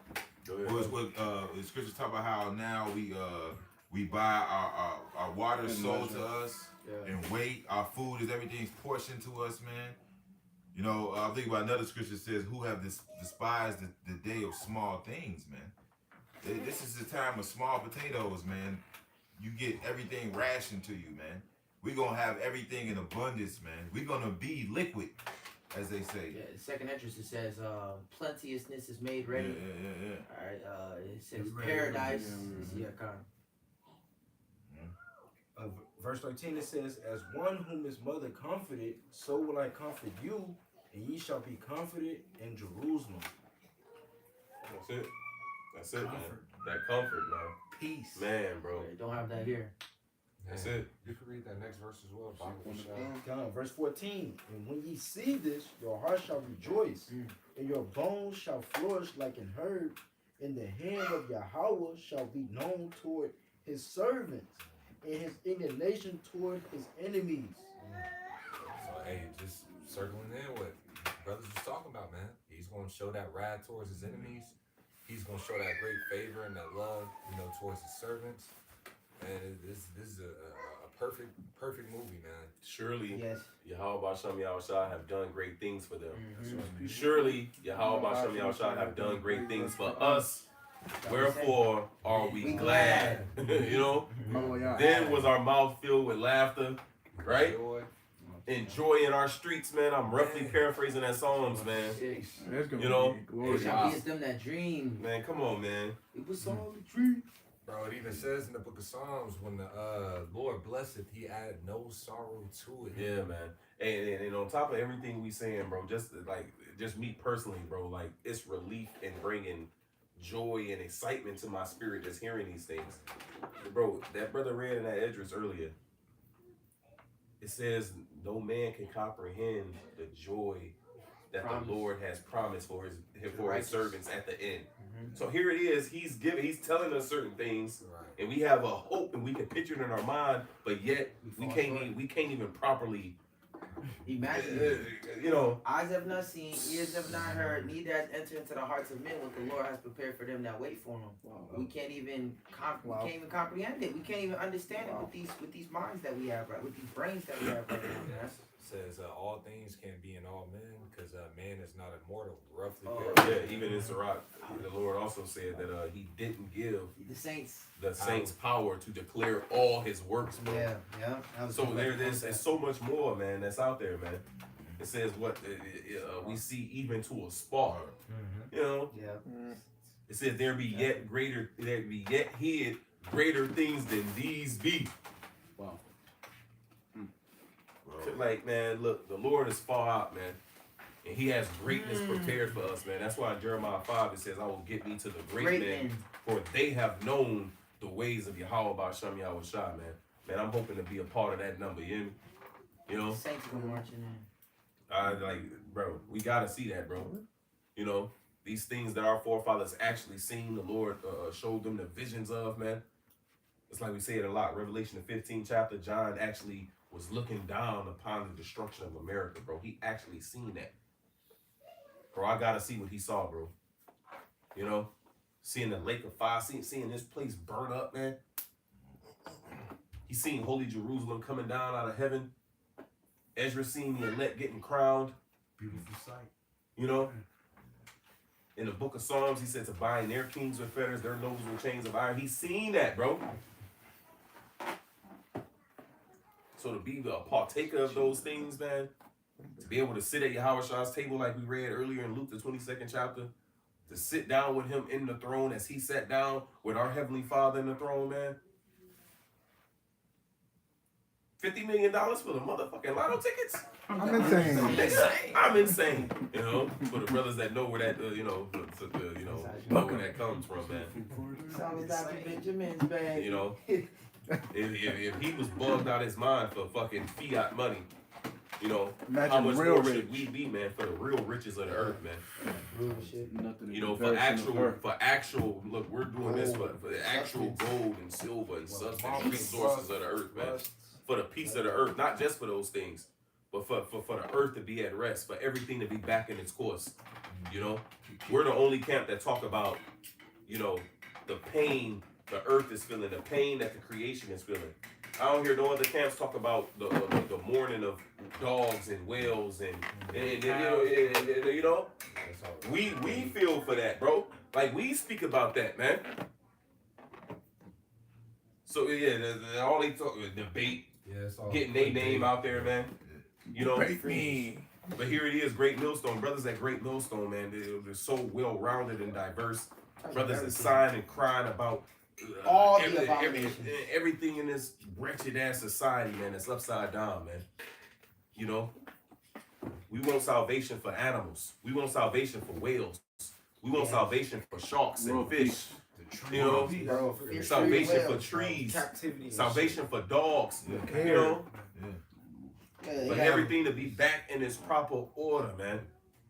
Go ahead. The scriptures talk about how now we buy our water sold to us and weight. Our food is everything's portioned to us, man. You know, I think about another scripture that says, "Who have despised the day of small things, man." This is the time of small potatoes, man. You get everything rationed to you, man. We're going to have everything in abundance, man. We're going to be liquid, as they say. Yeah, the second entrance, it says, plenteousness is made ready. Yeah. All right, it says It's ready. paradise. Yeah. Verse 13, it says, As one whom his mother comforted, so will I comfort you, and ye shall be comforted in Jerusalem. That's it, man. That comfort, man. Peace. Man, bro. Don't have that here. That's it. You can read that next verse as well. Verse 14, And when ye see this, your heart shall rejoice, and your bones shall flourish like an herb, and the hand of Yahweh shall be known toward his servants, and his indignation toward his enemies. So, hey, just circling in what brothers was talking about, man. He's going to show that wrath towards his enemies. He's going to show that great favor and that love, you know, towards his servants. And this is a perfect movie, man. Surely, Yes. Yahweh Ba'Shem Yahushai have done great things for them. Mm-hmm. Surely, Yahweh Ba'Shem Yahushai have done great things for us. Wherefore are we glad? You know? Oh, yeah. Then was our mouth filled with laughter, right? Joy. Enjoy in our streets, man. I'm roughly paraphrasing that Psalms, man. That's gonna You know, be It glorious. shall be as them that dream. Man, come on, man. It was all a dream. Bro, it even says in the book of Psalms, when the Lord blesseth, he added no sorrow to it. Yeah, man. And on top of everything we saying, bro, just me personally, bro, like it's relief and bringing joy and excitement to my spirit just hearing these things. Bro, that brother read in that Esdras earlier. It says no man can comprehend the joy that the Lord has promised for his servants at the end. So here it is. He's telling us certain things, Right. and we have a hope, and we can picture it in our mind, but yet we can't even properly, Imagine. you know. Eyes have not seen, ears have not heard, neither has entered into the hearts of men what the Lord has prepared for them that wait for him. We can't even comprehend it. We can't even understand it with these minds that we have, right? With these brains that we have right now. says all things can be in all men because man is not immortal. Roughly. Yeah, even in Sirach, the Lord also said that he didn't give The saints. the saints power to declare all his works, bro. Yeah, yeah. That was So the there's concept. so much more, man, that's out there, man. It says what we see even to a spark. You know, Yeah. it says there be yet hid greater things than these be. Wow. Bro. Like, man, look, the Lord is far out, man. And he has greatness prepared for us, man. That's why in Jeremiah 5 it says, I will get me to the great men, for they have known the ways of Yahweh Ba'Shem Yahweh Shai, man. Man, I'm hoping to be a part of that number, you know? Saints go marching in. Bro, we gotta see that, bro. You know, these things that our forefathers actually seen, the Lord showed them the visions of, man. It's like we say it a lot. Revelation the 15th chapter, John actually was looking down upon the destruction of America, bro. He actually seen that. Bro, I gotta see what he saw, bro. You know, seeing the lake of fire, seeing this place burn up, man. He seen holy Jerusalem coming down out of heaven. Ezra seen the elect getting crowned. Beautiful sight. You know, in the book of Psalms, he said to bind their kings with fetters, their nobles with chains of iron. He's seen that, bro. So to be a partaker of those things, man, to be able to sit at Yahweh Shai's table like we read earlier in Luke, the 22nd chapter, to sit down with him in the throne as he sat down with our Heavenly Father in the throne, man. $50 million for the motherfucking lotto tickets? I'm insane. I'm insane. You know, for the brothers that know where that, know where that comes from, man. Sounds like Benjamin's bag. You know, if he was bugged out his mind for fucking fiat money, you know, Imagine how much real more rich. should we be, man, for the real riches of the earth, man? Nothing. You know, for actual, look, we're doing this for the actual gold and silver and substance resources of the earth, man. For the peace of the earth, not just for those things, but for the earth to be at rest, for everything to be back in its course. You know, we're the only camp that talk about, you know, the pain the earth is feeling, the pain that the creation is feeling. I don't hear no other camps talk about the mourning of dogs and whales and you know, we feel for that, bro. Like we speak about that, man. So yeah, all they talk debate, getting their name out there, man. You know, but here it is, Great Millstone. Brothers at Great Millstone, man, they're so well-rounded and diverse. Brothers that sign and crying about all the abominations. Everything in this wretched ass society, man, that's upside down, man. You know, we want salvation for animals. We want salvation for whales. We want salvation for sharks and fish. You know, salvation for trees. Salvation for dogs. You know, but everything to be back in its proper order, man.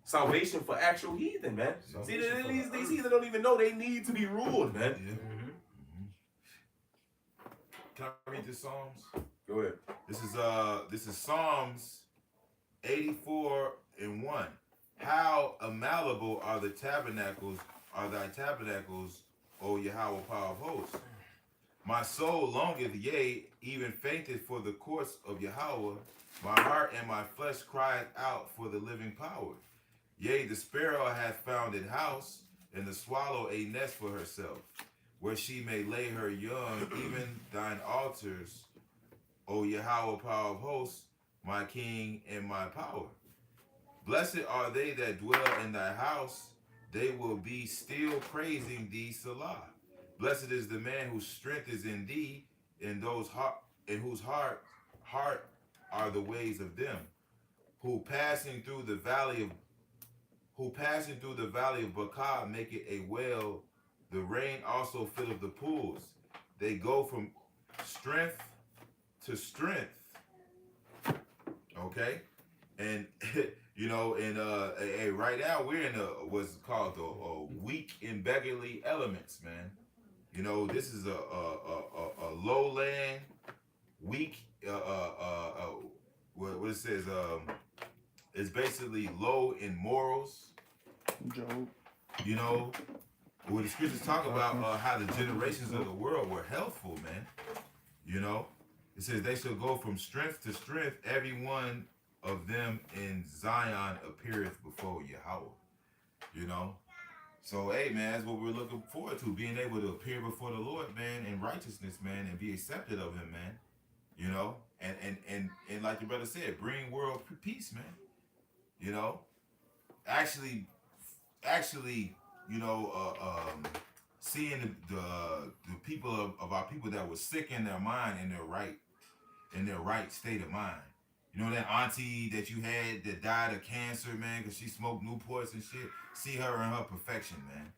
Salvation for actual heathen, man. See, these heathen don't even know they need to be ruled, man. Can I read the Psalms? Go ahead. This is Psalms 84 and 1. How malleable are thy tabernacles, O Yahweh, power of hosts. My soul longeth, yea, even fainteth for the courts of Yahweh. My heart and my flesh crieth out for the living power. Yea, the sparrow hath found a house, and the swallow a nest for herself, where she may lay her young, even thine altars, O Yahweh, power of hosts, my King and my power. Blessed are they that dwell in thy house, they will be still praising thee, Salah. Blessed is the man whose strength is in thee, and whose heart are the ways of them, who passing through the valley of Baca make it a well. The rain also filleth the pools. They go from strength to strength. Okay, and you know, and right now we're in what's called the weak and beggarly elements, man. You know, this is a lowland, weak. What it says, it's basically low in morals. Job. You know, what the scriptures talk about how the generations of the world were healthful, man. You know, it says they shall go from strength to strength, everyone of them in Zion appeareth before Yahweh. You know? So, hey, man, that's what we're looking forward to, being able to appear before the Lord, man, in righteousness, man, and be accepted of him, man. You know? And like the brother said, bring world peace, man. You know? Actually, you know, seeing the people of our people that were sick in their mind, in their right state of mind. You know that auntie that you had that died of cancer, man, because she smoked Newports and shit? See her in her perfection, man.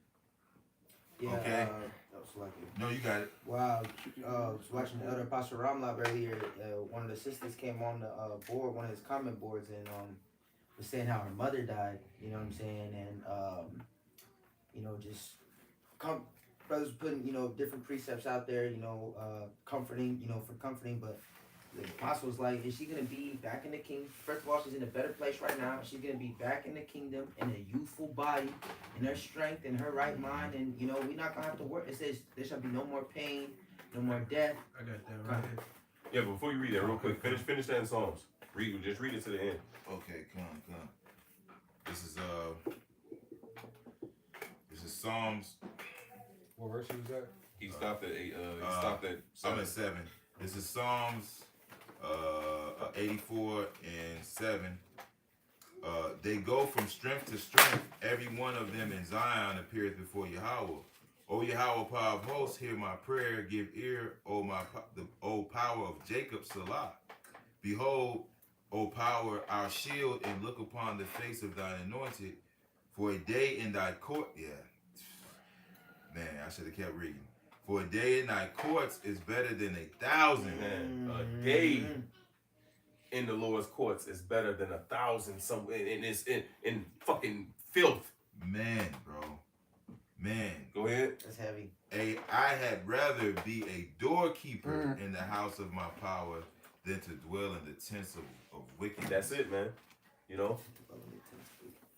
Yeah, Okay. that was lucky. No, you got it. Wow, was watching the other Pastor Ramlab earlier. One of the sisters came on the board, one of his comment boards, and was saying how her mother died. You know what I'm saying? And you know, just brothers putting, you know, different precepts out there. You know, comforting. You know, for comforting, but. The apostle was like, is she going to be back in the kingdom? First of all, she's in a better place right now. She's going to be back in the kingdom in a youthful body, in her strength, in her right mind. And, you know, we're not going to have to work. It says there shall be no more pain, no more death. I got that right here. Yeah, but before you read that, real quick, finish that in Psalms. Just read it to the end. Okay, come. This is Psalms. What verse was that? He stopped at 8. He stopped at 7. I'm at 7. This is Psalms 84 and 7. They go from strength to strength. Every one of them in Zion appeareth before Yahweh. O Yahweh, power of hosts, hear my prayer. Give ear, O power of Jacob, Salah. Behold, O power, our shield, and look upon the face of thine anointed. For a day in thy court, man, I should have kept reading. For a day in thy courts is better than 1,000. Man, a day in the Lord's courts is better than 1,000 somewhere in fucking filth. Man, bro. Man. Go ahead. That's heavy. I had rather be a doorkeeper in the house of my power than to dwell in the tents of wickedness. That's it, man. You know?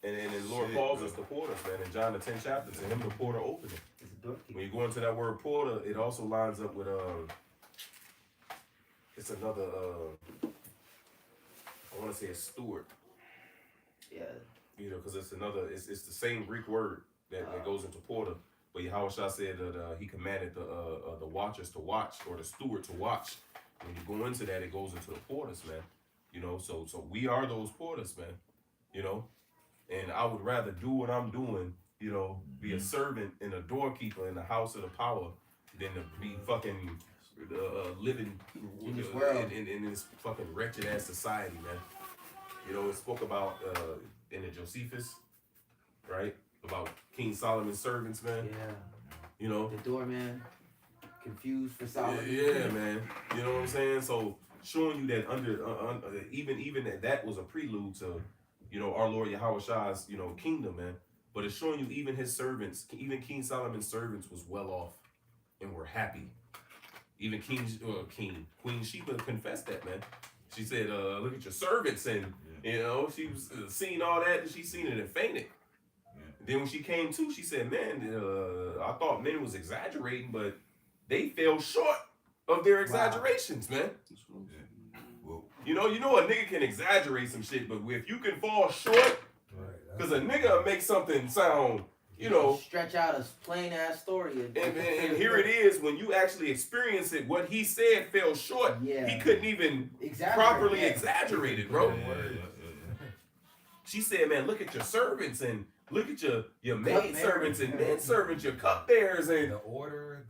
And the Lord Shit, calls bro. us the porters, man. In John the 10th chapter, to him the porter opened it. It's a doorkeeper. When you go into that word porter, it also lines up with it's another I want to say a steward. Yeah. You know, because it's the same Greek word that goes into porter. But Yahushua said that he commanded the watchers to watch, or the steward to watch. When you go into that, it goes into the porters, man. You know, so we are those porters, man. You know, and I would rather do what I'm doing, you know, be a servant and a doorkeeper in the house of the power than to be fucking living In this world. in this fucking wretched ass society, man. You know, it spoke about in the Josephus, right? About King Solomon's servants, man. Yeah. You know, The doorman, confused for Solomon. yeah, man. You know what I'm saying? So showing you that even that was a prelude to, you know, our Lord Yahushua's, you know, kingdom, man. But it's showing you even his servants, even King Solomon's servants was well off and were happy. Even Queen Sheba confessed that, man. She said, look at your servants, and you know, she was seeing all that, and she seen it and fainted. Then when she came to, she said, man, I thought men was exaggerating, but they fell short of their exaggerations, man. Well, You know a nigga can exaggerate some shit, but if you can fall short, because a nigga make something sound, you know, Stretch out a plain ass story. and here it is, when you actually experience it, what he said fell short. Yeah. He couldn't even properly exaggerate it, bro. She said, man, look at your servants and look at your maid servants and men servants, your cupbearers, and The order,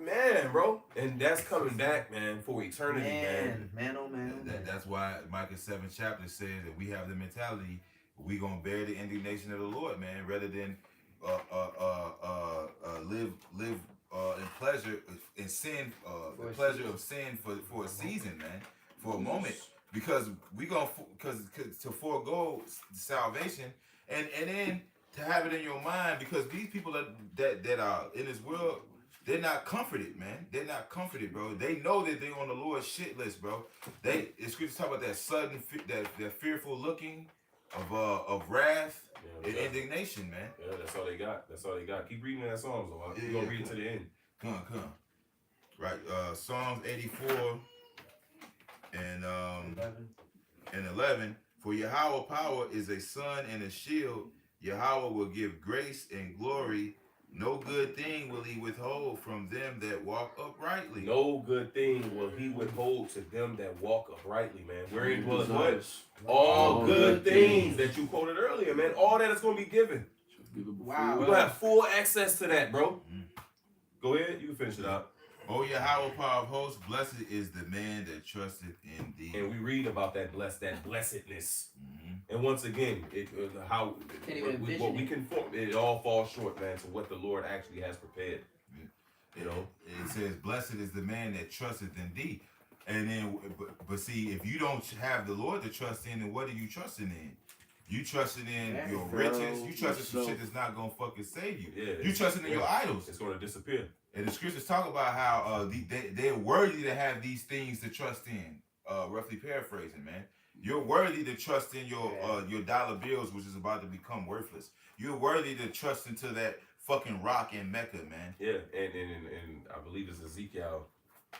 man, bro. And that's coming back, man, for eternity, man. Man, oh man, oh man. that's why Micah 7th chapter says that we have the mentality, we gonna bear the indignation of the Lord, man, rather than live in pleasure in sin, the pleasure of sin for a season, man, for a moment, because we gonna to forego salvation and then to have it in your mind, because these people that are in this world, they're not comforted, man. They're not comforted, bro. They know that they're on the Lord's shit list, bro. The scriptures talk about that sudden, that fearful looking of wrath and indignation, man. Yeah, that's all they got. That's all they got. Keep reading that Psalms, though. We're gonna read it to the end. Come. Right, Psalms 84 and 11. and 11. For Yahweh power is a sun and a shield. Yahweh will give grace and glory. No good thing will he withhold from them that walk uprightly. No good thing will he withhold to them that walk uprightly, man. Wherein dwelleth what? Desires. All good things that you quoted earlier, man. All that is going to be given. Wow. We're going to have full access to that, bro. Go ahead. You can finish it out. O Yahweh power of hosts, blessed is the man that trusteth in thee. And we read about that blessedness. Mhm. And once again, how Can't even envision what we it. can form, it all falls short, man, to what the Lord actually has prepared. You know, It says, blessed is the man that trusteth in thee. And then, but see, if you don't have the Lord to trust in, then what are you trusting in? You trusting in Yeah. your riches. You trusting some Yourself. shit that's not gonna fucking save you. Yeah, You trusting in your idols. it's going to disappear. And the scriptures talk about how they're worthy to have these things to trust in. Roughly paraphrasing, man. You're worthy to trust in your dollar bills, which is about to become worthless. You're worthy to trust into that fucking rock in Mecca, man. Yeah, and I believe it's Ezekiel,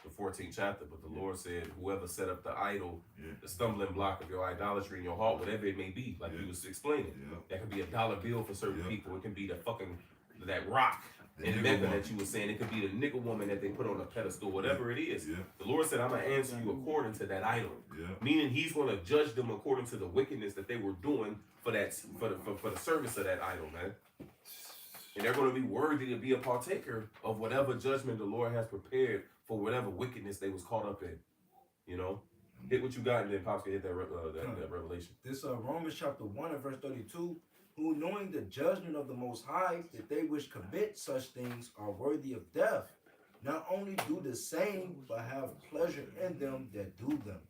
the 14th chapter, but the Lord said, whoever set up the idol, the stumbling block of your idolatry in your heart, whatever it may be, like you was explaining, that could be a dollar bill for certain people. It can be that rock The in nigga Mecca woman. that you were saying. It could be the nigga woman that they put on a pedestal, whatever it is. Yeah. The Lord said, I'm going to answer you according to that idol. Yeah. Meaning he's going to judge them according to the wickedness that they were doing for the service of that idol, man. And they're going to be worthy to be a partaker of whatever judgment the Lord has prepared for whatever wickedness they was caught up in. You know? Hit what you got, and then Pops can hit that revelation. This Romans chapter 1 and verse 32, who knowing the judgment of the Most High, that they which commit such things are worthy of death, not only do the same, but have pleasure in them that do them.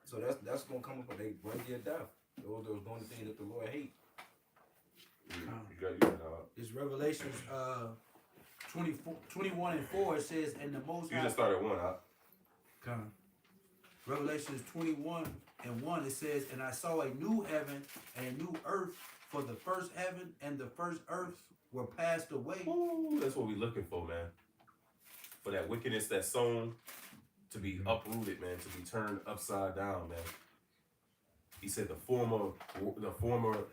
So that's gonna come up with they worthy of death. Those doing the things that the Lord hates. You got It's Revelations 21 and 4. It says, and the Most you High. just started one out. Come. Revelations 21 and 1, it says, and I saw a new heaven and a new earth, for the first heaven and the first earth were passed away. Ooh, that's what we looking for, man. For that wickedness that's sown to be uprooted, man, to be turned upside down, man. He said the former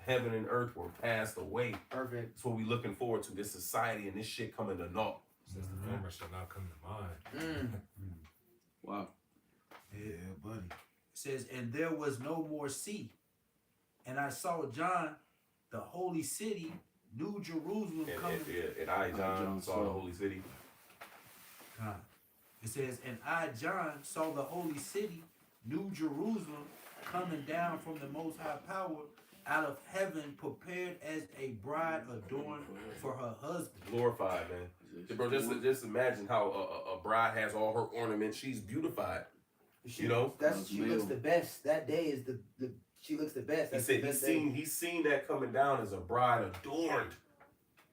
heaven and earth were passed away. Perfect. That's what we looking forward to. This society and this shit coming to naught. Since the former shall not come to mind. Wow. Yeah, buddy. It says, and there was no more sea. And I saw John, the holy city, New Jerusalem, coming. And I, John, saw the holy city. It says, and I, John, saw the holy city, New Jerusalem, coming down from the Most High Power out of heaven, prepared as a bride adorned for her husband. Glorified, man. Bro, just imagine how a bride has all her ornaments. She's beautified. You know? She looks the best. That day is the she looks the best. He That's said the best day. he's seen that coming down as a bride adorned.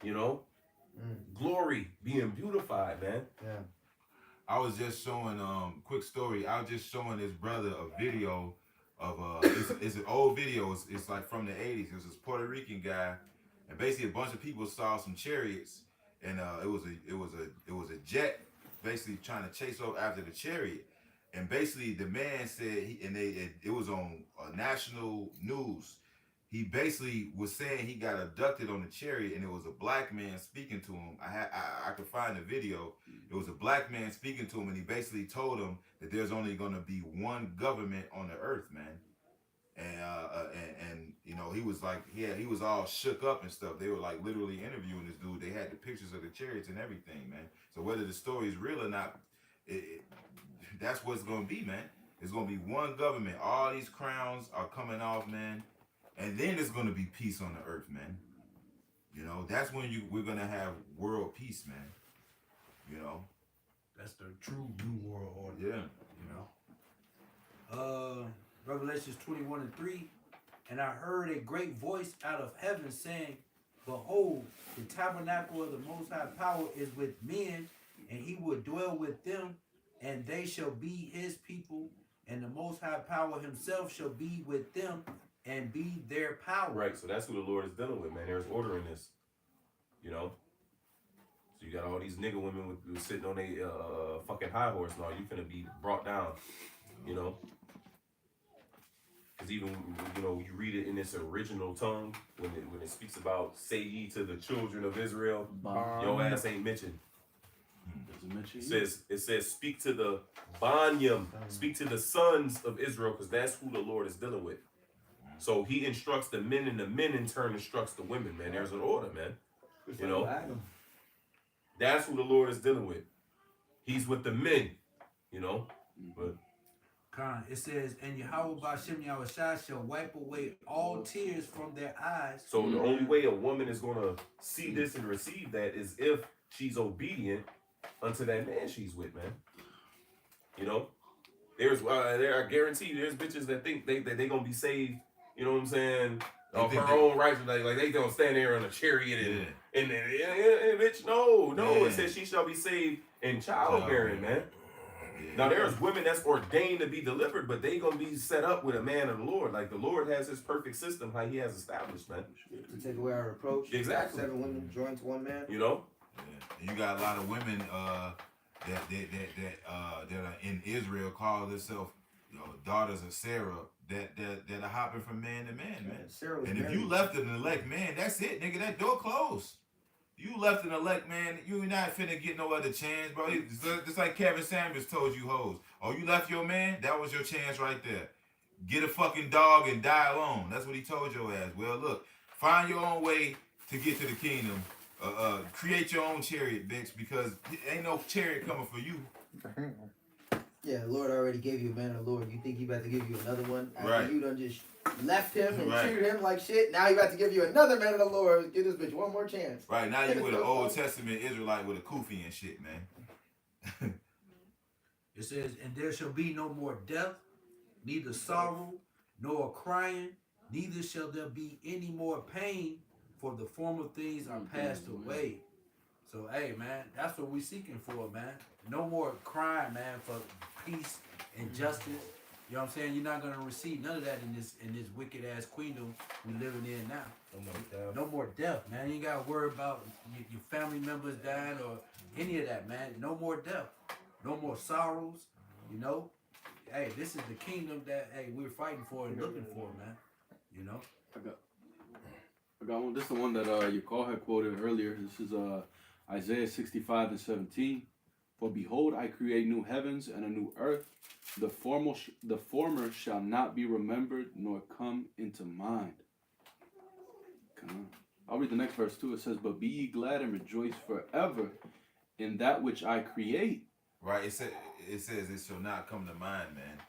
You know? Glory being beautified, man. Yeah. I was just showing quick story. I was just showing this brother a video of it's an old video. It's like from the 80s. It was this Puerto Rican guy, and basically a bunch of people saw some chariots, and it was a jet basically trying to chase over after the chariot. And basically the man said it was on national news. He basically was saying he got abducted on the chariot, and it was a black man speaking to him. I could find the video. It was a black man speaking to him, and he basically told him that there's only going to be one government on the earth, man. And you know, he was like, he was all shook up and stuff. They were like literally interviewing this dude. They had the pictures of the chariots and everything, man. So whether the story is real or not, that's what it's going to be, man. It's going to be one government. All these crowns are coming off, man. And then there's going to be peace on the earth, man. You know, that's when we're going to have world peace, man. You know? That's the true new world order. Yeah. You know? Revelations 21 and 3. And I heard a great voice out of heaven saying, behold, the tabernacle of the Most High Power is with men, and he will dwell with them, and they shall be his people, and the Most High Power himself shall be with them, and be their power. Right, so that's who the Lord is dealing with, man. There's order in this. You know? So you got all these nigga women with sitting on a fucking high horse now. You finna be brought down. You know? Because even you read it in its original tongue when it speaks about say ye to the children of Israel, your ass ain't mentioned. It says speak to the Banyam, speak to the sons of Israel, because that's who the Lord is dealing with. So he instructs the men, and the men in turn instructs the women, man. There's an order, man. You know, that's who the Lord is dealing with. He's with the men, you know. But It says, and Yahweh Ba'Shem Yahushua shall wipe away all tears from their eyes. so the only way a woman is gonna see this and receive that is if she's obedient unto that man she's with, man. You know, I guarantee you, there's bitches that think they gonna be saved. You know what I'm saying? Of her own rights, like they gonna stand there on a chariot and bitch, no. It says she shall be saved in childbearing, man. Now there's women that's ordained to be delivered, but they gonna be set up with a man of the Lord. Like the Lord has his perfect system, how he has established, man. To take away our reproach. Exactly. 7 women joined to 1 man. You know? And you got a lot of women that are in Israel call themselves daughters of Sarah that are hopping from man to man, man. Sarah was And if married. you left an elect man, that's it, nigga. That door closed. You left an elect man, you not finna get no other chance, bro. Just like Kevin Samuels told you hoes. Oh, you left your man? That was your chance right there. Get a fucking dog and die alone. That's what he told your ass. Well, look, find your own way to get to the kingdom. Create your own chariot, bitch, because ain't no chariot coming for you. Yeah, the Lord already gave you a man of the Lord. You think he about to give you another one? After Right. You done just left him and Right. treated him like shit. Now he about to give you another man of the Lord. Give this bitch one more chance. Right, now you with an Old Testament Israelite with a kufi and shit, man. It says, and there shall be no more death, neither sorrow, nor crying, neither shall there be any more pain, for the former things are passed away. So, hey, man, that's what we seeking for, man. No more crying, man, for peace and justice. You know what I'm saying? You're not gonna receive none of that in this wicked ass queendom we living in now. No more death, man. You ain't gotta worry about your family members dying or any of that, man. No more death. No more sorrows. You know? Hey, this is the kingdom that we're fighting for and looking for, man. You know? I got one. This is the one that your call had quoted earlier. This is Isaiah 65:17. For behold, I create new heavens and a new earth. The former shall not be remembered nor come into mind. Come on. I'll read the next verse too. It says, but be ye glad and rejoice forever in that which I create. Right, it says it shall not come to mind, man.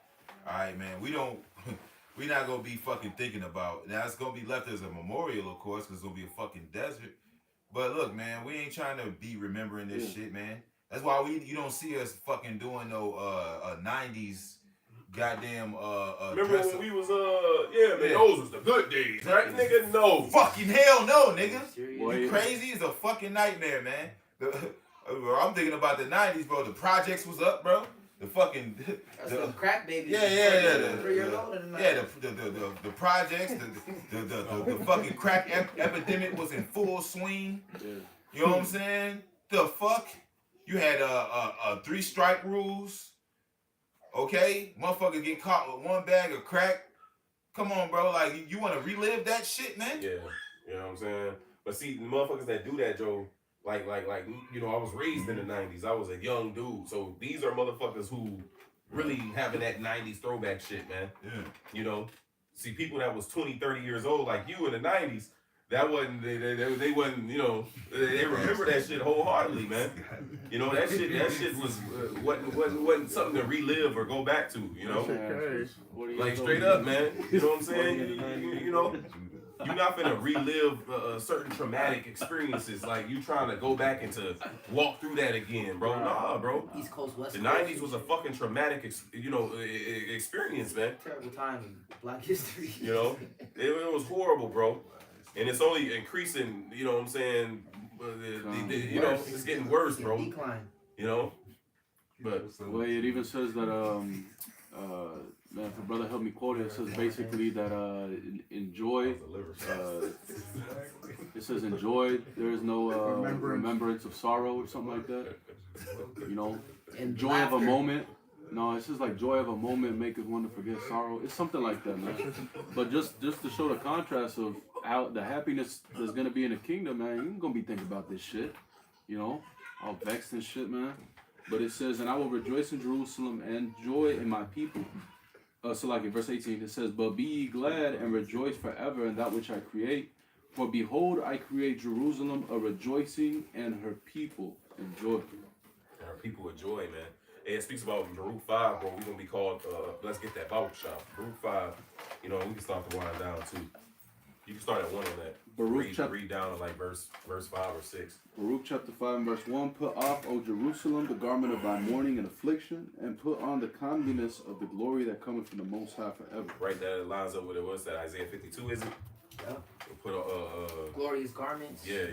All right, man. We're not gonna be fucking thinking about. Now it's gonna be left as a memorial, of course, because it's gonna be a fucking desert. But look, man, we ain't trying to be remembering this shit, man. That's why you don't see us fucking doing no 90s goddamn Remember when we was those was the good days, right, nigga? No. Fucking hell no, nigga. Boy, You crazy? It's a fucking nightmare, man. I'm thinking about the 90s, bro. The projects was up, bro. The fucking the crack babies. Yeah. 3 years old in the Yeah, the projects, the fucking crack epidemic was in full swing. Yeah. You know what I'm saying? The fuck? You had 3 strike rules. Okay, motherfucker get caught with 1 bag of crack. Come on, bro. Like you want to relive that shit, man? Yeah, you know what I'm saying. But see, the motherfuckers that do that, Joe. Like, you know, I was raised in the 90s. I was a young dude. So these are motherfuckers who really having that 90s throwback shit, man. Yeah. You know? See, people that was 20, 30 years old like you in the 90s, that wasn't, they wasn't, you know, they remember that shit wholeheartedly, man. You know, that shit was, wasn't something to relive or go back to, you know? Like, straight up, man. You know what I'm saying? You know? You're not gonna relive certain traumatic experiences. Like you trying to go back and to walk through that again, bro. Nah, bro. East Coast, West The Coast. 90s was a fucking traumatic, experience, man. Terrible time in Black history. You know, it was horrible, bro. And it's only increasing. You know what I'm saying? You know, it's getting worse, bro. Decline. You know, but Well, it even says that man, if a brother helped me quote it, it says basically that enjoy. It says enjoy. There is no remembrance of sorrow or something like that. You know, And joy of a laughter. moment. No, it's just like joy of a moment maketh one to forget sorrow. It's something like that, man. But just to show the contrast of how the happiness that's gonna be in the kingdom, man, you ain't gonna be thinking about this shit, you know, all vexed and shit, man. But it says, and I will rejoice in Jerusalem and joy in my people. So like in verse 18, it says, but be ye glad and rejoice forever in that which I create. For behold, I create Jerusalem a rejoicing and her people in joy. And our people with joy, man. And it speaks about in Baruch 5, bro. We're going to be called, let's get that Bible shop. Baruch 5, you know, we can start to wind down too. You can start at 1 on that. Read down to like verse 5 or 6. Baruch chapter 5 and verse 1. Put off, O Jerusalem, the garment of thy mourning and affliction, and put on the comeliness of the glory that cometh from the Most High forever. Right, that lines up with it. What's that? Isaiah 52, is it? Yeah. Put Glorious garments. Yeah.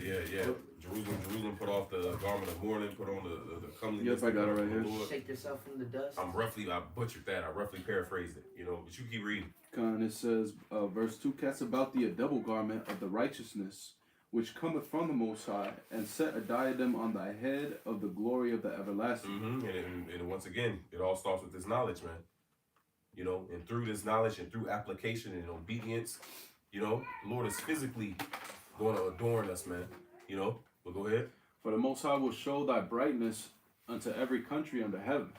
Jerusalem, put off the garment of mourning, put on the comeliness. Yep, I got it right here. Lord. Shake yourself from the dust. I butchered that. I roughly paraphrased it, you know, but you keep reading. And it says, verse 2, cast about thee a double garment of the righteousness, which cometh from the Most High, and set a diadem on thy head of the glory of the everlasting. Mm-hmm. And once again, it all starts with this knowledge, man. You know, and through this knowledge and through application and obedience, you know, the Lord is physically going to adorn us, man. You know, but go ahead. For the Most High will show thy brightness unto every country under heaven.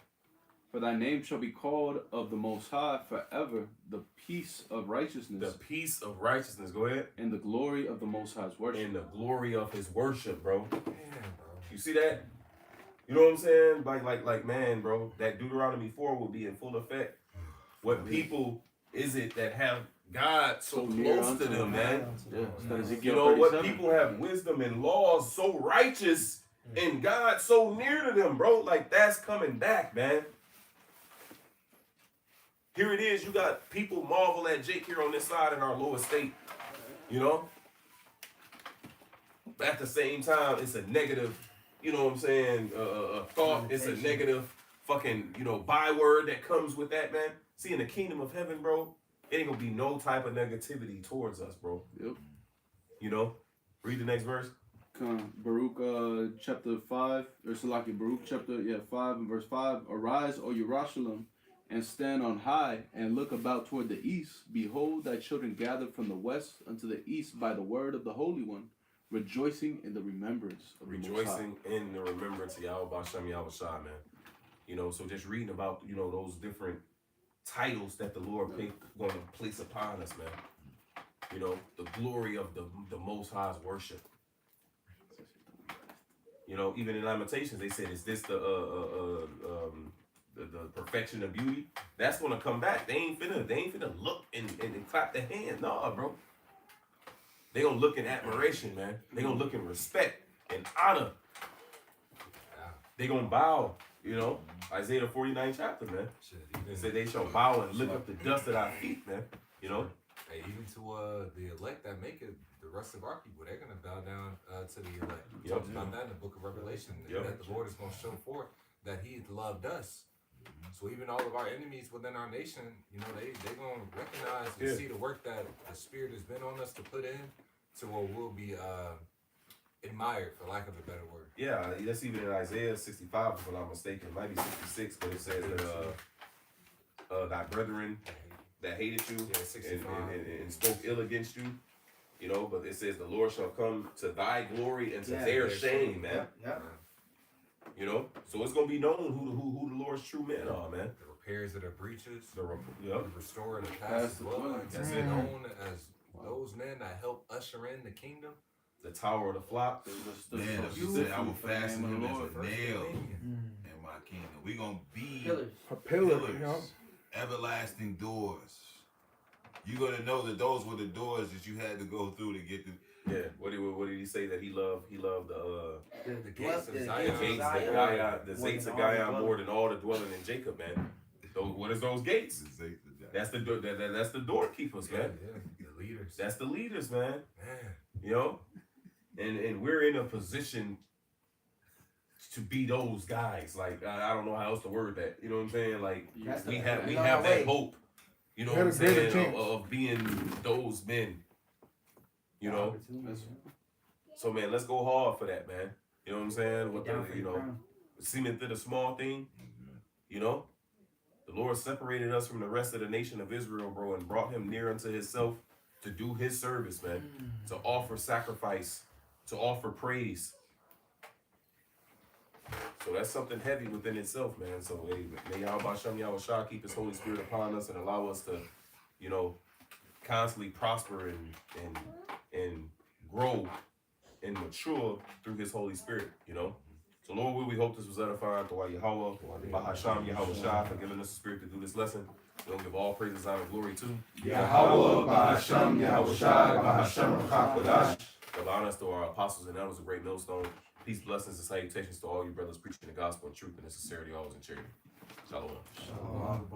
For thy name shall be called of the Most High forever, the peace of righteousness. The peace of righteousness, go ahead. And the glory of the Most High's worship. And the glory of his worship, bro. Damn, bro. You see that? You know what I'm saying? Like, man, bro, that Deuteronomy 4 will be in full effect. What people is it that have God so close to them, man? Yeah. You know what? People have wisdom and laws so righteous and God so near to them, bro. Like, that's coming back, man. Here it is. You got people marvel at Jake here on this side in our lower state. You know? But at the same time, it's a negative, you know what I'm saying, thought. It's a negative fucking, you know, byword that comes with that, man. See, in the kingdom of heaven, bro, it ain't gonna be no type of negativity towards us, bro. Yep. You know? Read the next verse. Baruch chapter 5, or Salaki, Baruch chapter 5 and verse 5. Arise, O Jerusalem, and stand on high, and look about toward the east. Behold, thy children gathered from the west unto the east by the word of the Holy One, rejoicing in the remembrance of the Most High. Rejoicing in the remembrance of Yahweh Shem Yahweh Shai, man. You know, so just reading about, you know, those different titles that the Lord going to place upon us, man. You know, the glory of the Most High's worship. You know, even in Lamentations, they said, "Is this the perfection of beauty?" That's gonna come back. They ain't finna look and clap their hands. Nah, bro. They gonna look in admiration, man. They gonna look in respect and honor. They gonna bow. You know, Isaiah the 49th chapter, man. It said they shall bow and lick up the dust at our feet, man. You know. Hey, even to the elect that make it, the rest of our people, they're gonna bow down to the elect. It talks about that in the book of Revelation, that the Lord is gonna show forth that He loved us. So even all of our enemies within our nation, you know, they gonna recognize and see the work that the Spirit has been on us to put in, to where we'll be admired, for lack of a better word. Yeah, that's even in Isaiah 65, if I'm not mistaken. It might be 66, but it says that thy brethren that hated you and spoke ill against you, you know, but it says the Lord shall come to thy glory and to their shame, man. Yeah. You know, so it's gonna be known who the Lord's true men are, man. The repairs of the breaches, The restoring the past bloodlines. That's That's it. known as those men that help usher in the kingdom. the tower of the flock. Man, you said I will fasten him as a nail in my kingdom. We gonna be Pillars. A pillar, you know? everlasting doors. You're gonna know that those were the doors that you had to go through to get to. Yeah. What did he say that he loved? He loved The gates of the Zion. gates of Zion, the gates of Zion more than all the dwelling in Jacob, man. What is those gates? That's the that's the doorkeepers, man. Yeah, the leaders. That's the leaders, man. Man. You know, and we're in a position to be those guys. Like I don't know how else to word that. You know what I'm saying? Like we have that hope. You know what I'm saying of being those men. You know. So man, let's go hard for that, man. You know what I'm saying? With the, you know, seeming through the small thing. You know, The Lord separated us from the rest of the nation of Israel, bro, and brought him near unto himself to do his service, man. To offer sacrifice, to offer praise. So that's something heavy within itself, man. So hey, may Yahweh Shem Yahweh Shah keep his Holy Spirit upon us and allow us to, you know, constantly prosper and grow and mature through his Holy Spirit, you know. So Lord, we hope this was edifying. To Yahweh, Bahasham Yahweh Shah for giving us the spirit to do this lesson. We'll give all praises, honor, and glory to Yahweh, Bahasham, Yahweh Shai, Bahasham, Chakadash. allowing us to our apostles and elders of Great Millstone. Peace, blessings, and salutations to all you brothers preaching the gospel in truth and in sincerity, always in charity. Shalom. Shalom.